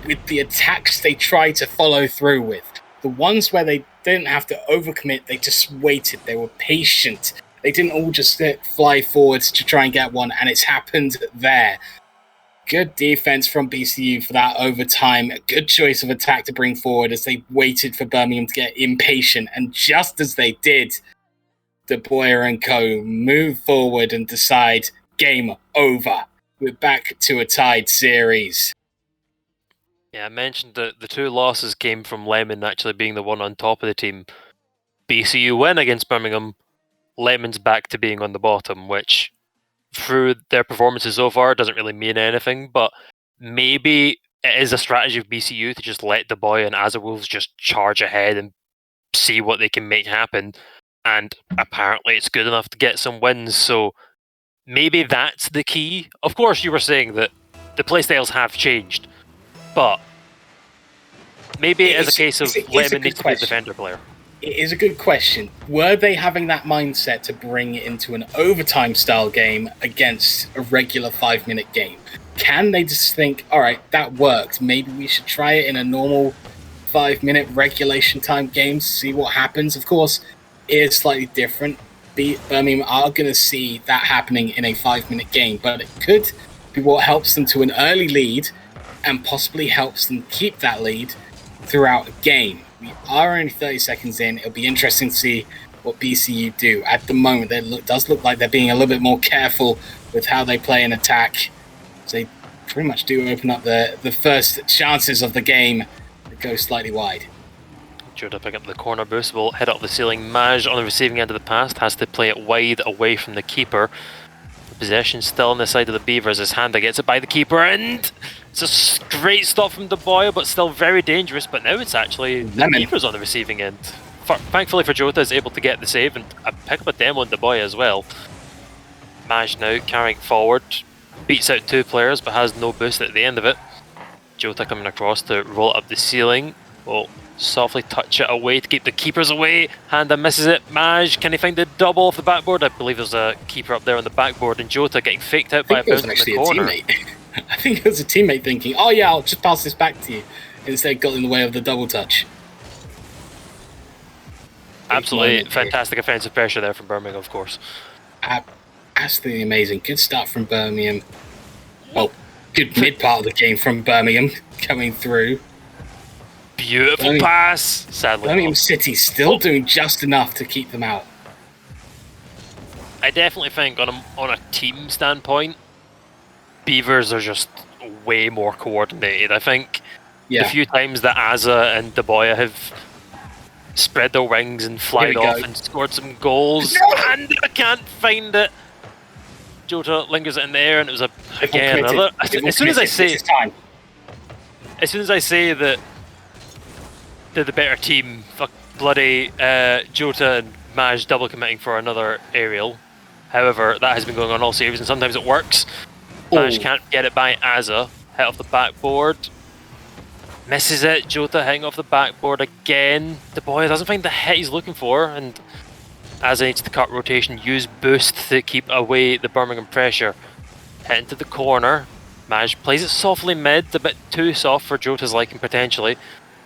with the attacks they tried to follow through with. The ones where they didn't have to overcommit, they just waited. They were patient. They didn't all just fly forwards to try and get one, and it's happened there. Good defense from BCU for that overtime. A good choice of attack to bring forward as they waited for Birmingham to get impatient. And just as they did, De Boyer and co. move forward and decide game over. We're back to a tied series.
Yeah, I mentioned that the two losses came from Lemon actually being the one on top of the team. BCU win against Birmingham. Lemon's back to being on the bottom, which through their performances so far doesn't really mean anything, but maybe it is a strategy of BCU to just let the boy and Azawolves just charge ahead and see what they can make happen. And apparently it's good enough to get some wins, so maybe that's the key. Of course, you were saying that the playstyles have changed, but maybe it is a case of Lemon needs to be a defender player.
It is a good question. Were they having that mindset to bring it into an overtime style game against a regular 5-minute game? Can they just think, all right, that worked. Maybe we should try it in a normal 5-minute regulation time game to see what happens? Of course, it is slightly different. Birmingham are going to see that happening in a 5-minute game, but it could be what helps them to an early lead and possibly helps them keep that lead throughout a game. We are only 30 seconds in. It'll be interesting to see what BCU do. At the moment, it does look like they're being a little bit more careful with how they play an attack. So they pretty much do open up the first chances of the game that go slightly wide.
Joda pick up the corner boost, will head up the ceiling. Maj on the receiving end of the pass has to play it wide away from the keeper. The possession still on the side of the Beavers as Handa gets it by the keeper, and it's a great stop from De Boyer, but still very dangerous. But now it's actually the Beavers on the receiving end. Thankfully for Jota is able to get the save and pick up a demo on De Boyer as well. Maj now carrying forward, beats out two players but has no boost at the end of it. Jota coming across to roll up the ceiling. Will softly touch it away to keep the keepers away. Handa misses it. Maj, can he find the double off the backboard? I believe there's a keeper up there on the backboard, and Jota getting faked out by a bounce in the corner.
I think it was a teammate thinking, oh yeah, I'll just pass this back to you. Instead got in the way of the double touch.
Absolutely fantastic offensive pressure there from Birmingham, of course.
Absolutely amazing. Good start from Birmingham. Well, good mid part of the game from Birmingham coming through.
Beautiful pass. Sadly,
Birmingham City still doing just enough to keep them out.
I definitely think on a team standpoint, Beavers are just way more coordinated. I think the few times that Azza and De Boyer have spread their wings and flied off and scored some goals, and I can't find it. Jota lingers it in the air, and it was another. As soon as I say that they're the better team, fuck bloody Jota and Maj double committing for another aerial. However, that has been going on all series, and sometimes it works. Maj can't get it by Azza. Hit off the backboard. Misses it. Jota hitting off the backboard again. De Boyer doesn't find the hit he's looking for, and Azza needs to cut rotation, use boost to keep away the Birmingham pressure. Hit into the corner. Maj plays it softly mid, a bit too soft for Jota's liking potentially,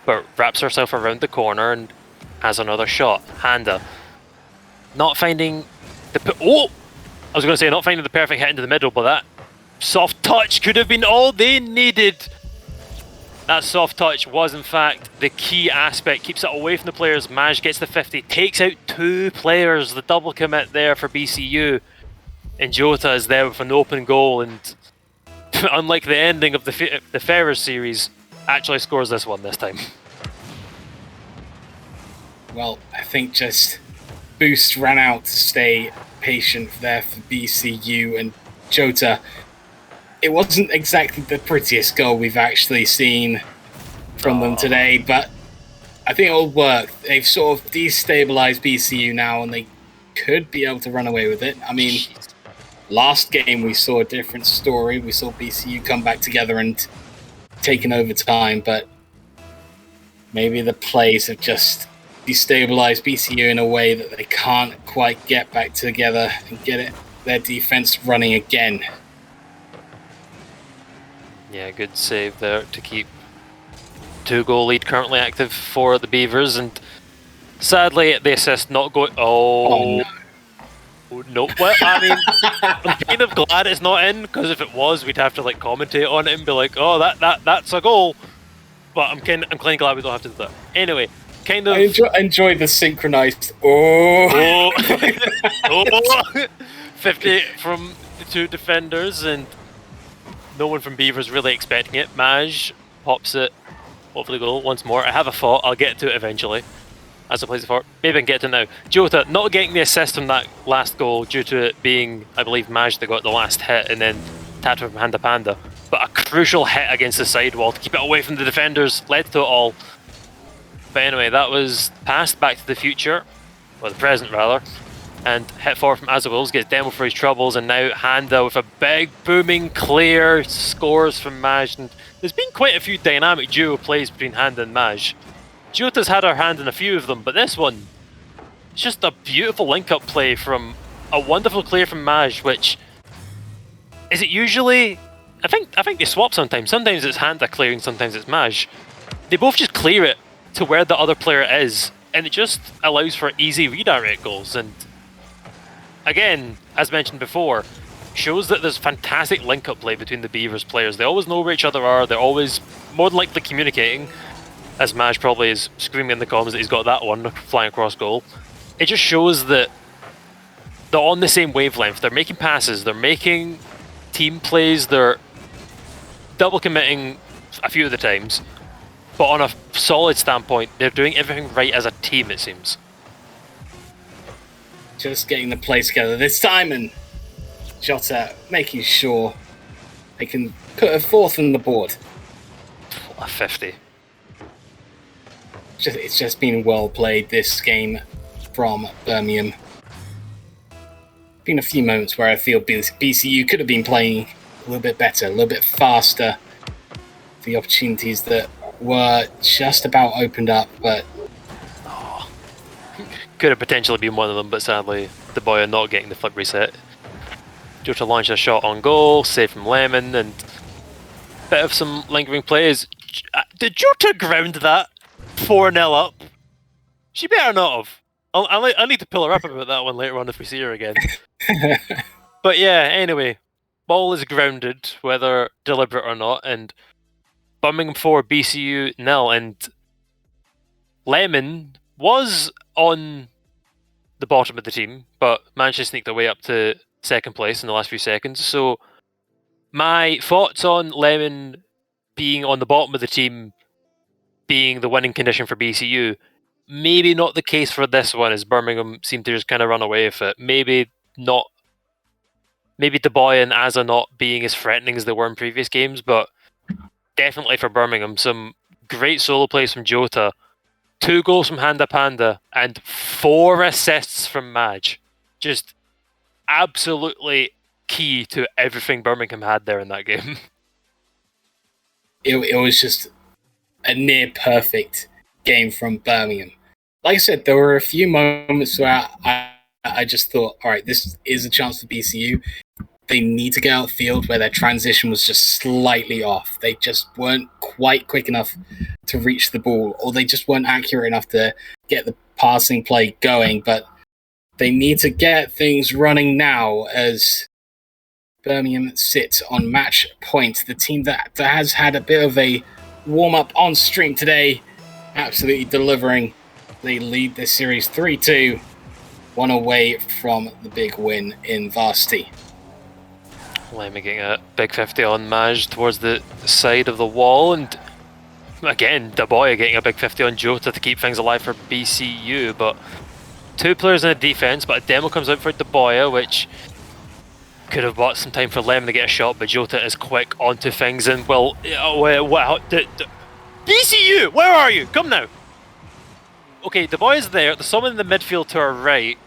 but wraps herself around the corner and has another shot. Handa not finding not finding the perfect hit into the middle, but that soft touch could have been all they needed. That soft touch was in fact the key aspect, keeps it away from the players. Maj gets the 50, takes out two players, the double commit there for BCU, and Jota is there with an open goal, and unlike the ending of the Ferrers series, actually scores this one this time.
Well, I think just boost ran out to stay patient there for BCU and Jota. It wasn't exactly the prettiest goal we've actually seen from them today, but I think it'll work. They've sort of destabilized BCU now, and they could be able to run away with it. I mean, last game we saw a different story. We saw BCU come back together and take an overtime, but maybe the plays have just destabilize BCU in a way that they can't quite get back together and get their defense running again.
Yeah, good save there to keep 2-goal lead currently active for the Beavers, and sadly the assist not going.
Oh, no.
No. Well, I mean, I'm kind of glad it's not in, because if it was, we'd have to like commentate on it and be like, "Oh, that's a goal." But I'm kind of glad we don't have to do that. Anyway, kind of.
I enjoy the synchronized. Oh,
50 from the two defenders, and no one from Beavers really expecting it. Maj pops it, hopefully goal once more. I have a thought. I'll get to it eventually. As I place it for, maybe I can get to it now. Jota not getting the assist on that last goal due to it being, I believe, Maj that got the last hit, and then Tattoo from Handa Panda. But a crucial hit against the sidewall to keep it away from the defenders led to it all. But anyway, that was passed back to the future, or the present rather, and hit forward from Azawils, gets demo for his troubles, and now Handa with a big booming clear scores from Maj. And there's been quite a few dynamic duo plays between Handa and Maj. Jota's had her hand in a few of them, but this one, it's just a beautiful link-up play from a wonderful clear from Maj, which is it usually. I think they swap sometimes. Sometimes it's Handa clearing, sometimes it's Maj. They both just clear it to where the other player is, and it just allows for easy redirect goals. And again, as mentioned before, shows that there's fantastic link-up play between the Beavers players. They always know where each other are. They're always more than likely communicating. As Maj probably is screaming in the comments that he's got that one flying across goal. It just shows that they're on the same wavelength. They're making passes, they're making team plays, they're double committing a few of the times. But on a solid standpoint, they're doing everything right as a team, it seems.
Just getting the play together this time, and Jota making sure they can put a fourth on the board.
A 50.
It's just been well played this game from Birmingham. Been a few moments where I feel BCU could have been playing a little bit better, a little bit faster. The opportunities that were just about opened up, but
could have potentially been one of them, but sadly the boy are not getting the flip reset. Jota launched a shot on goal, save from Lemon, and bit of some lingering plays. Did Jota ground that 4-0 up? She better not have. I need to pull her up about that one later on if we see her again. But yeah, anyway, ball is grounded, whether deliberate or not, and Birmingham 4, BCU 0, and Lemon was on the bottom of the team, but managed to sneak their way up to second place in the last few seconds. So my thoughts on Lemon being on the bottom of the team being the winning condition for BCU, maybe not the case for this one, as Birmingham seemed to just kind of run away with it. Maybe not. Maybe Dubois and Azza not being as threatening as they were in previous games, but definitely for Birmingham, some great solo plays from Jota, 2 goals from Handa Panda, and 4 assists from Maj. Just absolutely key to everything Birmingham had there in that game.
It was just a near perfect game from Birmingham. Like I said, there were a few moments where I just thought, all right, this is a chance for BCU. They need to get outfield where their transition was just slightly off. They just weren't quite quick enough to reach the ball, or they just weren't accurate enough to get the passing play going. But they need to get things running now as Birmingham sits on match point. The team that has had a bit of a warm-up on stream today, absolutely delivering. They lead this series 3-2, one away from the big win in Varsity.
Lemon getting a big 50 on Maj towards the side of the wall, and again, Dubois getting a big 50 on Jota to keep things alive for BCU, but 2 players in the defence, but a demo comes out for Dubois, which could have bought some time for Lemon to get a shot, but Jota is quick onto things, and well, BCU, where are you? Come now. Okay, Dubois is there, there's someone in the midfield to our right.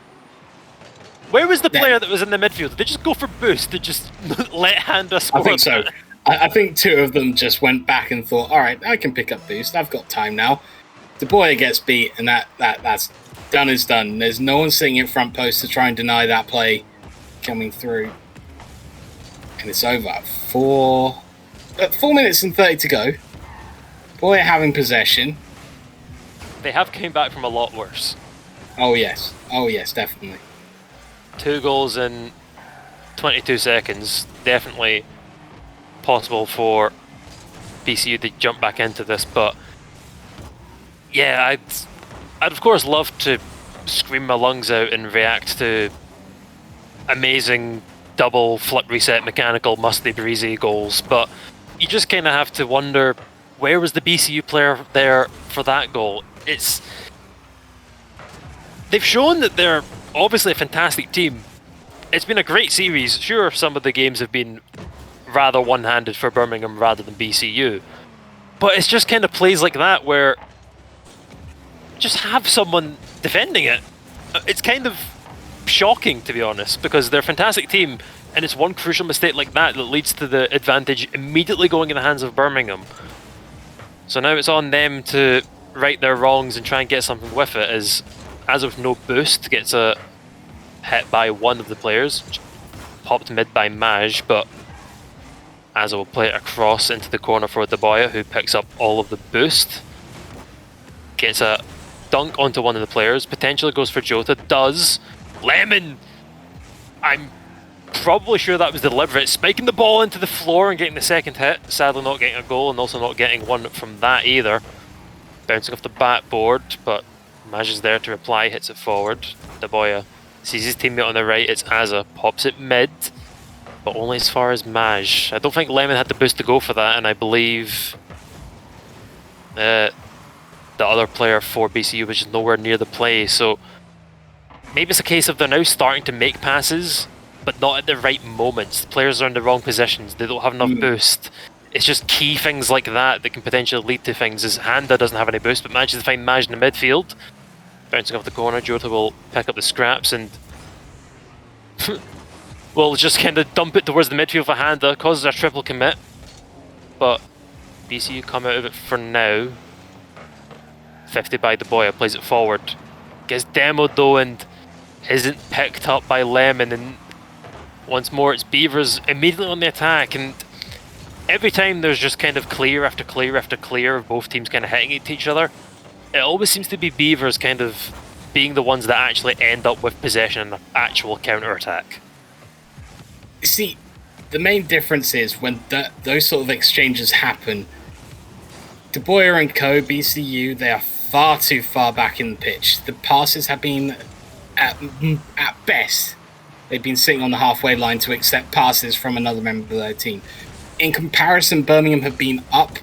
Where was the player that was in the midfield? Did they just go for boost? Did just let Handa score?
I think so. I think 2 of them just went back and thought, all right, I can pick up boost. I've got time now. De Boer gets beat, and that's done is done. There's no one sitting in front post to try and deny that play coming through. And it's over. 4 minutes and 30 to go. Boy having possession.
They have came back from a lot worse.
Oh yes, definitely.
2 goals in 22 seconds. Definitely possible for BCU to jump back into this, but yeah, I'd of course love to scream my lungs out and react to amazing double flip reset mechanical musty breezy goals, but you just kind of have to wonder, where was the BCU player there for that goal? They've shown that they're obviously a fantastic team. It's been a great series. Sure, some of the games have been rather one-handed for Birmingham rather than BCU, but it's just kind of plays like that where just have someone defending it. It's kind of shocking, to be honest, because they're a fantastic team, and it's one crucial mistake like that leads to the advantage immediately going in the hands of Birmingham. So now it's on them to right their wrongs and try and get something with it, as of no boost gets a hit by one of the players, popped mid by Maj, but Azza will play it across into the corner for Daboya, who picks up all of the boost. Gets a dunk onto one of the players, potentially goes for Jota, does. Lemon! I'm probably sure that was deliberate, spiking the ball into the floor and getting the second hit, sadly not getting a goal and also not getting one from that either. Bouncing off the backboard, but Maj is there to reply, hits it forward. Daboya sees his teammate on the right, it's Azza, pops it mid, but only as far as Maj. I don't think Lemon had the boost to go for that, and I believe the other player for BCU was just nowhere near the play, so maybe it's a case of they're now starting to make passes, but not at the right moments. The players are in the wrong positions, they don't have enough boost. It's just key things like that that can potentially lead to things, as Handa doesn't have any boost, but manages to find Maj in the midfield. Bouncing off the corner, Jota will pick up the scraps and will just kind of dump it towards the midfield for Handa, causes a triple commit. But BCU come out of it for now. 50 by Daboya, plays it forward. Gets demoed though and isn't picked up by Lemon, and once more it's Beavers immediately on the attack, and every time there's just kind of clear after clear after clear of both teams kind of hitting at each other, it always seems to be Beavers kind of being the ones that actually end up with possession and an actual counter-attack.
See, the main difference is when those sort of exchanges happen, De Boer and co, BCU, they are far too far back in the pitch. The passes have been, at best, they've been sitting on the halfway line to accept passes from another member of their team. In comparison, Birmingham have been up,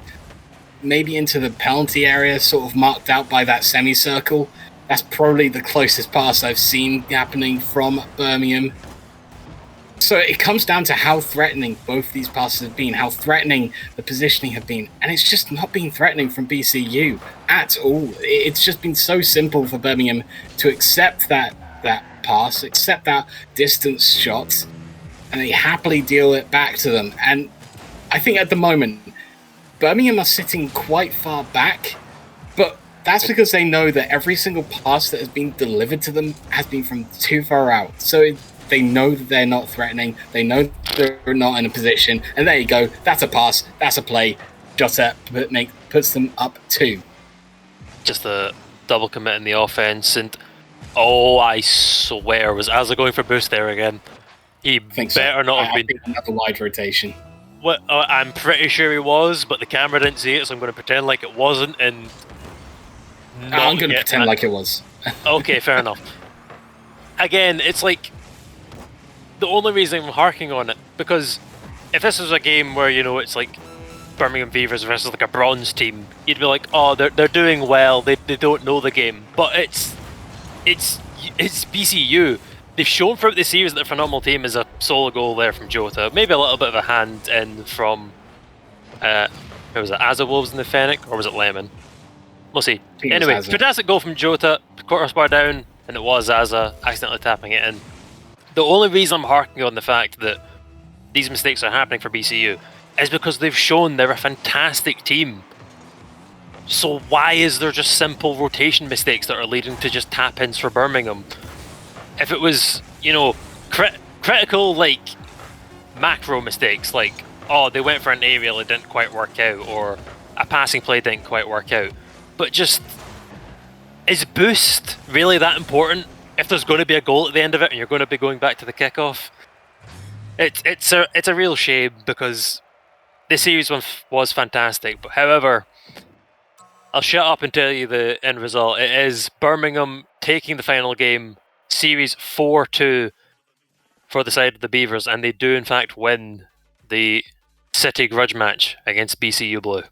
maybe into the penalty area, sort of marked out by that semicircle. That's probably the closest pass I've seen happening from Birmingham. So it comes down to how threatening both these passes have been, how threatening the positioning have been, and it's just not been threatening from BCU at all. It's just been so simple for Birmingham to accept that pass, accept that distance shot, and they happily deal it back to them. And I think at the moment, Birmingham are sitting quite far back, but that's because they know that every single pass that has been delivered to them has been from too far out. So they know that they're not threatening, they know they're not in a position, and there you go, that's a pass, that's a play, Jota puts them up 2.
Just a double commit in the offense, and oh, I swear, was Azza going for boost there again? He better not have been.
Another wide rotation.
Well, I'm pretty sure he was, but the camera didn't see it, so I'm going to pretend like it wasn't, and
I'm going to pretend like it was.
Okay, fair enough. Again, it's like the only reason I'm harking on it, because if this was a game where, you know, it's like Birmingham Beavers versus like a bronze team, you'd be like, oh, they're doing well, they don't know the game. But it's BCU. They've shown throughout the series that they're a phenomenal team. Is a solo goal there from Jota, maybe a little bit of a hand in from who was it, Azza Wolves in the Fennec, or was it Lemon? We'll see. Anyway, fantastic goal from Jota, crossbar down, and it was Azza accidentally tapping it in. The only reason I'm harking on the fact that these mistakes are happening for BCU is because they've shown they're a fantastic team. So why is there just simple rotation mistakes that are leading to just tap-ins for Birmingham? If it was, critical, like, macro mistakes, like, oh, they went for an aerial, it didn't quite work out, or a passing play didn't quite work out. But just, is boost really that important if there's going to be a goal at the end of it and you're going to be going back to the kickoff? It's a real shame because the series was fantastic. But however, I'll shut up and tell you the end result. It is Birmingham taking the final game, series 4-2 for the side of the Beavers, and they do in fact win the City grudge match against BCU Blue.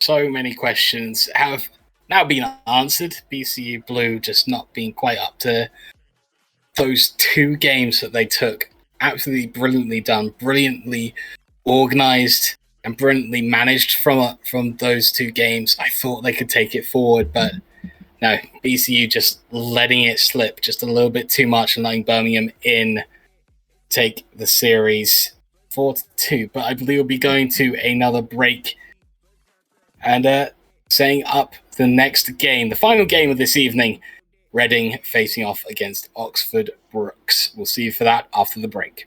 So many questions have now been answered. BCU Blue just not being quite up to those 2 games that they took. Absolutely brilliantly done, brilliantly organised, and brilliantly managed from those 2 games. I thought they could take it forward, but no, BCU just letting it slip just a little bit too much and letting Birmingham take the series 4-2. But I believe we'll be going to another break and setting up the next game, the final game of this evening, Reading facing off against Oxford Brookes. We'll see you for that after the break.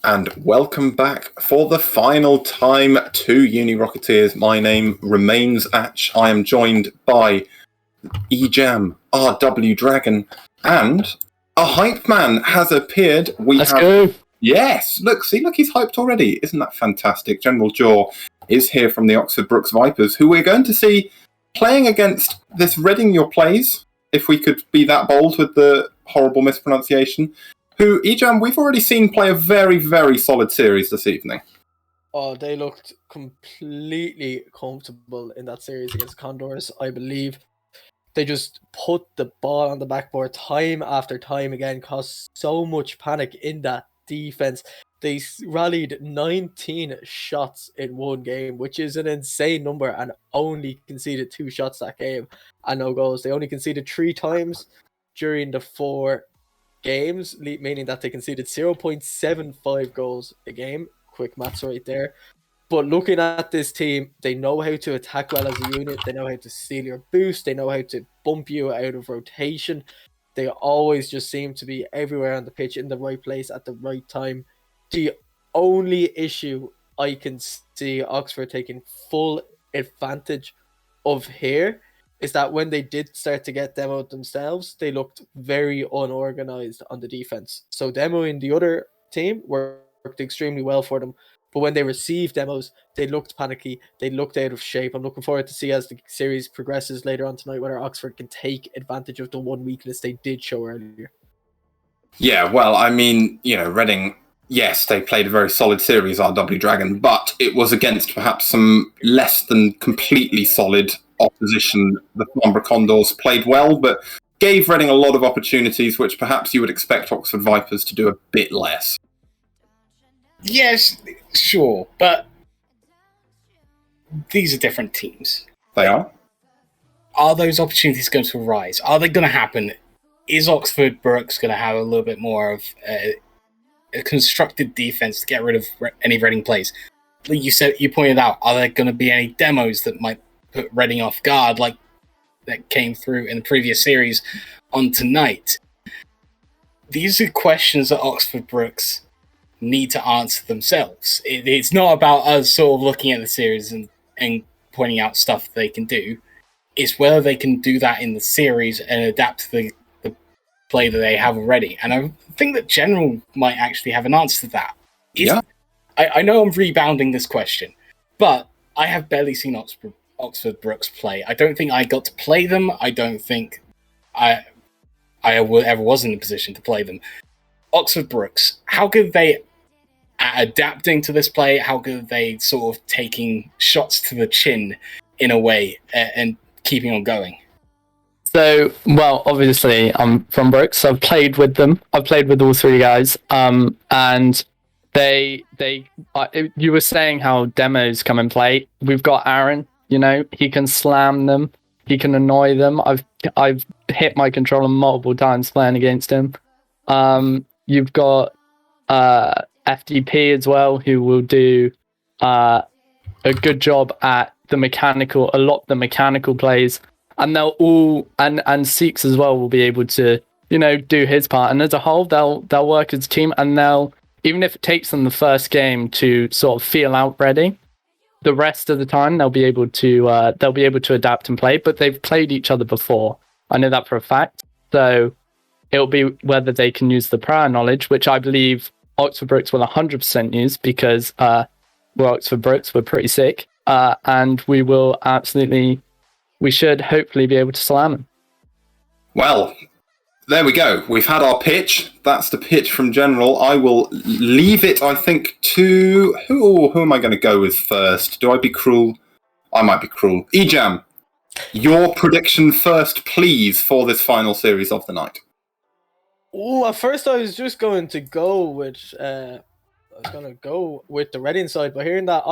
And welcome back for the final time to Uni Rocketeers. My name remains Atch. I am joined by eJam, RW Dragon, and a hype man has appeared.
Let's go.
Yes, look, he's hyped already. Isn't that fantastic? General Jaw is here from the Oxford Brooks Vipers, who we're going to see playing against this Reading Your Plays, if we could be that bold with the horrible mispronunciation. Who, eJam, we've already seen play a very, very solid series this evening.
Oh, they looked completely comfortable in that series against Condors, I believe. They just put the ball on the backboard time after time again, caused so much panic in that defense. They rallied 19 shots in one game, which is an insane number, and only conceded 2 shots that game and no goals. They only conceded 3 times during the 4 games, meaning that they conceded 0.75 goals a game. Quick maths right there. But looking at this team, they know how to attack well as a unit. They know how to steal your boost. They know how to bump you out of rotation. They always just seem to be everywhere on the pitch, in the right place at the right time. The only issue I can see Oxford taking full advantage of here is that when they did start to get demoed themselves, they looked very unorganized on the defense. So demoing the other team worked extremely well for them. But when they received demos, they looked panicky. They looked out of shape. I'm looking forward to see as the series progresses later on tonight whether Oxford can take advantage of the one weakness they did show earlier.
Yeah, well, I mean, Reading, yes, they played a very solid series, RW Dragon, but it was against perhaps some less than completely solid opposition. The Farnborough Condors played well, but gave Reading a lot of opportunities, which perhaps you would expect Oxford Vipers to do a bit less.
Yes, sure, but these are different teams.
They are?
Are those opportunities going to arise? Are they going to happen? Is Oxford Brooks going to have a little bit more of a constructed defense to get rid of any Reading plays? You pointed out, are there going to be any demos that might put Reading off guard, like that came through in the previous series on tonight? These are questions that Oxford Brooks need to answer themselves. It's not about us sort of looking at the series and pointing out stuff they can do. It's whether they can do that in the series and adapt to the play that they have already. And I think that General might actually have an answer to that.
Yeah.
I know I'm rebounding this question, but I have barely seen Oxford Brooks play. I don't think I got to play them. I don't think I ever was in a position to play them. Oxford Brooks, how good are they at adapting to this play? How good are they sort of taking shots to the chin in a way and keeping on going?
So, well, obviously, I'm from Brooks. So I've played with them. I've played with all 3 guys. And they you were saying how demos come and play. We've got Aaron. He can slam them. He can annoy them. I've hit my controller multiple times playing against him. You've got FDP as well, who will do a good job at a lot of the mechanical plays, and they'll all and Seeks as well will be able to do his part, and as a whole they'll work as a team, and they'll, even if it takes them the first game to sort of feel out ready, the rest of the time they'll be able to adapt and play. But they've played each other before, I know that for a fact, so it'll be whether they can use the prior knowledge, which I believe Oxford Brooks will 100% use, because we're Oxford Brooks, we're pretty sick, and we should hopefully be able to slam them.
Well, there we go. We've had our pitch. That's the pitch from General. I will leave it, I think, to... Who am I going to go with first? Do I be cruel? I might be cruel. eJam, your prediction first, please, for this final series of the night.
Oh, at first I was just going to go with the Reading side, but hearing that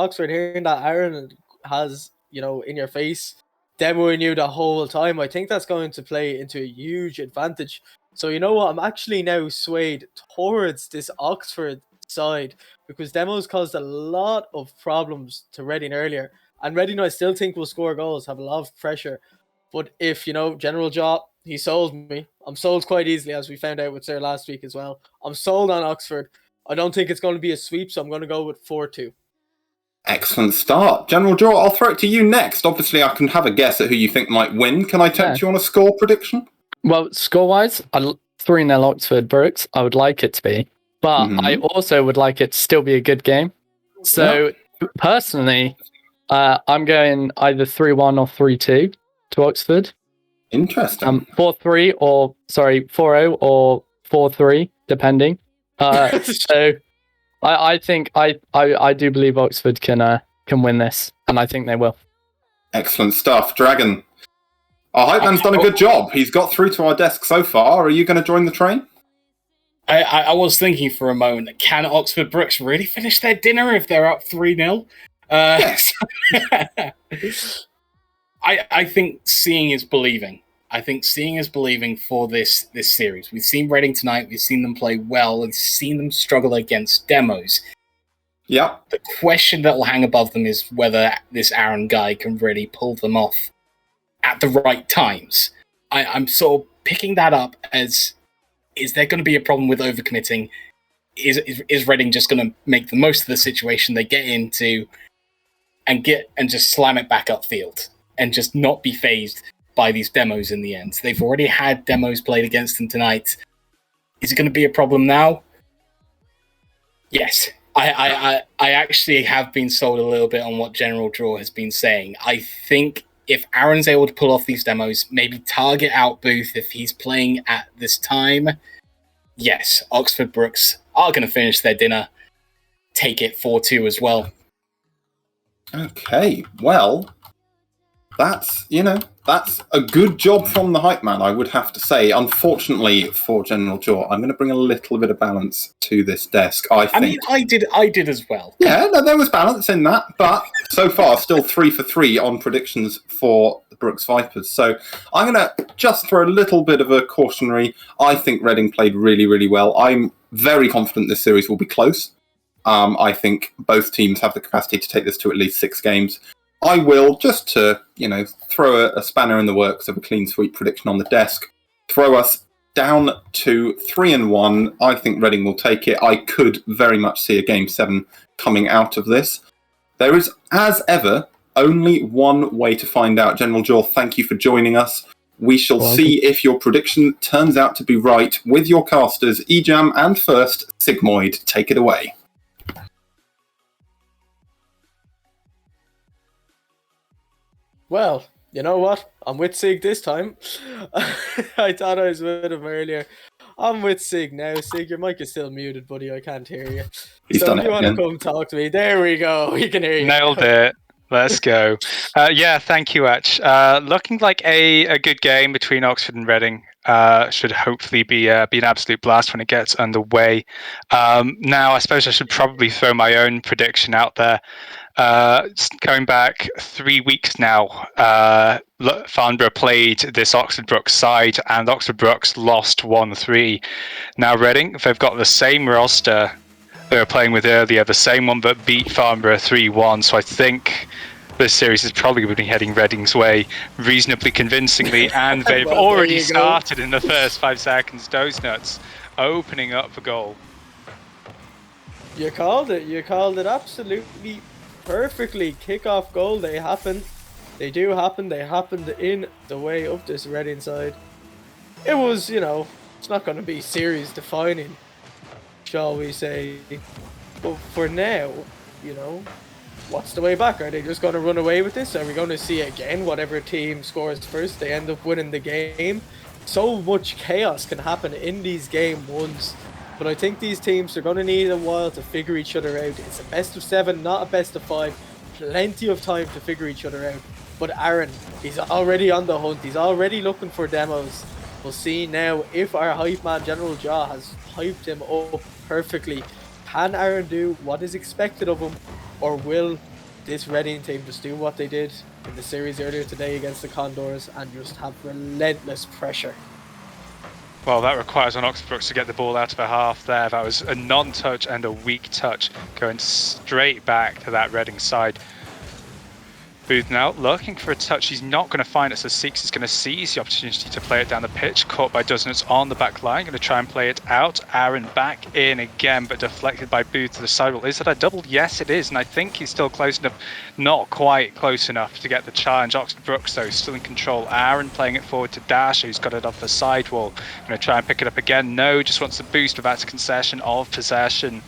Aaron has, in your face, demoing you the whole time, I think that's going to play into a huge advantage. So you know what? I'm actually now swayed towards this Oxford side, because demos caused a lot of problems to Reading earlier. And Reading, I still think, will score goals, have a lot of pressure. But if, General Jaw, he sold me. I'm sold quite easily, as we found out with Sir last week as well. I'm sold on Oxford. I don't think it's going to be a sweep, so I'm going to go with 4-2.
Excellent start. General Draw, I'll throw it to you next. Obviously, I can have a guess at who you think might win. Can I tempt you on a score prediction?
Well, score-wise, 3-0 Oxford Brooks. I would like it to be. But I also would like it to still be a good game. So, personally, I'm going either 3-1 or 3-2 to Oxford.
Interesting.
4-3 or, 4-0 or 4-3, depending. So, I think I do believe Oxford can win this, and I think they will.
Excellent stuff. Dragon, our hype man's done a good job. He's got through to our desk so far. Are you going to join the train?
I was thinking for a moment, can Oxford Brooks really finish their dinner if they're up 3-0?
Yes.
I think seeing is believing. I think seeing is believing for this series. We've seen Reading tonight. We've seen them play well. We've seen them struggle against demos.
Yeah.
The question that will hang above them is whether this Aaron guy can really pull them off at the right times. I'm sort of picking that up as, is there going to be a problem with overcommitting? Is Reading just going to make the most of the situation they get into and just slam it back upfield and just not be phased by these demos in the end? They've already had demos played against them tonight. Is it going to be a problem now? Yes. I actually have been sold a little bit on what General Draw has been saying. I think if Aaron's able to pull off these demos, maybe target out Booth if he's playing at this time, yes, Oxford Brooks are going to finish their dinner, take it 4-2 as well.
Okay, well, that's a good job from the hype man, I would have to say. Unfortunately for General Jaw, I'm going to bring a little bit of balance to this desk. I mean,
I did as well.
Yeah, no, there was balance in that, but so far still 3 for 3 on predictions for the Brooks Vipers. So I'm going to just throw a little bit of a cautionary. I think Reading played really, really well. I'm very confident this series will be close. I think both teams have the capacity to take this to at least 6 games. I will, just to, throw a spanner in the works of a clean sweep prediction on the desk, throw us down to 3-1. I think Reading will take it. I could very much see a Game 7 coming out of this. There is, as ever, only one way to find out. General Jaw, thank you for joining us. We shall see if your prediction turns out to be right with your casters, Ejam and first, Sigmoid. Take it away.
Well, you know what? I'm with Sig this time. I thought I was with him earlier. I'm with Sig now. Sig, your mic is still muted, buddy. I can't hear you.
He's
so
done
if you want to come talk to me, there we go. We can hear you.
Nailed it. Let's go. Yeah, thank you, Atch. Looking like a good game between Oxford and Reading. Should hopefully be an absolute blast when it gets underway. Now, I suppose I should probably throw my own prediction out there. Going back 3 weeks now, Farnborough played this Oxford Brooks side, and Oxford Brooks lost 1-3. Now, Reading, they've got the same roster they were playing with earlier, the same one that beat Farnborough 3-1. So I think this series is probably going to be heading Reading's way reasonably convincingly, and they've already started in the first 5 seconds. Those nuts opening up for goal.
You called it. You called it absolutely perfectly. Kickoff goal. They happen. They do happen. They happened in the way of this Reading side. It was, it's not going to be series defining, shall we say. But for now, what's the way back? Are they just going to run away with this? Are we going to see again whatever team scores first, they end up winning the game? So much chaos can happen in these game 1s. But I think these teams are going to need a while to figure each other out. It's a best of 7, not a best of 5. Plenty of time to figure each other out. But Aaron, he's already on the hunt. He's already looking for demos. We'll see now if our hype man General Jaw has hyped him up perfectly. Can Aaron do what is expected of him? Or will this Reading team just do what they did in the series earlier today against the Condors and just have relentless pressure?
Well, that requires on Oxford Brooks to get the ball out of a half there. That was a non-touch and a weak touch going straight back to that Reading side. Booth now looking for a touch. He's not going to find it, so Seeks is going to seize the opportunity to play it down the pitch. Caught by Doesnuts on the back line. Going to try and play it out. Aaron back in again, but deflected by Booth to the sidewall. Is that a double? Yes, it is. And I think he's still close enough. Not quite close enough to get the challenge. Oxford Brooks, though, still in control. Aaron playing it forward to Dash, who's got it off the sidewall. Going to try and pick it up again. No, just wants the boost without a concession of possession.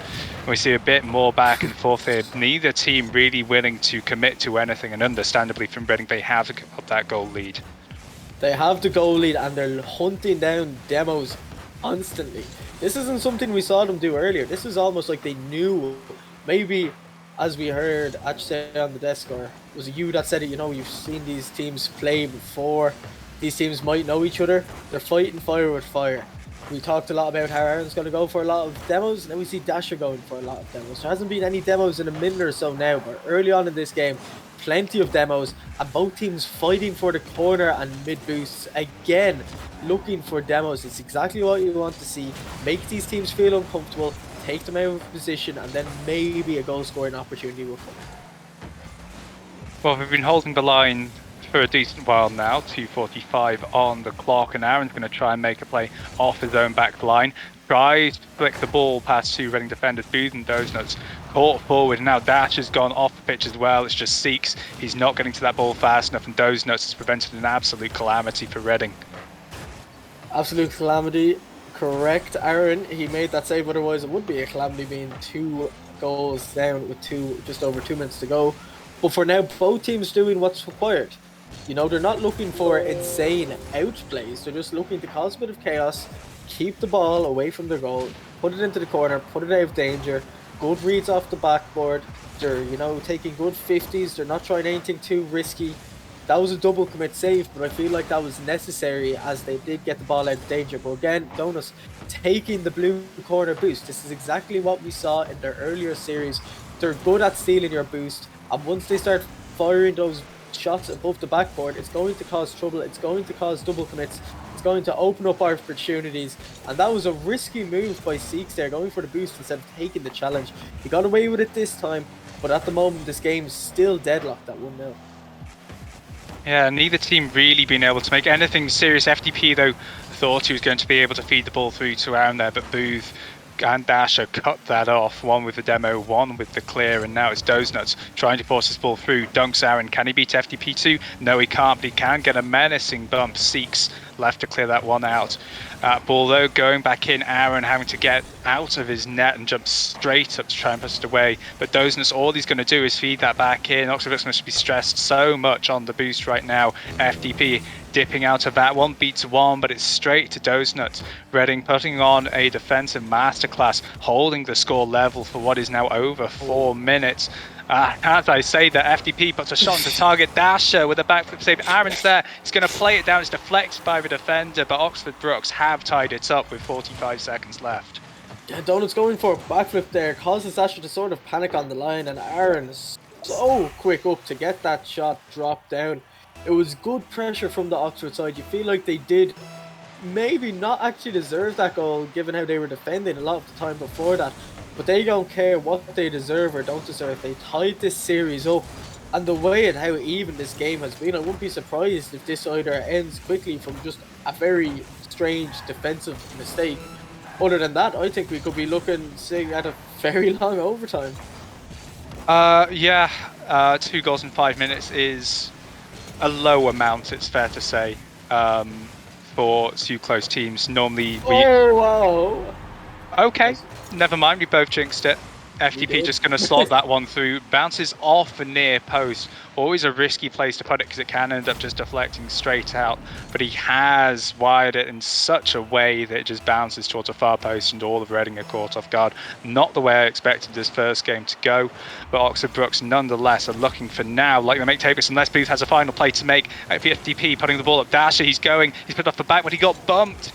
We see a bit more back and forth here. Neither team really willing to commit to anything, and understandably from Reading, they have got that goal lead.
They have the goal lead and they're hunting down demos constantly. This isn't something we saw them do earlier. This is almost like they knew. Maybe, as we heard Atch say on the desk, or was it you that said it, you've seen these teams play before. These teams might know each other. They're fighting fire with fire. We talked a lot about how Aaron's going to go for a lot of demos, and then we see Dasher going for a lot of demos. There hasn't been any demos in a minute or so now, but early on in this game, plenty of demos, and both teams fighting for the corner and mid boosts. Again, looking for demos. It's exactly what you want to see. Make these teams feel uncomfortable, take them out of position, and then maybe a goal scoring opportunity will come.
Well, we've been holding the line for a decent while now. 2:45 on the clock, and Aaron's going to try and make a play off his own back line. Tries to flick the ball past two Reading defenders. Booth and Doesnuts caught forward. Now Dash has gone off the pitch as well. It's just Seeks. He's not getting to that ball fast enough, and Doesnuts has prevented an absolute calamity for Reading.
Absolute calamity. Correct, Aaron. He made that save, otherwise it would be a calamity being 2 goals down with just over 2 minutes to go. But for now, both teams doing what's required. They're not looking for insane outplays. They're just looking to cause a bit of chaos, keep the ball away from their goal, put it into the corner, put it out of danger. Good reads off the backboard. They're, taking good 50s. They're not trying anything too risky. That was a double commit save, but I feel like that was necessary as they did get the ball out of danger. But again, Donuts taking the blue corner boost. This is exactly what we saw in their earlier series. They're good at stealing your boost, and once they start firing those shots above the backboard, it's going to cause trouble. It's going to cause double commits. It's going to open up opportunities, and that was a risky move by Seeks there, going for the boost instead of taking the challenge. He got away with it this time, but at the moment this game's still deadlocked at 1-0.
Yeah, neither team really been able to make anything serious. FDP though thought he was going to be able to feed the ball through to Aaron there, but Booth and Dasher cut that off, one with the demo, one with the clear, and now it's Doesnuts trying to force this ball through. Dunks Aaron, can he beat FDP2? No, he can't, but he can get a menacing bump. Seeks left to clear that one out. Ball though going back in, Aaron having to get out of his net and jump straight up to try and push it away, but Doesnuts, all he's going to do is feed that back in. Oxford must be stressed so much on the boost right now. FDP dipping out of that one, beats one, but it's straight to Doesnuts. Reading putting on a defensive masterclass, holding the score level for what is now over 4 minutes. As I say that, FDP puts a shot into target. Dasher with a backflip save. Aaron's there. He's going to play it down. It's deflected by the defender, but Oxford Brooks have tied it up with 45 seconds left.
Yeah, Donut's going for a backflip there, causes Dasher to sort of panic on the line, and Aaron is so quick up to get that shot dropped down. It was good pressure from the Oxford side. You feel like they did maybe not actually deserve that goal, given how they were defending a lot of the time before that. But they don't care what they deserve or don't deserve. They tied this series up. And the way and how even this game has been, I wouldn't be surprised if this either ends quickly from just a very strange defensive mistake. Other than that, I think we could be looking at a very long overtime.
2 goals in 5 minutes is a low amount, it's fair to say, for two close teams. Normally
wow.
Okay, never mind, we both jinxed it. FDP just going to slot that one through, bounces off the near post. Always a risky place to put it because it can end up just deflecting straight out, but he has wired it in such a way that it just bounces towards a far post and all of Reading are caught off guard. Not the way I expected this first game to go, but Oxford Brooks nonetheless are looking for now, like they make takers, unless Booth has a final play to make. FDP putting the ball up, Dasher, he's put off the back, but he got bumped,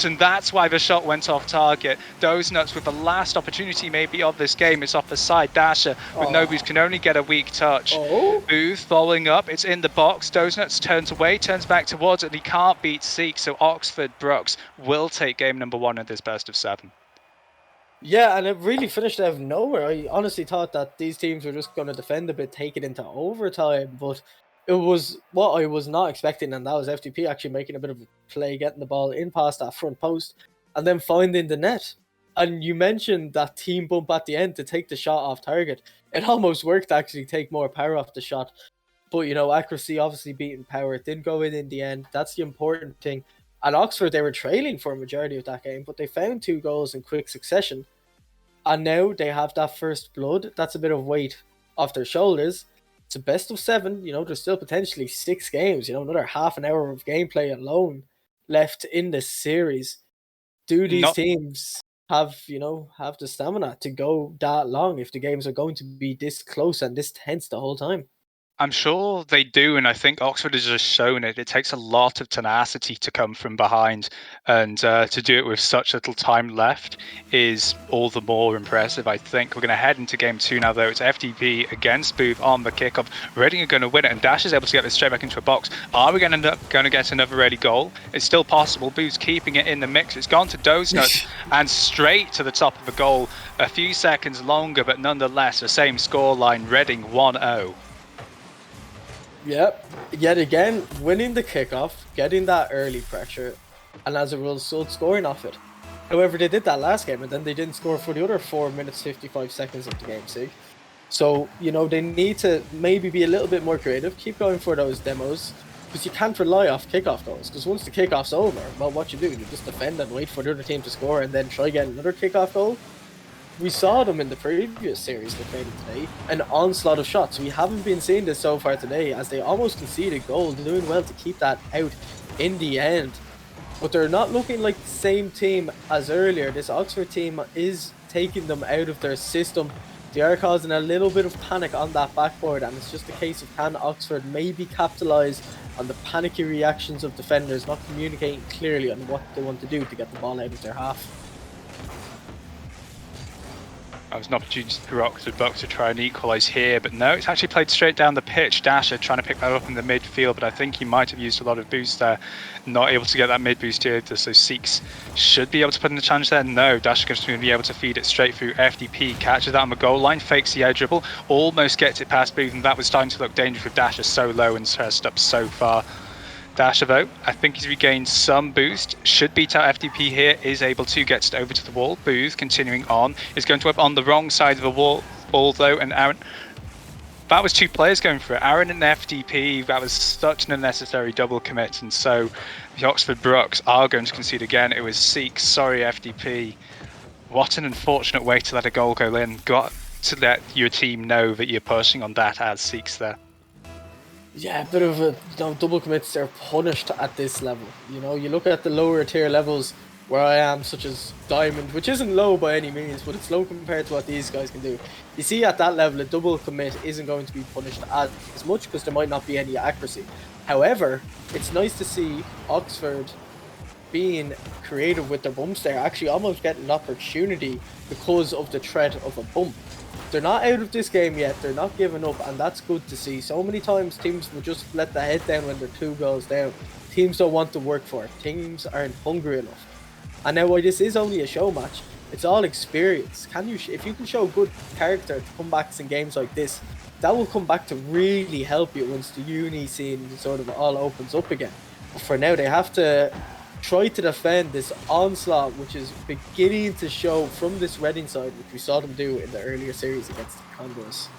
and that's why the shot went off target. Doesnuts with the last opportunity maybe of this game, it's off the side. Dasher with no boost can only get a weak touch. Booth following up, it's in the box. Doesnuts turns away, turns back towards it, and he can't beat Seek, so Oxford Brooks will take game number 1 of this best of 7.
Yeah, and it really finished out of nowhere. I honestly thought that these teams were just going to defend a bit, take it into overtime, but it was what I was not expecting, and that was FTP actually making a bit of a play, getting the ball in past that front post, and then finding the net. And you mentioned that team bump at the end to take the shot off target. It almost worked to actually take more power off the shot. But, accuracy obviously beating power. It didn't go in the end. That's the important thing. At Oxford, they were trailing for a majority of that game, but they found 2 goals in quick succession. And now they have that first blood. That's a bit of weight off their shoulders. It's a best of 7. There's still potentially 6 games. Another half an hour of gameplay alone left in this series. Do these teams have the stamina to go that long if the games are going to be this close and this tense the whole time?
I'm sure they do, and I think Oxford has just shown it. It takes a lot of tenacity to come from behind, and to do it with such little time left is all the more impressive, I think. We're going to head into game 2 now, though. It's FTP against Booth on the kickoff. Reading are going to win it, and Dash is able to get this straight back into a box. Are we going to get another ready goal? It's still possible. Booth's keeping it in the mix. It's gone to Dozenuts and straight to the top of the goal. A few seconds longer, but nonetheless, the same scoreline. Reading 1-0.
Yep. Yet again, winning the kickoff, getting that early pressure, and as a result, scoring off it. However, they did that last game, and then they didn't score for the other 4 minutes, 55 seconds of the game, see? So, they need to maybe be a little bit more creative, keep going for those demos, because you can't rely off kickoff goals, because once the kickoff's over, well, what you do, you just defend and wait for the other team to score, and then try get another kickoff goal. We saw them in the previous series they played today, an onslaught of shots. We haven't been seeing this so far today, as they almost conceded goal, doing well to keep that out in the end. But they're not looking like the same team as earlier. This Oxford team is taking them out of their system. They are causing a little bit of panic on that backboard, and it's just a case of can Oxford maybe capitalise on the panicky reactions of defenders not communicating clearly on what they want to do to get the ball out of their half.
That was an opportunity for Oxford Bucks to try and equalise here, but no, it's actually played straight down the pitch. Dasher trying to pick that up in the midfield, but I think he might have used a lot of boost there. Not able to get that mid boost here, so Seeks should be able to put in the challenge there. No, Dasher is going to be able to feed it straight through. FDP catches that on the goal line, fakes the air dribble, almost gets it past Booth, and that was starting to look dangerous with Dasher so low and pressed up so far. Dasher though, I think he's regained some boost, should beat out FDP here, is able to get it over to the wall. Booth continuing on, is going to up on the wrong side of the ball though, and Aaron, that was 2 players going for it. Aaron and FDP, that was such an unnecessary double commit, and so the Oxford Brooks are going to concede again. It was Seek, sorry FDP. What an unfortunate way to let a goal go in. Got to let your team know that you're pushing on that as Seeks there.
Yeah, a bit of a double commits are punished at this level. You look at the lower tier levels where I am, such as Diamond, which isn't low by any means, but it's low compared to what these guys can do. You see at that level, a double commit isn't going to be punished as much because there might not be any accuracy. However, it's nice to see Oxford being creative with their bumps there, actually almost getting an opportunity because of the threat of a bump. They're not out of this game yet, they're not giving up, and that's good to see. So many times teams will just let the head down when they're 2 goals down. Teams don't want to work for it, teams aren't hungry enough. And now while this is only a show match, it's all experience. If you can show good character to comebacks in games like this, that will come back to really help you once the uni scene sort of all opens up again. But for now, they have to try to defend this onslaught, which is beginning to show from this Reading side, which we saw them do in the earlier series against the Condors.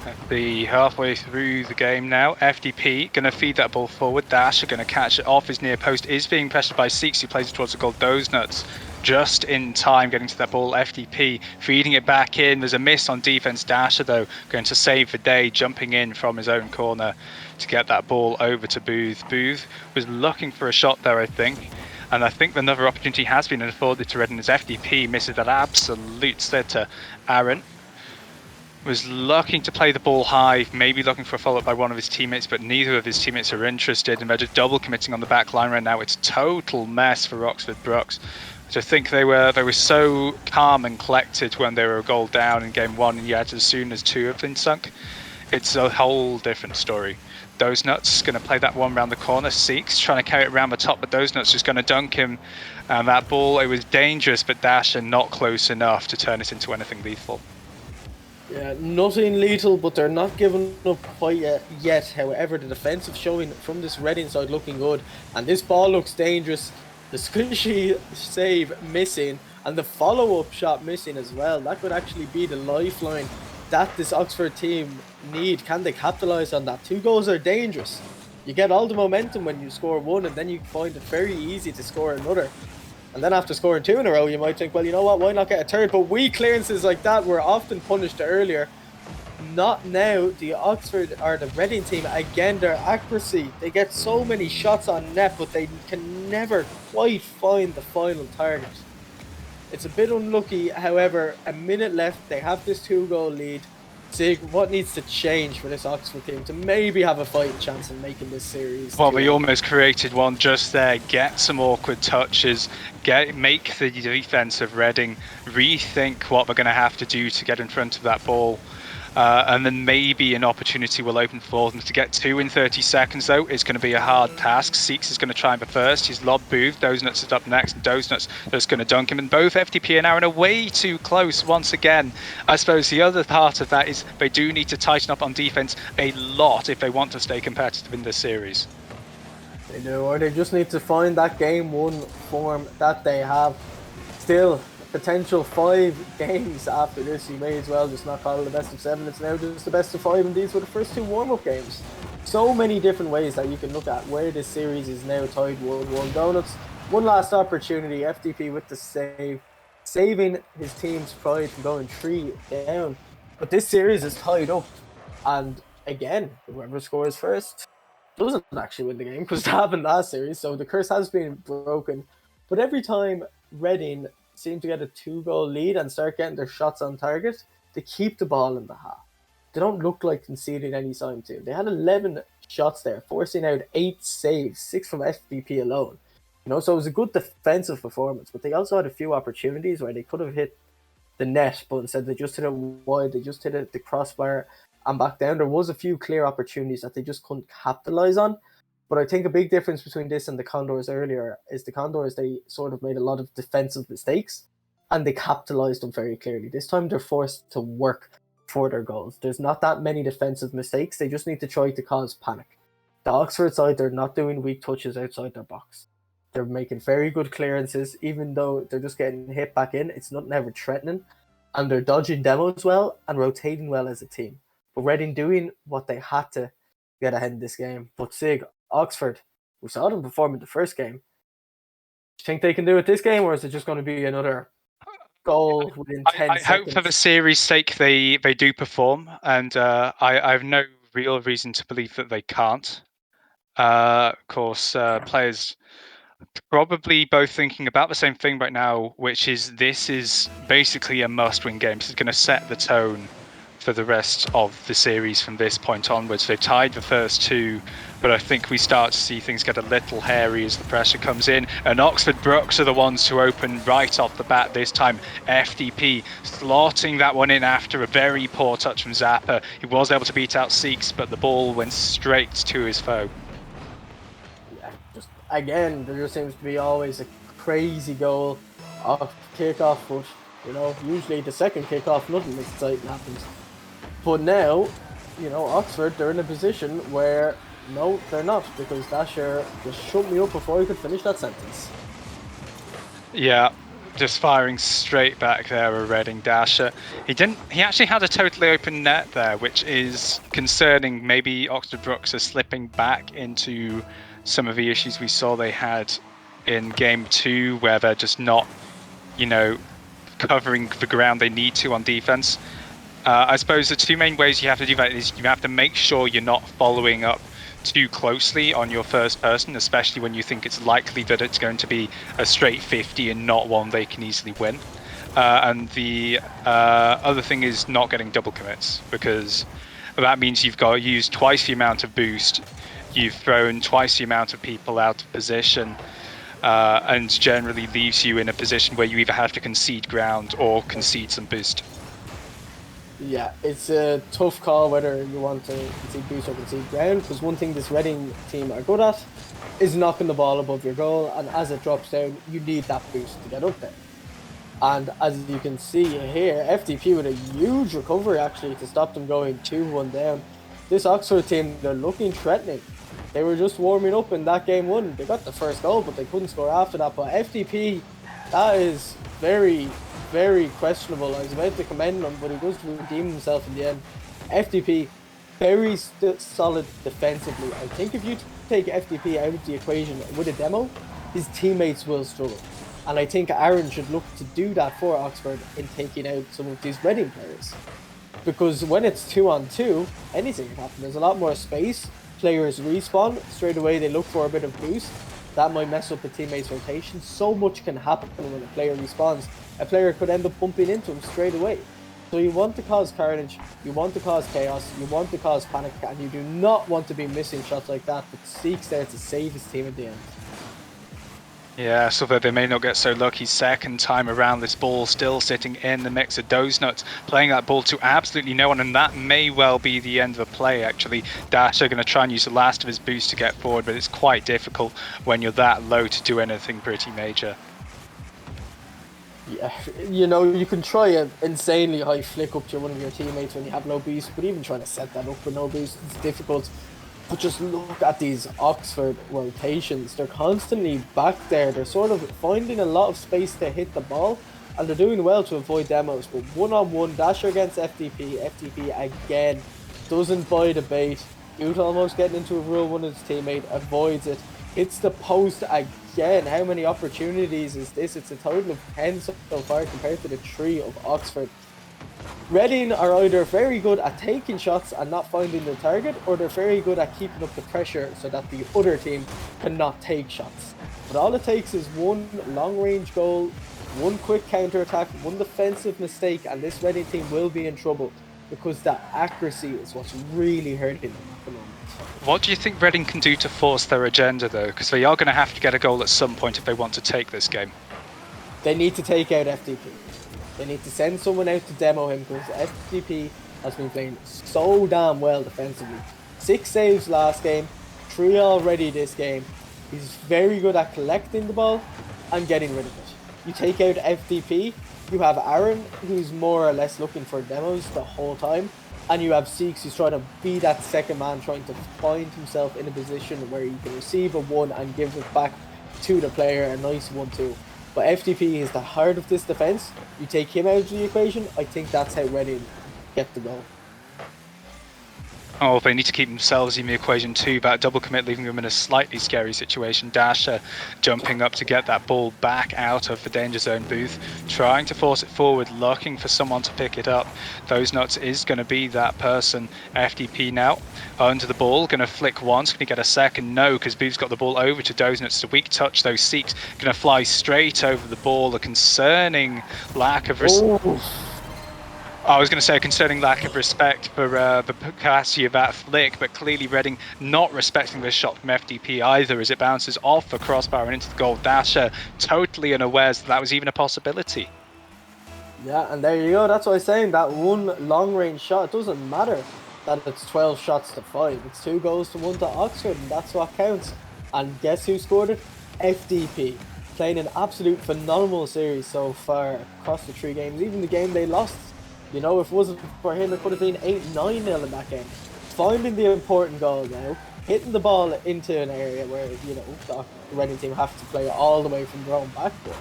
At the halfway through the game now, FDP going to feed that ball forward. Dash are going to catch it off his near post. Is being pressured by Seeks, who plays it towards the goal. Dozenuts just in time getting to that ball. FDP feeding it back in. There's a miss on defense. Dasher though going to save the day, jumping in from his own corner to get that ball over to Booth. Booth was looking for a shot there, I think. And I think another opportunity has been afforded to Reading as FDP misses that absolute sitter. Aaron was looking to play the ball high, maybe looking for a follow-up by one of his teammates, but neither of his teammates are interested, and they're just double committing on the back line right now. It's a total mess for Oxford Brooks. So I think they were so calm and collected when they were a goal down in game 1, and yet as soon as 2 have been sunk, it's a whole different story. Those Nuts going to play that one round the corner. Seeks trying to carry it around the top, but Those Nuts just going to dunk him. And that ball, it was dangerous, but Dasher not close enough to turn it into anything lethal.
Yeah, nothing lethal, but they're not giving up quite yet. However, the defensive showing from this Reading side looking good, and this ball looks dangerous. The squishy save missing, and the follow-up shot missing as well. That could actually be the lifeline that this Oxford team need. Can they capitalize on that? 2 goals are dangerous. You get all the momentum when you score one, and then you find it very easy to score another. And then after scoring 2 in a row, you might think, well, you know what, why not get a third? But weak clearances like that were often punished earlier. Not now. The Oxford or the Reading team, again, their accuracy. They get so many shots on net, but they can never quite find the final target. It's a bit unlucky. However, a minute left. They have this 2-goal lead. Sig, what needs to change for this Oxford team to maybe have a fighting chance in making this series?
Well, we almost created one just there. Get some awkward touches. Make the defense of Reading rethink what we're going to have to do to get in front of that ball. And then maybe an opportunity will open for them to get 2 in 30 seconds, though. It's going to be a hard task. Seeks is going to try him first. He's lobbed Booth. Dozenuts is up next. Dozenuts is going to dunk him. And both FTP are now in a way too close once again. I suppose the other part of that is they do need to tighten up on defense a lot if they want to stay competitive in this series.
They do, or they just need to find that game 1 form that they have. Still, potential 5 games after this. You may as well just not call it the best of 7. It's now just the best of 5, and these were the first 2 warm-up games. So many different ways that you can look at where this series is now tied 1-1. Donuts, one last opportunity. FDP with the save, saving his team's pride from going 3 down. But this series is tied up, and again, whoever scores first doesn't actually win the game, because it happened last series, so the curse has been broken. But every time Reading seem to get a 2-goal lead and start getting their shots on target, they keep the ball in the half. They don't look like conceding any time to. They had 11 shots there, forcing out 8 saves, 6 from FBP alone. So it was a good defensive performance, but they also had a few opportunities where they could have hit the net, but instead they just hit it wide, they just hit it the crossbar and back down. There was a few clear opportunities that they just couldn't capitalize on. But I think a big difference between this and the Condors earlier is the Condors, they sort of made a lot of defensive mistakes and they capitalized them very clearly. This time they're forced to work for their goals. There's not that many defensive mistakes. They just need to try to cause panic. The Oxford side, they're not doing weak touches outside their box. They're making very good clearances, even though they're just getting hit back in. It's not ever threatening. And they're dodging demos well and rotating well as a team. But Reading doing what they had to get ahead in this game. But Sig, Oxford, we saw them perform in the first game. Do you think they can do it this game, or is it just going to be another goal within 10
I
seconds?
hope for the series' sake they do perform, and I have no real reason to believe that they can't. Of course, players probably both thinking about the same thing right now, which is this is basically a must-win game. This is going to set the tone for the rest of the series from this point onwards. They've tied the first 2, but I think we start to see things get a little hairy as the pressure comes in, and Oxford Brooks are the ones to open right off the bat this time. FDP slotting that one in after a very poor touch from Zappa. He was able to beat out Seeks, but the ball went straight to his foe.
Yeah, just again, there just seems to be always a crazy goal off kickoff, but usually the second kickoff, nothing exciting happens. But now, Oxford, they're in a position where, no, they're not, because Dasher just shut me up before he could finish that sentence.
Yeah, just firing straight back there a Reading Dasher. He actually had a totally open net there, which is concerning. Maybe Oxford Brooks are slipping back into some of the issues we saw they had in game 2, where they're just not, covering the ground they need to on defense. I suppose the 2 main ways you have to do that is you have to make sure you're not following up too closely on your first person, especially when you think it's likely that it's going to be a straight 50 and not one they can easily win. And the other thing is not getting double commits, because that means you've got used twice the amount of boost, you've thrown twice the amount of people out of position, and generally leaves you in a position where you either have to concede ground or concede some boost.
Yeah, it's a tough call whether you want to concede boost or concede ground, because one thing this Reading team are good at is knocking the ball above your goal, and as it drops down, you need that boost to get up there. And as you can see here, FDP with a huge recovery actually to stop them going 2-1 down. This Oxford team, they're looking threatening. They were just warming up in that game one. They got the first goal, but they couldn't score after that. But FDP, that is very, very questionable. I was about to commend him, but he does redeem himself in the end. FDP, very solid defensively. I think if you take FDP out of the equation with a demo, his teammates will struggle. And I think Aaron should look to do that for Oxford in taking out some of these Reading players. Because when it's 2-on-2, anything can happen. There's a lot more space. Players respawn. Straight away, they look for a bit of boost. That might mess up a teammate's rotation. So much can happen when a player respawns. A player could end up bumping into him straight away. So you want to cause carnage, you want to cause chaos, you want to cause panic, and you do not want to be missing shots like that. But Seek's there to save his team at the end.
Yeah, so that they may not get so lucky. Second time around, this ball still sitting in the mix of Dozenuts, playing that ball to absolutely no one, and that may well be the end of a play, actually. Dasher going to try and use the last of his boost to get forward, but it's quite difficult when you're that low to do anything pretty major.
Yeah, you know, you can try an insanely high flick up to one of your teammates when you have no boost, but even trying to set that up with no boost is difficult. But just look at these Oxford rotations. They're constantly back there. They're sort of finding a lot of space to hit the ball, and they're doing well to avoid demos. But one-on-one, Dasher against FDP. FDP again doesn't buy the bait. Dude almost getting into a rule one of his teammate, avoids it, hits the post again. How many opportunities is this? It's a total of 10 so far compared to the 3 of Oxford. Reading are either very good at taking shots and not finding the target, or they're very good at keeping up the pressure so that the other team cannot take shots. But all it takes is one long-range goal, one quick counter-attack, one defensive mistake, and this Reading team will be in trouble, because that accuracy is what's really hurting them at the moment.
What do you think Reading can do to force their agenda, though? Because they are going to have to get a goal at some point if they want to take this game.
They need to take out FDP. They need to send someone out to demo him, because FDP has been playing so damn well defensively. 6 saves last game, 3 already this game. He's very good at collecting the ball and getting rid of it. You take out FDP, you have Aaron, who's more or less looking for demos the whole time, and you have Seeks, who's trying to be that second man, trying to find himself in a position where he can receive a 1 and give it back to the player, a nice 1-2. But FDP is the heart of this defense. You take him out of the equation, I think that's how Reading get the goal.
Oh, they need to keep themselves in the equation too. That double commit leaving them in a slightly scary situation. Dasher jumping up to get that ball back out of the danger zone booth, trying to force it forward, looking for someone to pick it up. Dozenuts is going to be that person. FDP now under the ball, going to flick once. Can he get a second? No, because Booth's got the ball over to Dozenuts. It's a weak touch though. Seeks going to fly straight over the ball. A concerning lack of I was going to say a concerning lack of respect for the capacity of that flick, but clearly Reading not respecting this shot from FDP either, as it bounces off the crossbar and into the goal. Dasher totally unaware that was even a possibility.
Yeah, and there you go. That's what I was saying. That one long-range shot, it doesn't matter that it's 12 shots to 5. It's 2 goals to 1 to Oxford, and that's what counts. And guess who scored it? FDP. Playing an absolute phenomenal series so far across the 3 games. Even the game they lost, you know, if it wasn't for him, it could have been 8-9-0 in that game. Finding the important goal now, hitting the ball into an area where, you know, the Reading team have to play all the way from their own backboard.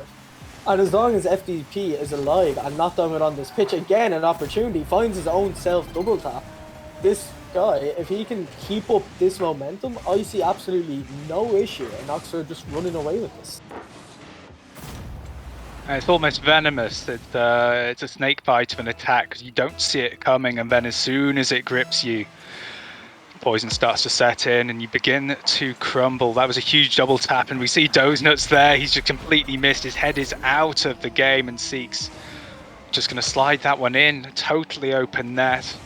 And as long as FDP is alive and not done it on this pitch, again, an opportunity, finds his own self double tap. This guy, if he can keep up this momentum, I see absolutely no issue in Oxford just running away with this.
It's almost venomous. It's a snake bite of an attack because you don't see it coming, and then as soon as it grips you, poison starts to set in and you begin to crumble. That was a huge double tap, and we see Dozenuts there. He's just completely missed. His head is out of the game, and Seeks just going to slide that one in. Totally open net.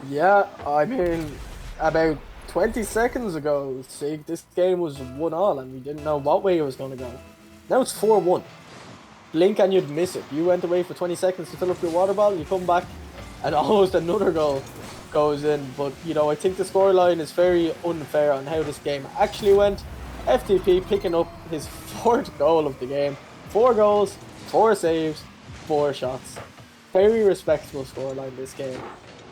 Yeah, I mean, about 20 seconds ago, this game was 1-1 and we didn't know what way it was going to go. Now it's 4-1. blink and you'd miss it. You went away for 20 seconds to fill up your water bottle, you come back, and almost another goal goes in. But, you know, I think the scoreline is very unfair on how this game actually went. FTP picking up his 4th goal of the game. 4 goals, 4 saves, 4 shots. Very respectable scoreline this game.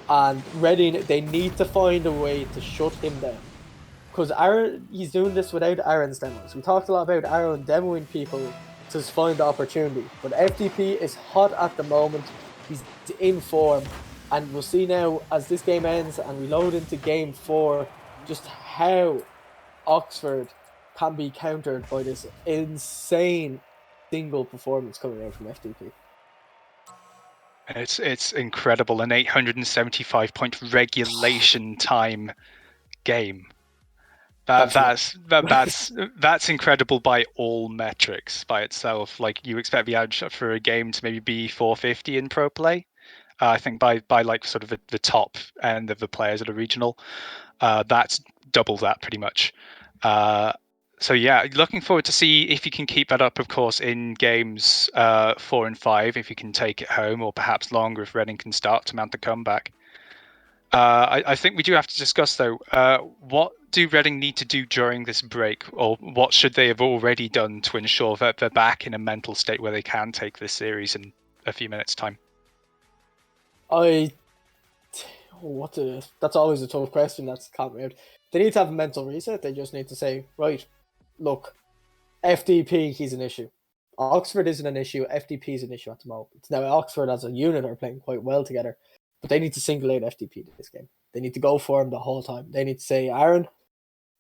And Reading, they need to find a way to shut him down. Because Aaron, he's doing this without Aaron's demos. We talked a lot about Aaron demoing people to find the opportunity. But FTP is hot at the moment. He's in form. And we'll see now, as this game ends and we load into game 4, just how Oxford can be countered by this insane single performance coming out from FTP.
It's incredible. An 875-point regulation time game. That's incredible by all metrics by itself. Like, you expect the average for a game to maybe be 450 in pro play. I think by like sort of the top end of the players at a regional, that's double that pretty much. So yeah, looking forward to see if you can keep that up, of course, in games 4 and 5, if you can take it home, or perhaps longer if Reading can start to mount the comeback. I think we do have to discuss, though, what do Reading need to do during this break, or what should they have already done to ensure that they're back in a mental state where they can take this series in a few minutes' time?
That's always a tough question. That's coming out. They need to have a mental reset. They just need to say, right, look, FDP, he's an issue. Oxford isn't an issue. FDP is an issue at the moment. Now, Oxford as a unit are playing quite well together, but they need to single out FDP this game. They need to go for him the whole time. They need to say, Aaron,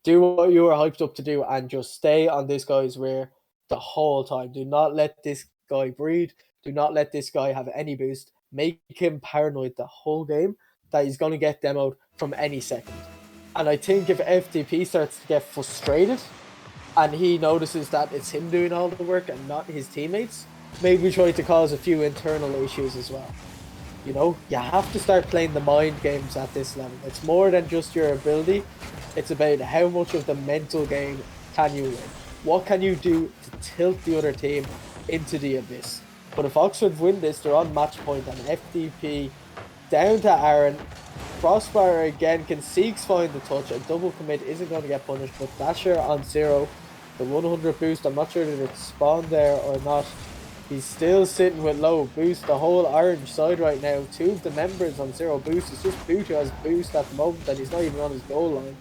do what you were hyped up to do and just stay on this guy's rear the whole time. Do not let this guy breathe. Do not let this guy have any boost. Make him paranoid the whole game that he's going to get demoed from any second. And I think if FTP starts to get frustrated and he notices that it's him doing all the work and not his teammates, maybe try to cause a few internal issues as well. You know, you have to start playing the mind games at this level. It's more than just your ability. It's about how much of the mental game can you win. What can you do to tilt the other team into the abyss? But if Oxford win this, they're on match point, and FDP down to Aaron. Crossfire again, can Seeks find the touch? A double commit isn't going to get punished, but Dasher on 0. The 100 boost, I'm not sure that it spawned there or not. He's still sitting with low boost. The whole orange side right now, 2 of the members on 0 boost. It's just Boot who has boost at the moment, and he's not even on his goal line.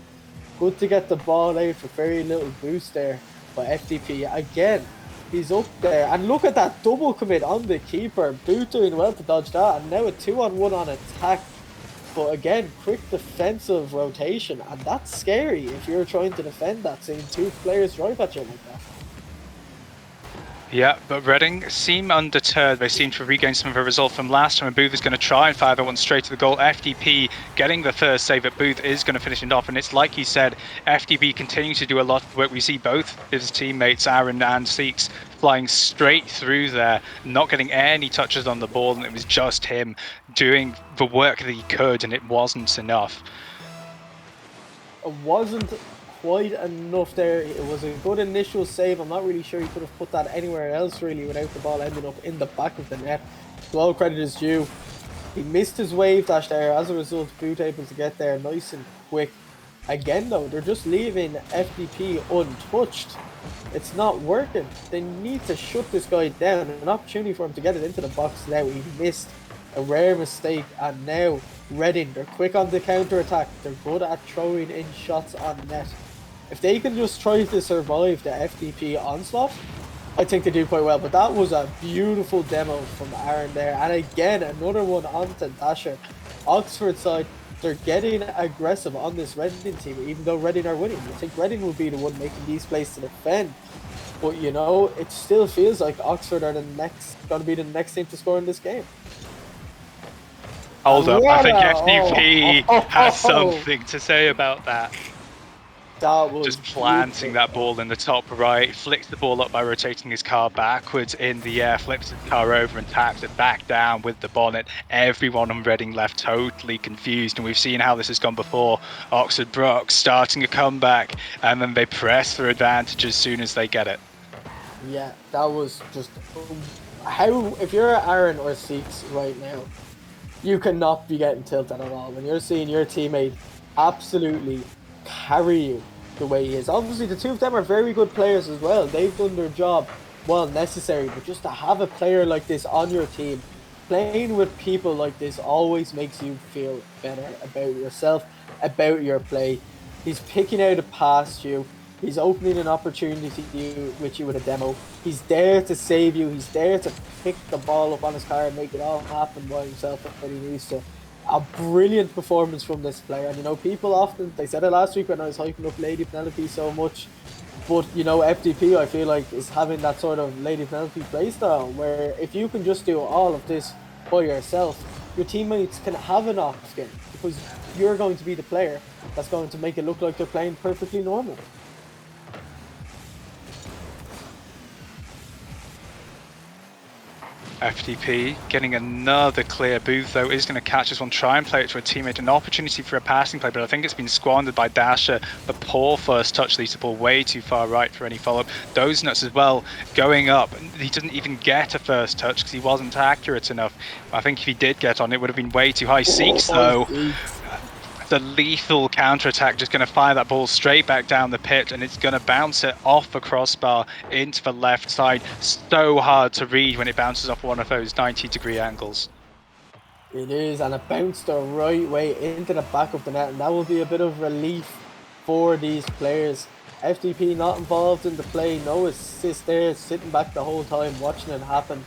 Good to get the ball out for very little boost there by FDP. Again, he's up there. And look at that double commit on the keeper. Boot doing well to dodge that. And now a 2-on-1 on attack. But again, quick defensive rotation. And that's scary if you're trying to defend that, seeing 2 players drive at you like that.
Yeah, but Reading seem undeterred. They seem to have regained some of their resolve from last time. And Booth is going to try and fire that one straight to the goal. FDP getting the first save at Booth is going to finish it off. And it's like you said, FDP continuing to do a lot of work. We see both his teammates, Aaron and Seeks, flying straight through there, not getting any touches on the ball. And it was just him doing the work that he could, and it wasn't enough.
It wasn't quite enough there. It was a good initial save. I'm not really sure he could have put that anywhere else really without the ball ending up in the back of the net. So all credit is due. He missed his wave dash there. As a result, Boot able to get there nice and quick. Again though, they're just leaving FDP untouched. It's not working. They need to shut this guy down. An opportunity for him to get it into the box now. He missed. A rare mistake, and now Reading, they're quick on the counter attack. They're good at throwing in shots on net. If they can just try to survive the FDP onslaught, I think they do quite well. But that was a beautiful demo from Aaron there. And again, another one onto Dasher. Oxford side, they're getting aggressive on this Reading team, even though Reading are winning. I think Reading will be the one making these plays to defend. But you know, it still feels like Oxford are going to be the next team to score in this game.
Hold up, I think FDP has something to say about that.
That was
just planting that ball in the top right, flicks the ball up by rotating his car backwards in the air, flips his car over and taps it back down with the bonnet. Everyone on Reading left totally confused, and we've seen how this has gone before. Oxford Brook starting a comeback, and then they press for advantage as soon as they get it.
Yeah, that was just how. If you're Aaron or Seeks right now, you cannot be getting tilted at all when you're seeing your teammate absolutely carry you the way he is. Obviously, the two of them are very good players as well. They've done their job well necessary, but just to have a player like this on your team, playing with people like this always makes you feel better about yourself, about your play. He's picking out a past you. He's opening an opportunity to you with you with a demo. He's there to save you. He's there to pick the ball up on his car and make it all happen by himself when he needs to. A brilliant performance from this player. And people often, they said it last week when I was hyping up Lady Penelope so much, but FDP I feel like is having that sort of Lady Penelope playstyle where if you can just do all of this by yourself, your teammates can have an off game because you're going to be the player that's going to make it look like they're playing perfectly normal.
FDP getting another clear booth though, is going to catch this one, try and play it to a teammate, an opportunity for a passing play, but I think it's been squandered by Dasher. The poor first touch leads the ball way too far right for any follow-up. Those nuts as well going up. He didn't even get a first touch because he wasn't accurate enough. I think if he did get on, it would have been way too high. Seeks though, the lethal counter-attack, just going to fire that ball straight back down the pit, and it's going to bounce it off the crossbar into the left side. So hard to read when it bounces off one of those 90-degree angles.
It is, and it bounced the right way into the back of the net, and that will be a bit of relief for these players. FDP not involved in the play, no assist there, sitting back the whole time watching it happen.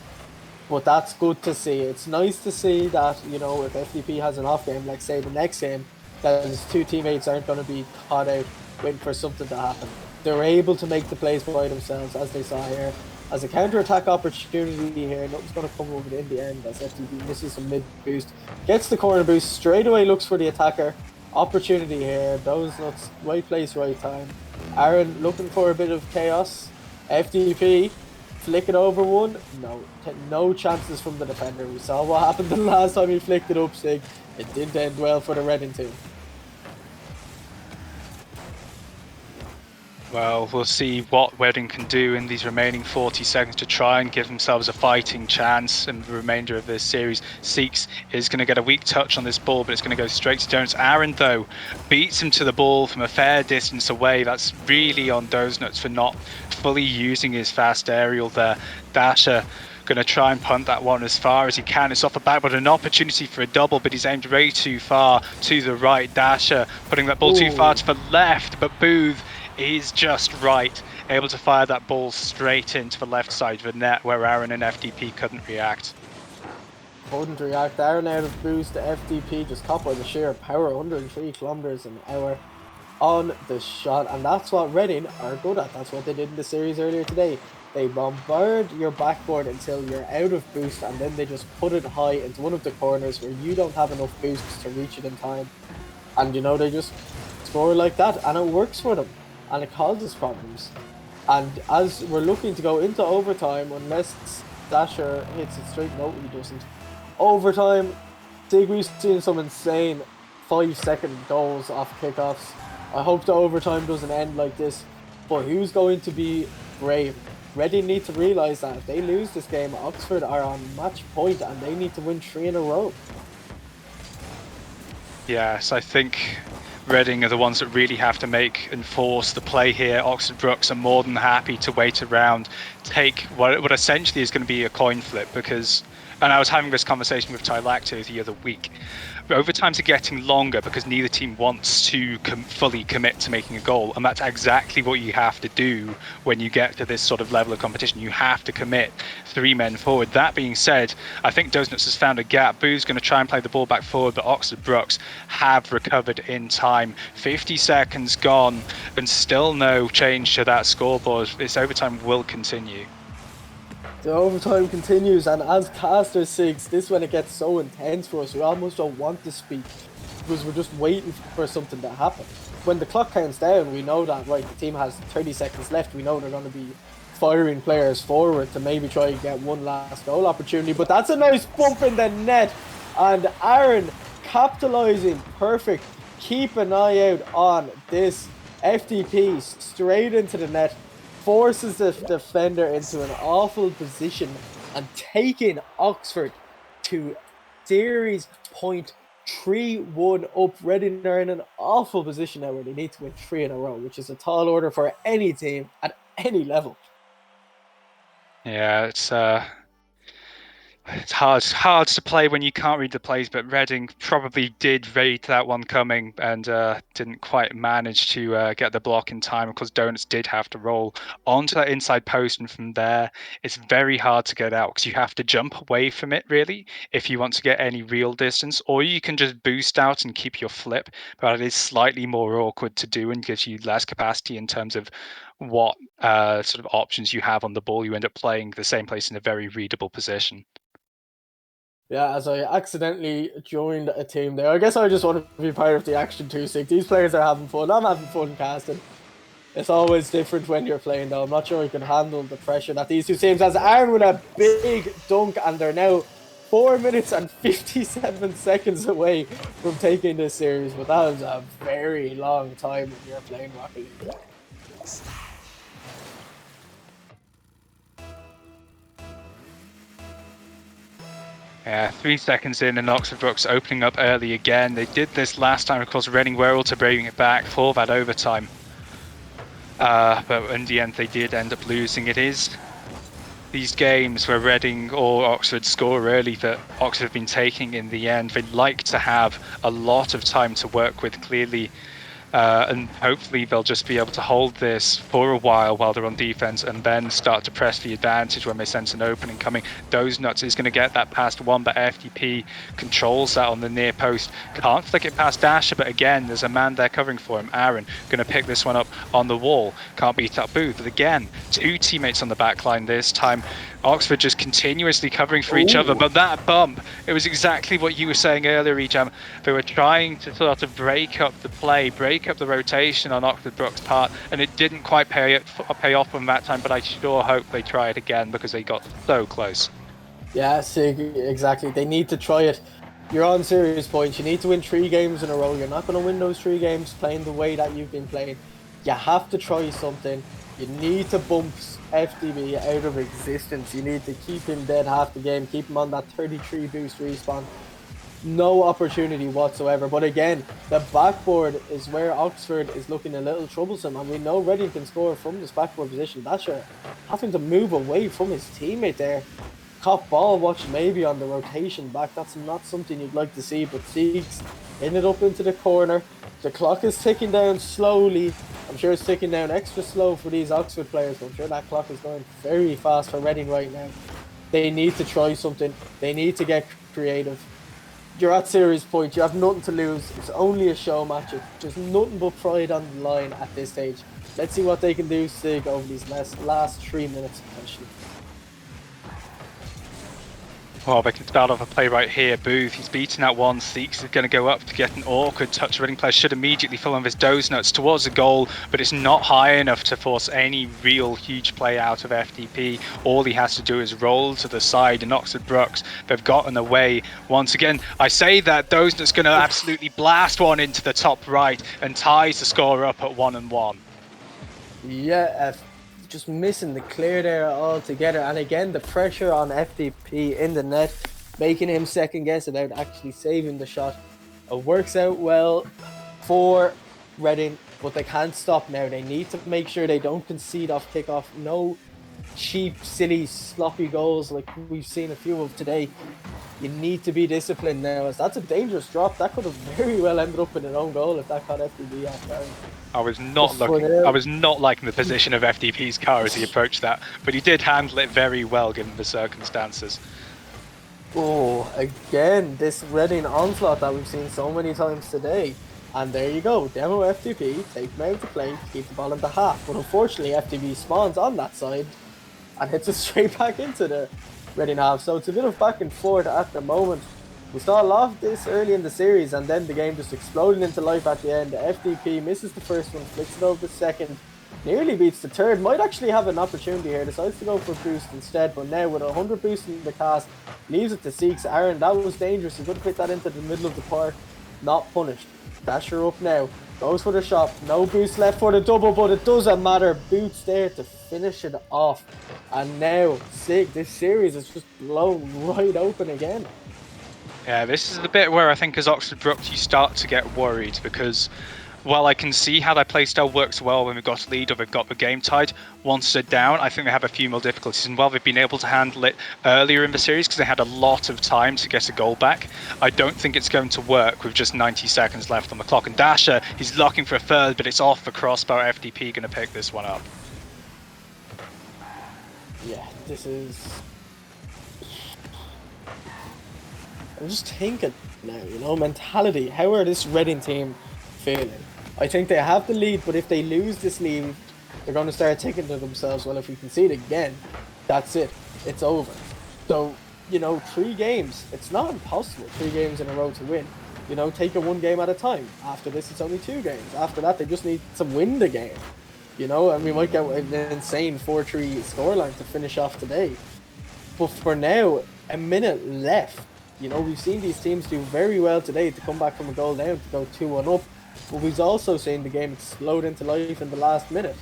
But that's good to see. It's nice to see that, if FDP has an off game, like say the next game, that his two teammates aren't going to be caught out waiting for something to happen. They're able to make the plays by themselves, as they saw here. As a counter-attack opportunity here, nothing's going to come of it in the end, as FDP misses some mid-boost. Gets the corner boost, straight away looks for the attacker. Opportunity here, those nuts, right place, right time. Aaron looking for a bit of chaos. FDP flick it over one. No chances from the defender. We saw what happened the last time he flicked it up, Sig. It didn't end well for the Reading team.
Well, we'll see what Reading can do in these remaining 40 seconds to try and give themselves a fighting chance in the remainder of this series. Seeks is going to get a weak touch on this ball, but it's going to go straight to Jones. Aaron, though, beats him to the ball from a fair distance away. That's really on Dozenuts for not fully using his fast aerial there. Dasher going to try and punt that one as far as he can. It's off the back, but an opportunity for a double, but he's aimed way too far to the right. Dasher putting that ball too far to the left, but Booth is just right, able to fire that ball straight into the left side of the net where Aaron and FDP couldn't react.
Couldn't react. Aaron out of boost to FDP, just caught by the sheer power, 103 kilometers an hour on the shot, and that's what Reading are good at. That's what they did in the series earlier today. They bombard your backboard until you're out of boost, and then they just put it high into one of the corners where you don't have enough boosts to reach it in time. And they just score like that, and it works for them. And it causes problems. And as we're looking to go into overtime, unless Dasher hits it straight, no, he doesn't. Overtime, we've seen some insane 5-second goals off kickoffs. I hope the overtime doesn't end like this, but who's going to be brave? Reading need to realise that if they lose this game, Oxford are on match point and they need to win 3 in a row.
Yes, I think Reading are the ones that really have to enforce the play here. Oxford Brooks are more than happy to wait around, take what essentially is going to be a coin flip, because, and I was having this conversation with Ty Lacto the other week, overtimes are getting longer because neither team wants to fully commit to making a goal, and that's exactly what you have to do when you get to this sort of level of competition. You have to commit 3 men forward. That being said, I think Dozenuts has found a gap. Boo's going to try and play the ball back forward, but Oxford Brooks have recovered in time. 50 seconds gone and still no change to that scoreboard. This overtime will continue.
The overtime continues, and as caster Sigs, this is when it gets so intense for us. We almost don't want to speak because we're just waiting for something to happen. When the clock counts down, we know that, right, the team has 30 seconds left. We know they're going to be firing players forward to maybe try and get one last goal opportunity. But that's a nice bump in the net, and Aaron capitalising perfect. Keep an eye out on this FDP straight into the net. forces the defender into an awful position and taking Oxford to series point 3-1 up. Reading are in an awful position now where they need to win 3 in a row, which is a tall order for any team at any level.
Yeah, it's hard to play when you can't read the plays, but Reading probably did read that one coming and didn't quite manage to get the block in time. Of course, Donuts did have to roll onto that inside post, and from there, it's very hard to get out because you have to jump away from it, really, if you want to get any real distance, or you can just boost out and keep your flip, but it is slightly more awkward to do and gives you less capacity in terms of what sort of options you have on the ball. You end up playing the same place in a very readable position.
Yeah, as I accidentally joined a team there. I guess I just want to be part of the action too. Sick. These players are having fun. I'm having fun casting. It's always different when you're playing, though. I'm not sure you can handle the pressure that these two teams has. Aaron with a big dunk, and they're now 4 minutes and 57 seconds away from taking this series. But that was a very long time when you're playing Rocket League.
Yeah, 3 seconds in, and Oxford Brooks opening up early again. They did this last time, of course. Reading were able to bring it back for that overtime. But in the end, they did end up losing. It is these games where Reading or Oxford score early that Oxford have been taking in the end. They like to have a lot of time to work with, clearly. And hopefully they'll just be able to hold this for a while they're on defense and then start to press the advantage when they sense an opening coming. Donuts is going to get that past one, but FDP controls that on the near post. Can't flick it past Dasher, but again, there's a man there covering for him. Aaron going to pick this one up on the wall. Can't beat up Booth. But again, 2 teammates on the back line this time. Oxford just continuously covering for each other, but that bump, it was exactly what you were saying earlier, Ejam. They were trying to sort of break up the play, break up the rotation on Oxford Brooks' part, and it didn't quite pay off on that time, but I sure hope they try it again because they got so close.
Yeah, Sig, exactly. They need to try it. You're on serious points. You need to win 3 games in a row. You're not going to win those 3 games playing the way that you've been playing. You have to try something. You need to bump FDB out of existence. You need to keep him dead half the game, keep him on that 33 boost respawn. No opportunity whatsoever. But again, the backboard is where Oxford is looking a little troublesome, and we know Reading can score from this backboard position. Dasher having to move away from his teammate there. Cop ball watch maybe on the rotation back. That's not something you'd like to see, but Seeks in it up into the corner. The clock is ticking down slowly. I'm sure it's ticking down extra slow for these Oxford players, but I'm sure that clock is going very fast for Reading right now. They need to try something. They need to get creative. You're at series point. You have nothing to lose. It's only a show match. There's nothing but pride on the line at this stage. Let's see what they can do, Sig, over these last 3 minutes, potentially.
Well, they can start off a play right here. Booth, he's beaten out one. Seeks is going to go up to get an awkward touch. Reading player should immediately fill in with his Donuts towards the goal, but it's not high enough to force any real huge play out of FDP. All he has to do is roll to the side, and Oxford Brooks, they've gotten away. Once again, I say that Donuts going to absolutely blast one into the top right and ties the score up at 1-1.
Yeah, just missing the clear there altogether, and again the pressure on FDP in the net, making him second guess about actually saving the shot. It works out well for Reading, but they can't stop now. They need to make sure they don't concede off kickoff. No cheap, silly, sloppy goals like we've seen a few of today. You need to be disciplined now, as that's a dangerous drop. That could have very well ended up in an own goal if that caught FDP off guard.
I was not liking the position of FDP's car as he approached that, but he did handle it very well given the circumstances.
Oh, again, this Reading onslaught that we've seen so many times today. And there you go, demo FDP, take him out to play, keep the ball in the half. But unfortunately, FDP spawns on that side and hits it straight back into the Reading half. So it's a bit of back and forth at the moment. We saw a lot of this early in the series, and then the game just exploded into life at the end. FDP misses the first one, flicks it over the second, nearly beats the third. Might actually have an opportunity here, decides to go for a boost instead, but now with 100 boost in the cast, leaves it to Seeks. Aaron, that was dangerous. He could have put that into the middle of the park, not punished. Dasher up now. Goes for the shot. No boost left for the double, but it doesn't matter. Boots there to finish it off. And now, this series is just blown right open again.
Yeah, this is the bit where I think as Oxford Brooks you start to get worried, because while I can see how their playstyle works well when we've got a lead or we've got the game tied, once they're down, I think they have a few more difficulties. And while they've been able to handle it earlier in the series because they had a lot of time to get a goal back, I don't think it's going to work with just 90 seconds left on the clock. And Dasher, he's looking for a third, but it's off the crossbar. FDP going to pick this one up.
Yeah, this is... I'm just thinking now, mentality. How are this Reading team feeling? I think they have the lead, but if they lose this lead, they're going to start thinking to themselves, well, if we concede again, that's it. It's over. So, 3 games. It's not impossible, 3 games in a row to win. Take it 1 game at a time. After this, it's only 2 games. After that, they just need to win the game. And we might get an insane 4-3 scoreline to finish off today. But for now, a minute left. We've seen these teams do very well today to come back from a goal down to go 2-1 up. But we've also seen the game explode into life in the last minute.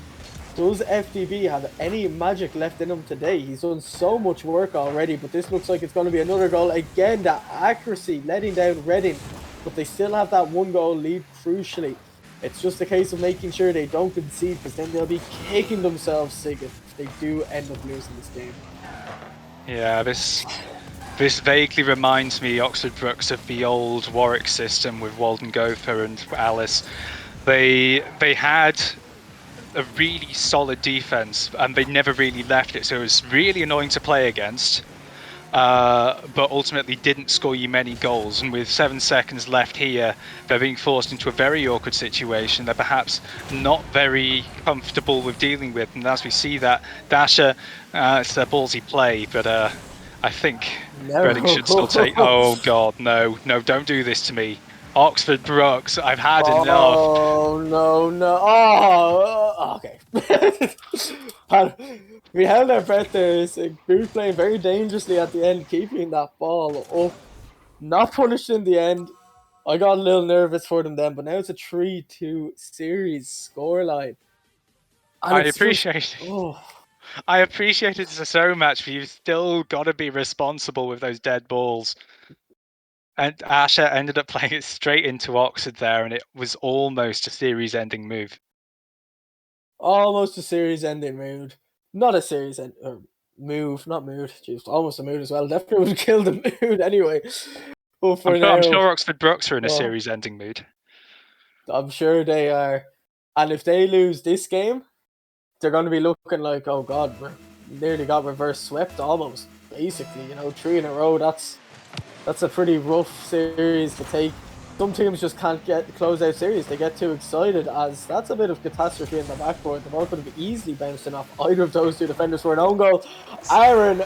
Does FDB have any magic left in him today? He's done so much work already, but this looks like it's going to be another goal. Again, that accuracy letting down Reading, but they still have that 1-goal lead crucially. It's just a case of making sure they don't concede, because then they'll be kicking themselves sick if they do end up losing this game.
Yeah, this vaguely reminds me, Oxford Brooks, of the old Warwick system with Walden Gopher and Alice. They had a really solid defense and they never really left it, so it was really annoying to play against, but ultimately didn't score you many goals. And with 7 seconds left here, they're being forced into a very awkward situation they're perhaps not very comfortable with dealing with. And as we see that Dasher, it's a ballsy play, but I think Reading should still take... Oh god, no, don't do this to me. Oxford Brooks, I've had enough.
Oh, no. Oh, okay. We held our breath there. Booth playing very dangerously at the end, keeping that ball up. Not punished in the end. I got a little nervous for them then, but now it's a 3-2 series scoreline.
I appreciate it's so much, but you've still got to be responsible with those dead balls. And Asher ended up playing it straight into Oxford there, and it was almost a series-ending move.
Almost a series-ending move. Not a series-ending move, not mood. Jeez, almost a mood as well. Definitely would have killed the mood anyway. But for
I'm sure Oxford Brooks are in a
Oh.
series-ending mood.
I'm sure they are. And if they lose this game, they're going to be looking like, oh god, we nearly got reverse swept almost. Basically, 3 in a row, that's a pretty rough series to take. Some teams just can't close out series. They get too excited, as that's a bit of catastrophe in the backboard. The ball could have easily bounced off either of those 2 defenders for an own goal. Aaron,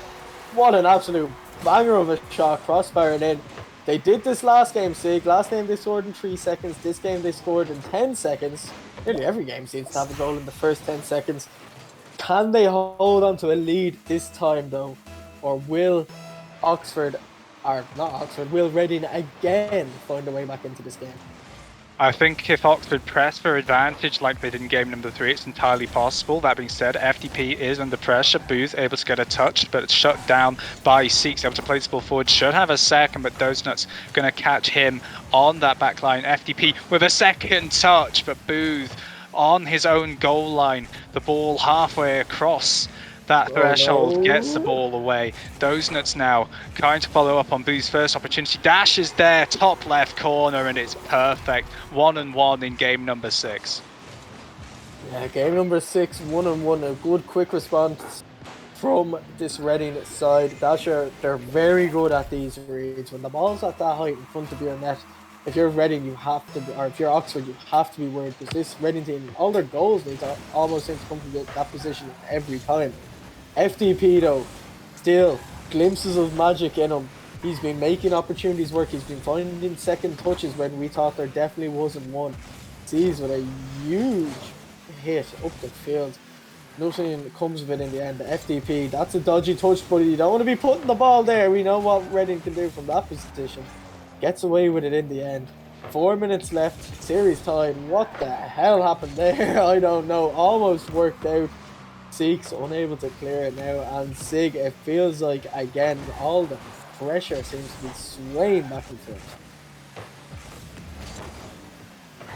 what an absolute banger of a shot, crossbar in. They did this last game, Sig. Last game they scored in 3 seconds. This game they scored in 10 seconds. Nearly every game seems to have a goal in the first 10 seconds. Can they hold on to a lead this time, though? Or will will Reading again find a way back into this game?
I think if Oxford press for advantage like they did in game number 3, it's entirely possible. That being said, FDP is under pressure. Booth able to get a touch, but it's shut down by Seeks. Able to play this ball forward. Should have a second, but Dozenuts going to catch him on that back line. FDP with a second touch, but Booth on his own goal line. The ball halfway across that threshold, gets the ball away. Dozenuts now trying to follow up on Booth's first opportunity. Dash is there, top left corner, and it's perfect. 1-1 in game number 6.
Yeah, game number 6, 1-1. A good quick response from this Reading side. Dasher, they're very good at these reads. When the ball's at that height in front of your net, if you're Reading, you have to, or if you're Oxford, you have to be worried, because this Reading team, all their goals, they almost seem to come from that position every time. FDP though, still glimpses of magic in him. He's been making opportunities work. He's been finding second touches when we thought there definitely wasn't one. Sees with a huge hit up the field. Nothing comes of it in the end. The FDP, that's a dodgy touch, but you don't want to be putting the ball there. We know what Reading can do from that position. Gets away with it in the end. 4 minutes left, series time. What the hell happened there? I don't know. Almost worked out. Seek's unable to clear it now, and Sig, it feels like, again, all the pressure seems to be swaying back and forth.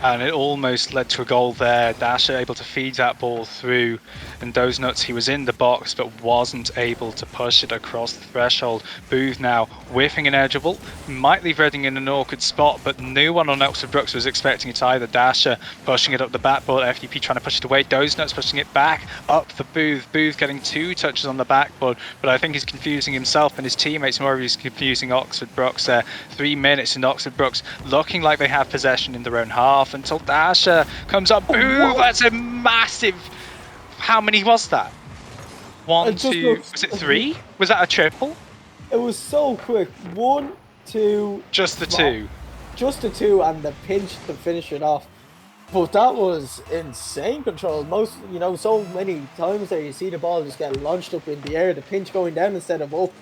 And it almost led to a goal there. Dasher able to feed that ball through, and those nuts, he was in the box but wasn't able to push it across the threshold. Booth now whiffing ineligible, might leave Reading in an awkward spot, but no one on Oxford Brooks was expecting it either. Dasher pushing it up the backboard, FDP trying to push it away, Dozenuts pushing it back up for Booth. Booth getting 2 touches on the backboard, but I think he's confusing himself and his teammates more. He's confusing Oxford Brooks there. 3 minutes and Oxford Brooks looking like they have possession in their own half until Dasher comes up. Booth, that's a massive... How many was that? 1, 2... Was it 3? Was that a triple?
It was so quick. 1, 2...
Just the 2.
Just the 2 and the pinch to finish it off. But that was insane control. Most, so many times there you see the ball just get launched up in the air, the pinch going down instead of up.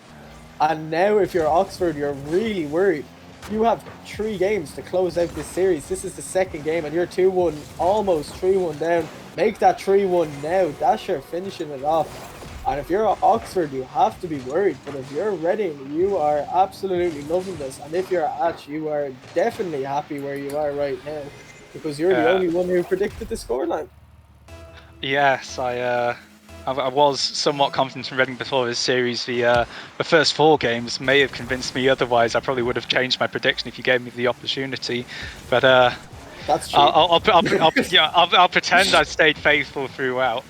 And now if you're Oxford, you're really worried. You have 3 games to close out this series. This is the second game and you're 2-1, almost 3-1 down. Make that 3-1 now. Dasher finishing it off. And if you're Oxford, you have to be worried. But if you're Reading, you are absolutely loving this. And if you're Atch, you are definitely happy where you are right now. Because you're the only one who predicted the scoreline.
Yes, I was somewhat confident in Reading before this series. The first 4 games may have convinced me otherwise. I probably would have changed my prediction if you gave me the opportunity. But
that's true.
I'll pretend I stayed faithful throughout.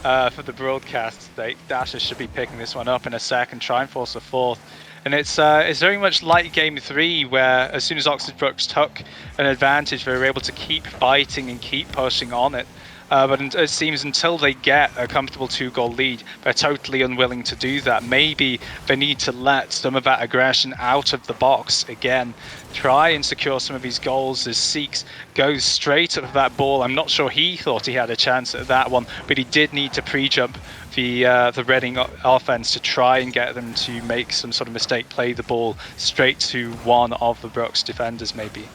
For the broadcast, Dasher should be picking this one up in a second, try and force a fourth. And it's very much like Game 3, where as soon as Oxford Brooks took an advantage, they were able to keep fighting and keep pushing on it. But it seems until they get a comfortable 2-goal lead, they're totally unwilling to do that. Maybe they need to let some of that aggression out of the box again. Try and secure some of these goals as Seeks goes straight up that ball. I'm not sure he thought he had a chance at that one, but he did need to pre-jump the Reading offense to try and get them to make some sort of mistake, play the ball straight to one of the Brooks defenders maybe.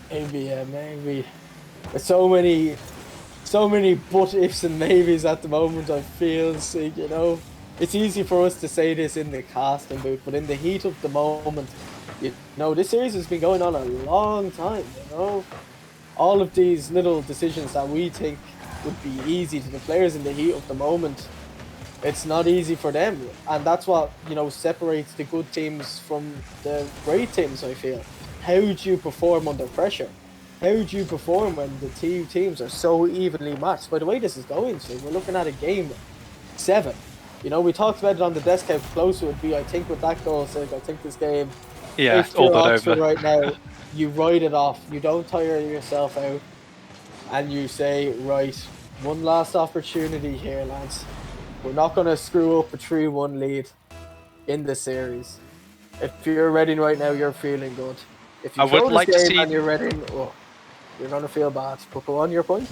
Maybe. There's so many but ifs and maybes at the moment. I feel sick, It's easy for us to say this in the casting booth, but in the heat of the moment, this series has been going on a long time, All of these little decisions that we think would be easy to the players in the heat of the moment, it's not easy for them. And that's what, separates the good teams from the great teams, I feel. How do you perform under pressure? How do you perform when the 2 teams are so evenly matched? By the way this is going, so we're looking at a game 7. We talked about it on the desk how close it would be. I think with that goal, I think this game, if
all
you're
but
Oxford
over.
right now, you ride it off. You don't tire yourself out, and you say, right, one last opportunity here, lads. We're not going to screw up a 3-1 lead in the series. If you're Reading right now, you're feeling good. If you throw this game and you're Reading, you're going to feel bad. But go on, your point.